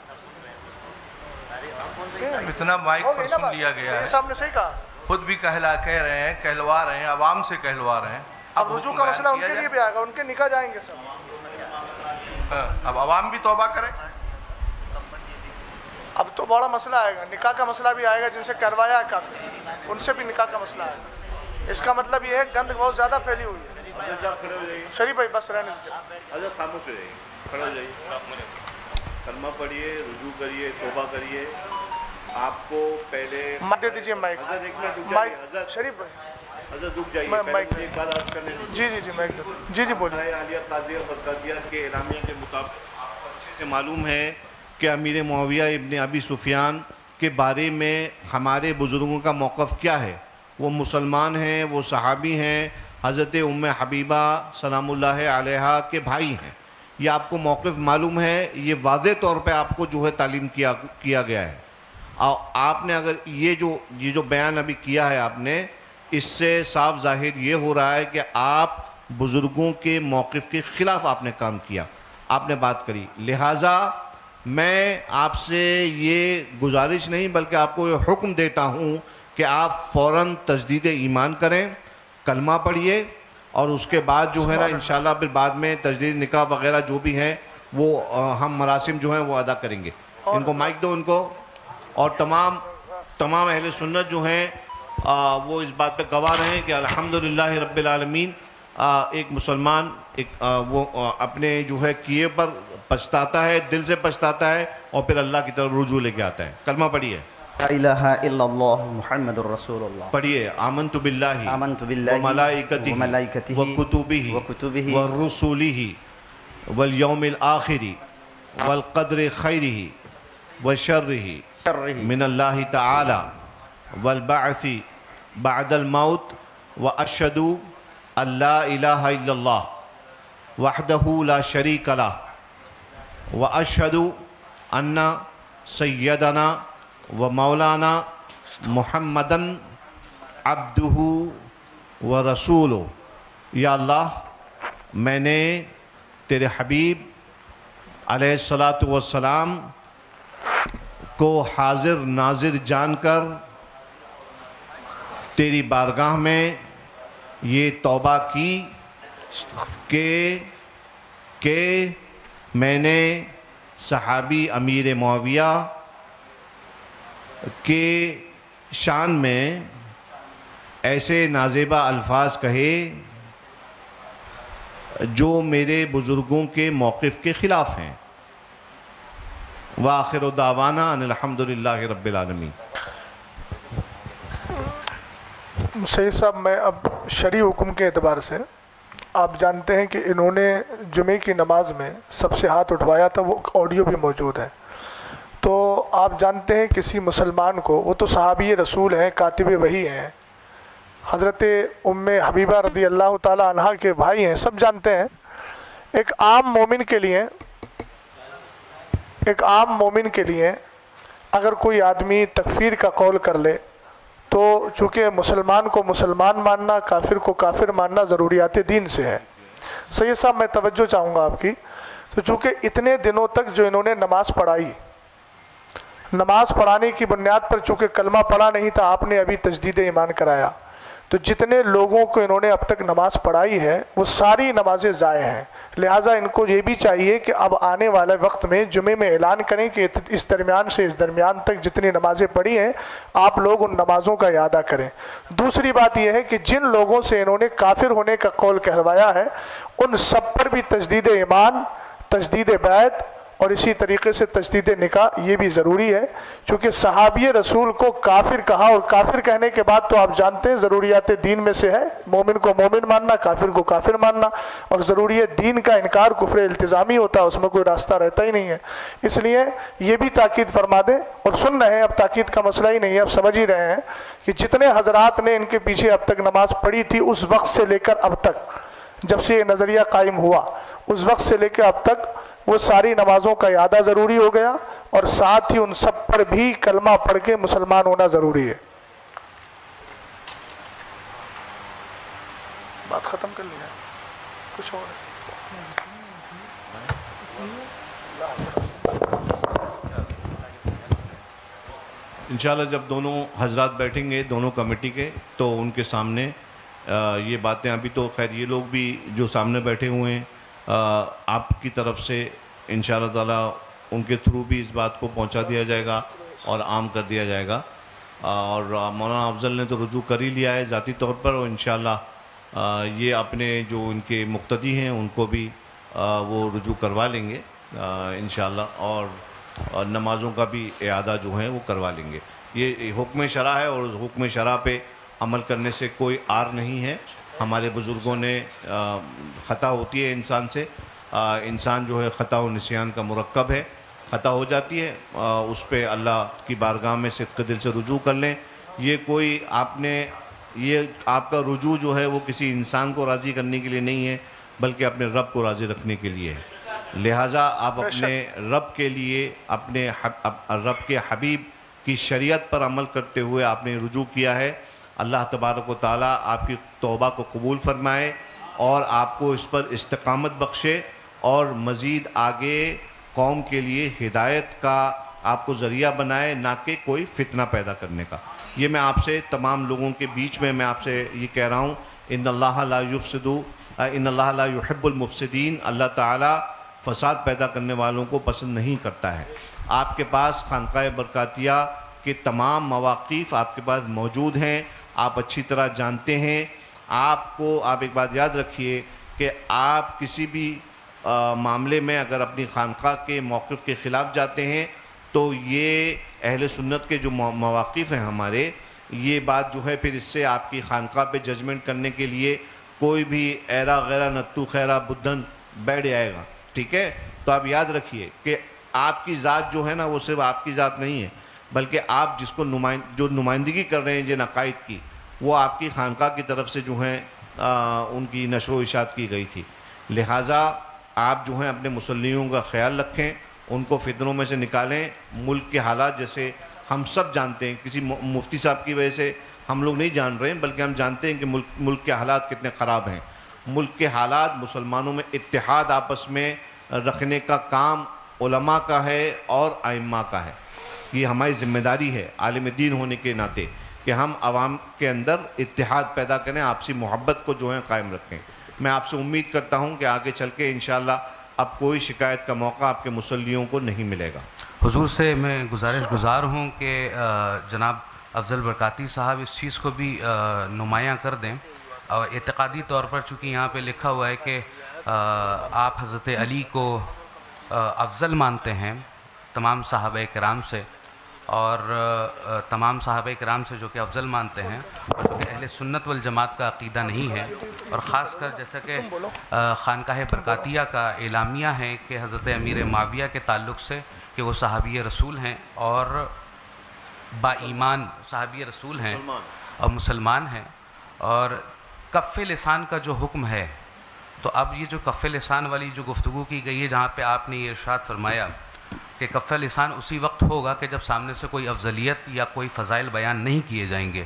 اتنا مائک پر سن لیا گیا ہے. صاحب نے صحیح کہا، خود بھی کہہ رہے ہیں، کہلوا رہے ہیں، عوام سے کہلوا رہے ہیں. اب رجوع کا مسئلہ ان کے لیے بھی آئے گا، ان کے نکاح جائیں گے سب. اب عوام بھی توبہ کرے. اب تو بڑا مسئلہ آئے گا، نکاح کا مسئلہ بھی آئے گا، جن سے کروایا ہے کافر ان سے بھی نکاح کا مسئلہ آئے گا. اس کا مطلب یہ ہے گند بہت زیادہ پھیلی ہوئی ہے. شریف بھائی بس رہنے دیجیے. حضرت خاموش ہو جائیے، کھڑے ہو جائیے، کلمہ پڑھیے، رجوع کریے، توبہ کریے. آپ کو پہلے مائک دے دیجیے. مائک حضرت ایک منٹ رک جائیے. حضرت شریف بھائی حضرت رک جائیے، پہلے مجھے ایک بات عرض کرنے دیجیے. جی مائک جی بولیے. عالیہ قادریہ برقادیہ کے اعلامیہ کے مطابق آپ کو اچھے سے معلوم ہے کہ امیر معاویہ ابن ابی سفیان کے بارے میں ہمارے بزرگوں کا موقف کیا ہے. وہ مسلمان ہیں، وہ صحابی ہیں، حضرت ام حبیبہ سلام اللہ علیہا کے بھائی ہیں. یہ آپ کو موقف معلوم ہے، یہ واضح طور پہ آپ کو جو ہے تعلیم کیا گیا ہے. اور آپ نے اگر یہ جو بیان ابھی کیا ہے آپ نے، اس سے صاف ظاہر یہ ہو رہا ہے کہ آپ بزرگوں کے موقف کے خلاف آپ نے کام کیا، آپ نے بات کری. لہٰذا میں آپ سے یہ گزارش نہیں بلکہ آپ کو یہ حکم دیتا ہوں کہ آپ فوراً تجدید ایمان کریں، کلمہ پڑھیے، اور اس کے بعد جو ہے نا انشاءاللہ پھر بعد میں تجدید نکاح وغیرہ جو بھی ہیں وہ ہم مراسم جو ہیں وہ ادا کریں گے. ان کو مائک دو ان کو. اور تمام اہل سنت جو ہیں وہ اس بات پہ گواہ رہیں کہ الحمدللہ رب العالمین ایک مسلمان وہ اپنے جو ہے کیے پر پچھتاتا ہے، دل سے پچھتاتا ہے، اور پھر اللہ کی طرف رجوع لے کے آتا ہے. کلمہ پڑھیے. لا الہ الا اللہ محمد الرسول اللہ. پڑھیے. آمنت باللہ وملائکتہ وکتبہ ورسولہ والیوم الآخر والقدر خیرہ وشرہ من اللہ تعالی والبعث بعد الموت واشہد ان لا الہ الا اللہ وحدہ لا شریک لہ واشہد ان سیدنا و مولانا محمدن عبدہ و رسولہ. یا اللہ، میں نے تیرے حبیب علیہ السلام کو حاضر ناظر جان کر تیری بارگاہ میں یہ توبہ کی کہ میں نے صحابی امیر معاویہ کے شان میں ایسے نازیبہ الفاظ کہے جو میرے بزرگوں کے موقف کے خلاف ہیں. وآخر دعوانا ان الحمدللہ رب العالمین. سید صاحب، میں اب شرعی حکم کے اعتبار سے، آپ جانتے ہیں کہ انہوں نے جمعے کی نماز میں سب سے ہاتھ اٹھوایا تھا، وہ آڈیو بھی موجود ہے. تو آپ جانتے ہیں کسی مسلمان کو، وہ تو صحابی رسول ہیں، کاتب وحی ہیں، حضرت ام حبیبہ رضی اللہ تعالی عنہ کے بھائی ہیں، سب جانتے ہیں. ایک عام مومن کے لیے اگر کوئی آدمی تکفیر کا قول کر لے تو چونکہ مسلمان کو مسلمان ماننا، کافر کو کافر ماننا ضروریات دین سے ہے. سید صاحب، میں توجہ چاہوں گا آپ کی. تو چونکہ اتنے دنوں تک جو انہوں نے نماز پڑھائی، نماز پڑھانے کی بنیاد پر چونکہ کلمہ پڑھا نہیں تھا، آپ نے ابھی تجدید ایمان کرایا، تو جتنے لوگوں کو انہوں نے اب تک نماز پڑھائی ہے وہ ساری نمازیں ضائع ہیں۔ لہٰذا ان کو یہ بھی چاہیے کہ اب آنے والے وقت میں جمعے میں اعلان کریں کہ اس درمیان سے اس درمیان تک جتنی نمازیں پڑھی ہیں آپ لوگ ان نمازوں کا اعادہ کریں۔ دوسری بات یہ ہے کہ جن لوگوں سے انہوں نے کافر ہونے کا قول کہلوایا ہے ان سب پر بھی تجدید ایمان، تجدید بیعت اور اسی طریقے سے تجدید نکاح یہ بھی ضروری ہے، چونکہ صحابی رسول کو کافر کہا، اور کافر کہنے کے بعد تو آپ جانتے ہیں ضروریات دین میں سے ہے مومن کو مومن ماننا، کافر کو کافر ماننا، اور ضروریات دین کا انکار کفر التزامی ہوتا ہے، اس میں کوئی راستہ رہتا ہی نہیں ہے۔ اس لیے یہ بھی تاکید فرما دیں، اور سن رہے ہیں، اب تاکید کا مسئلہ ہی نہیں ہے، اب سمجھ ہی رہے ہیں کہ جتنے حضرات نے ان کے پیچھے اب تک نماز پڑھی تھی اس وقت سے لے کر اب تک، جب سے یہ نظریہ قائم ہوا اس وقت سے لے کے اب تک وہ ساری نمازوں کا اعادہ ضروری ہو گیا، اور ساتھ ہی ان سب پر بھی کلمہ پڑھ کے مسلمان ہونا ضروری ہے۔ بات ختم کر لیا، کچھ اور انشاءاللہ جب دونوں حضرات بیٹھیں گے دونوں کمیٹی کے تو ان کے سامنے یہ باتیں، ابھی تو خیر یہ لوگ بھی جو سامنے بیٹھے ہوئے ہیں آپ کی طرف سے انشاءاللہ تعالیٰ ان کے تھرو بھی اس بات کو پہنچا دیا جائے گا اور عام کر دیا جائے گا، اور مولانا افضل نے تو رجوع کر ہی لیا ہے ذاتی طور پر، اور انشاءاللہ یہ اپنے جو ان کے مقتدی ہیں ان کو بھی وہ رجوع کروا لیں گے انشاءاللہ، اور نمازوں کا بھی اعادہ جو ہے وہ کروا لیں گے۔ یہ حکم شرع ہے اور حکم شرع پہ عمل کرنے سے کوئی عار نہیں ہے۔ ہمارے بزرگوں نے خطا ہوتی ہے انسان سے، انسان جو ہے خطا و نسیان کا مرکب ہے، خطا ہو جاتی ہے، اس پہ اللہ کی بارگاہ میں صدق دل سے رجوع کر لیں۔ یہ کوئی آپ کا رجوع جو ہے وہ کسی انسان کو راضی کرنے کے لیے نہیں ہے بلکہ اپنے رب کو راضی رکھنے کے لیے ہے۔ لہٰذا آپ اپنے رب کے لیے، اپنے رب کے حبیب کی شریعت پر عمل کرتے ہوئے آپ نے رجوع کیا ہے۔ اللہ تبارک و تعالیٰ آپ کی توبہ کو قبول فرمائے اور آپ کو اس پر استقامت بخشے، اور مزید آگے قوم کے لیے ہدایت کا آپ کو ذریعہ بنائے، نہ کہ کوئی فتنہ پیدا کرنے کا۔ یہ میں آپ سے تمام لوگوں کے بیچ میں آپ سے یہ کہہ رہا ہوں، ان اللہ لا يحب المفسدین، اللہ تعالیٰ فساد پیدا کرنے والوں کو پسند نہیں کرتا ہے۔ آپ کے پاس خانقاہ برکاتیہ کے تمام مواقف آپ کے پاس موجود ہیں، آپ اچھی طرح جانتے ہیں۔ آپ ایک بات یاد رکھیے کہ آپ کسی بھی معاملے میں اگر اپنی خانقاہ کے موقف کے خلاف جاتے ہیں تو یہ اہل سنت کے جو مواقف ہیں ہمارے، یہ بات جو ہے پھر اس سے آپ کی خانقاہ پہ ججمنٹ کرنے کے لیے کوئی بھی ایرا غیرہ نتو خیرہ بدھن بیٹھ جائے گا، ٹھیک ہے؟ تو آپ یاد رکھیے کہ آپ کی ذات جو ہے نا وہ صرف آپ کی ذات نہیں ہے، بلکہ آپ جس کو جو نمائندگی کر رہے ہیں جن عقائد کی، وہ آپ کی خانقاہ کی طرف سے جو ہیں ان کی نشر و اشاعت کی گئی تھی۔ لہٰذا آپ جو ہیں اپنے مسلیوں کا خیال رکھیں، ان کو فتنوں میں سے نکالیں۔ ملک کے حالات جیسے ہم سب جانتے ہیں، کسی مفتی صاحب کی وجہ سے ہم لوگ نہیں جان رہے ہیں بلکہ ہم جانتے ہیں کہ ملک کے حالات کتنے خراب ہیں۔ ملک کے حالات، مسلمانوں میں اتحاد آپس میں رکھنے کا کام علماء کا ہے اور ائمہ کا ہے۔ یہ ہماری ذمہ داری ہے عالم دین ہونے کے ناطے کہ ہم عوام کے اندر اتحاد پیدا کریں، آپسی محبت کو جو ہے قائم رکھیں۔ میں آپ سے امید کرتا ہوں کہ آگے چل کے انشاءاللہ اب کوئی شکایت کا موقع آپ کے مسلیوں کو نہیں ملے گا۔ حضور سے میں گزار ہوں کہ جناب افضل برکاتی صاحب اس چیز کو بھی نمایاں کر دیں، اور اعتقادی طور پر چونکہ یہاں پہ لکھا ہوا ہے کہ آپ حضرت علی کو افضل مانتے ہیں تمام صحابہ کرام سے، اور تمام صحابہ کرام سے جو کہ افضل مانتے ہیں، اور جو کہ اہل سنت والجماعت کا عقیدہ نہیں ہے، اور خاص کر جیسا کہ خانقاہ برکاتیہ کا اعلامیہ ہے کہ حضرت امیر معاویہ کے تعلق سے کہ وہ صحابی رسول ہیں اور با ایمان صحابی رسول ہیں اور مسلمان ہیں، اور کف لسان کا جو حکم ہے، تو اب یہ جو کف لسان والی جو گفتگو کی گئی ہے جہاں پہ آپ نے یہ ارشاد فرمایا کہ کف لسان اسی وقت ہوگا کہ جب سامنے سے کوئی افضلیت یا کوئی فضائل بیان نہیں کیے جائیں گے،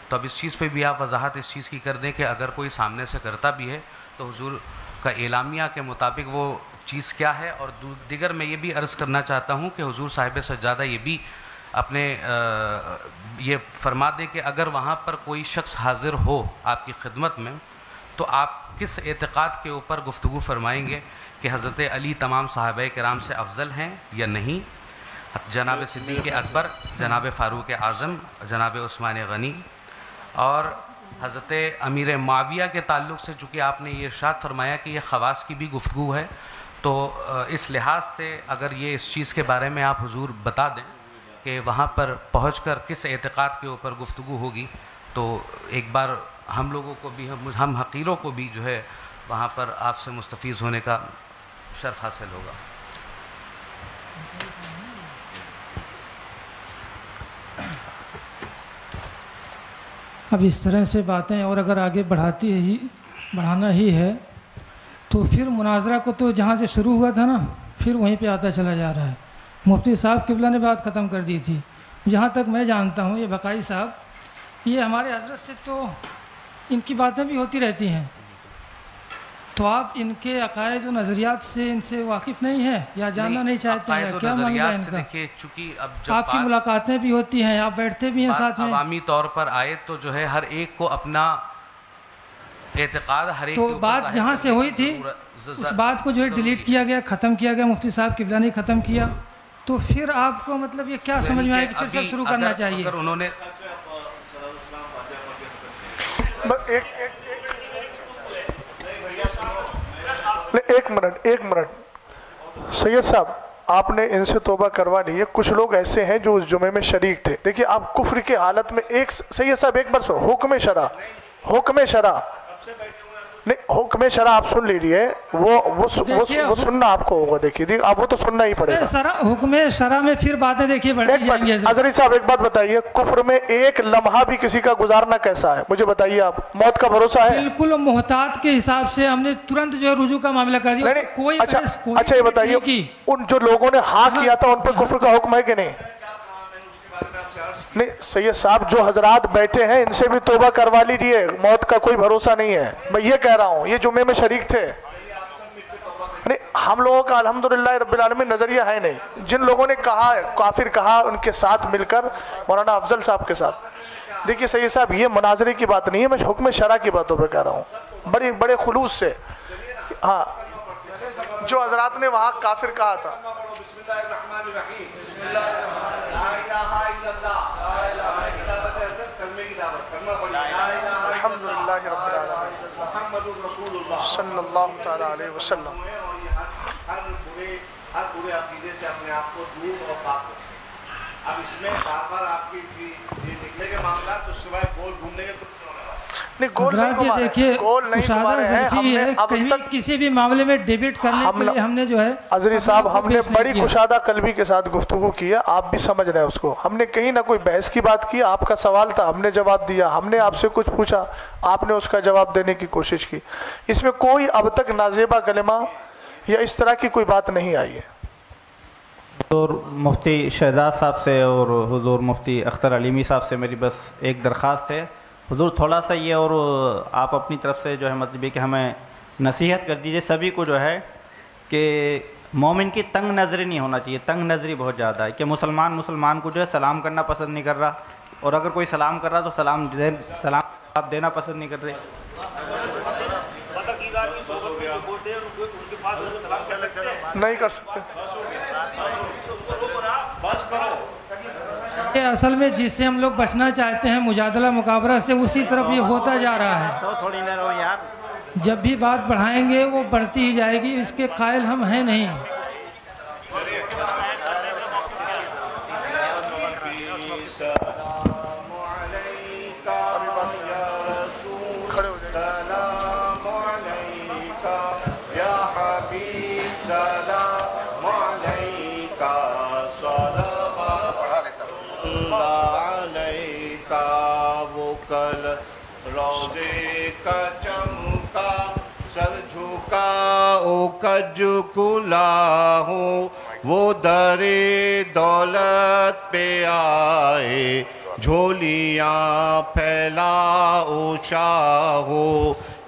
تو اب اس چیز پہ بھی آپ وضاحت اس چیز کی کر دیں کہ اگر کوئی سامنے سے کرتا بھی ہے تو حضور کا اعلامیہ کے مطابق وہ چیز کیا ہے. اور دیگر میں یہ بھی عرض کرنا چاہتا ہوں کہ حضور صاحب سجادہ یہ بھی اپنے یہ فرما دیں کہ اگر وہاں پر کوئی شخص حاضر ہو آپ کی خدمت میں تو آپ کس اعتقاد کے اوپر گفتگو فرمائیں گے کہ حضرت علی تمام صحابہ کرام سے افضل ہیں یا نہیں؟ جناب صدیق اکبر، جناب فاروق اعظم، جناب عثمان غنی اور حضرت امیر معاویہ کے تعلق سے چونکہ آپ نے یہ ارشاد فرمایا کہ یہ خواص کی بھی گفتگو ہے، تو اس لحاظ سے اگر یہ اس چیز کے بارے میں آپ حضور بتا دیں کہ وہاں پر پہنچ کر کس اعتقاد کے اوپر گفتگو ہوگی، تو ایک بار ہم لوگوں کو بھی، ہم حقیروں کو بھی جو ہے وہاں پر آپ سے مستفیض ہونے کا شرف حاصل ہوگا. اب اس طرح سے باتیں اور اگر آگے بڑھانا ہی ہے تو پھر مناظرہ کو تو جہاں سے شروع ہوا تھا نا پھر وہیں پہ آتا چلا جا رہا ہے. مفتی صاحب قبلہ نے بات ختم کر دی تھی. جہاں تک میں جانتا ہوں یہ بقائی صاحب یہ ہمارے حضرت سے تو ان کی باتیں بھی ہوتی رہتی ہیں، تو آپ ان کے عقائد و نظریات سے ان سے واقف نہیں ہیں یا جاننا نہیں چاہتے ہیں؟ کیا معاملہ ہے ان کا؟ چونکہ اب آپ کی ملاقاتیں بھی ہوتی ہیں، آپ بیٹھتے بھی ہیں ساتھ میں، عوامی طور پر آئے تو جو ہے ہر ایک کو اپنا اعتقاد ہر ایک تو بات جہاں سے ہوئی تھی اس بات کو جو ہے ڈیلیٹ کیا گیا، ختم کیا گیا، مفتی صاحب قبلہ نے ختم کیا، تو پھر آپ کو مطلب یہ کیا سمجھ میں آئے کہ پھر سے شروع کرنا چاہیے؟ اگر انہوں نے ایک منٹ سید صاحب، آپ نے ان سے توبہ کروا لی ہے. کچھ لوگ ایسے ہیں جو اس جمعے میں شریک تھے. دیکھیے آپ کفر کی حالت میں سید صاحب ایک بار حکم شرع نہیں، حکم شرع آپ سن لیجیے، وہ سننا آپ کو ہوگا. دیکھیے آپ وہ تو سننا ہی پڑے گا. حکم شرع میں پھر باتیں دیکھیے بڑھتی جائیں گی. حضرت صاحب ایک بات بتائیے، کفر میں ایک لمحہ بھی کسی کا گزارنا کیسا ہے؟ مجھے بتائیے آپ، موت کا بھروسہ ہے؟ بالکل محتاط کے حساب سے ہم نے ترنت جو ہے رجوع کا معاملہ کر دیا. کوئی اچھا یہ بتائیے ان جو لوگوں نے ہاں کیا تھا ان پر کفر کا حکم ہے کہ نہیں؟ نہیں سید صاحب، جو حضرات بیٹھے ہیں ان سے بھی توبہ کروا لیجیے، موت کا کوئی بھروسہ نہیں ہے. میں یہ کہہ رہا ہوں، یہ جمعے میں شریک تھے. ہم لوگوں کا الحمدللہ رب العالمین نظریہ ہے نہیں. جن لوگوں نے کہا کافر کہا ان کے ساتھ مل کر مولانا افضل صاحب کے ساتھ. دیکھیے سید صاحب یہ مناظرے کی بات نہیں ہے، میں حکم شرع کی باتوں پہ کہہ رہا ہوں بڑے خلوص سے. ہاں جو حضرات نے وہاں کافر کہا تھا، الحمدللہ رب العالمین محمد رسول اللہ صلی اللہ تعالیٰ علیہ وسلم. ہر برے عقیدے سے اپنے آپ کو دور اور پاک کریں. اب اس میں بار بار آپ کی یہ نکلے کے معاملات تو سوائے گول گھومنے کے کچھ حضرات یہ دیکھیے مشاہدہ ظرفی ہے، کہیں کسی بھی معاملے میں ڈیبیٹ کرنے کے لیے ہم نے جو ہے حضرت صاحب ہم نے بڑی کشادہ قلبی کے ساتھ گفتگو کی ہے. آپ بھی سمجھ رہے ہیں اس کو. ہم نے کہیں نہ کوئی بحث کی بات کی، آپ کا سوال تھا ہم نے جواب دیا، ہم نے آپ سے کچھ پوچھا آپ نے اس کا جواب دینے کی کوشش کی. اس میں کوئی اب تک نازیبہ کلمہ یا اس طرح کی کوئی بات نہیں آئی ہے. حضور مفتی شہزاد صاحب سے اور حضور مفتی اختر علیمی صاحب سے میری بس ایک درخواست ہے. حضور تھوڑا سا یہ اور آپ اپنی طرف سے جو ہے مطلب کہ ہمیں نصیحت کر دیجئے سبھی کو جو ہے کہ مومن کی تنگ نظری نہیں ہونا چاہیے. تنگ نظری بہت زیادہ ہے کہ مسلمان کو جو ہے سلام کرنا پسند نہیں کر رہا، اور اگر کوئی سلام کر رہا تو سلام آپ دینا پسند نہیں کر رہے. نہیں کر سکتے. اصل میں جس سے ہم لوگ بچنا چاہتے ہیں مجادلہ مقابلہ سے، اسی طرف یہ ہوتا جا رہا ہے. جب بھی بات بڑھائیں گے وہ بڑھتی ہی جائے گی، اس کے قائل ہم ہیں نہیں. کج کلا ہوں وہ در دولت پہ آئے، جھولیاں پھیلا او شاہو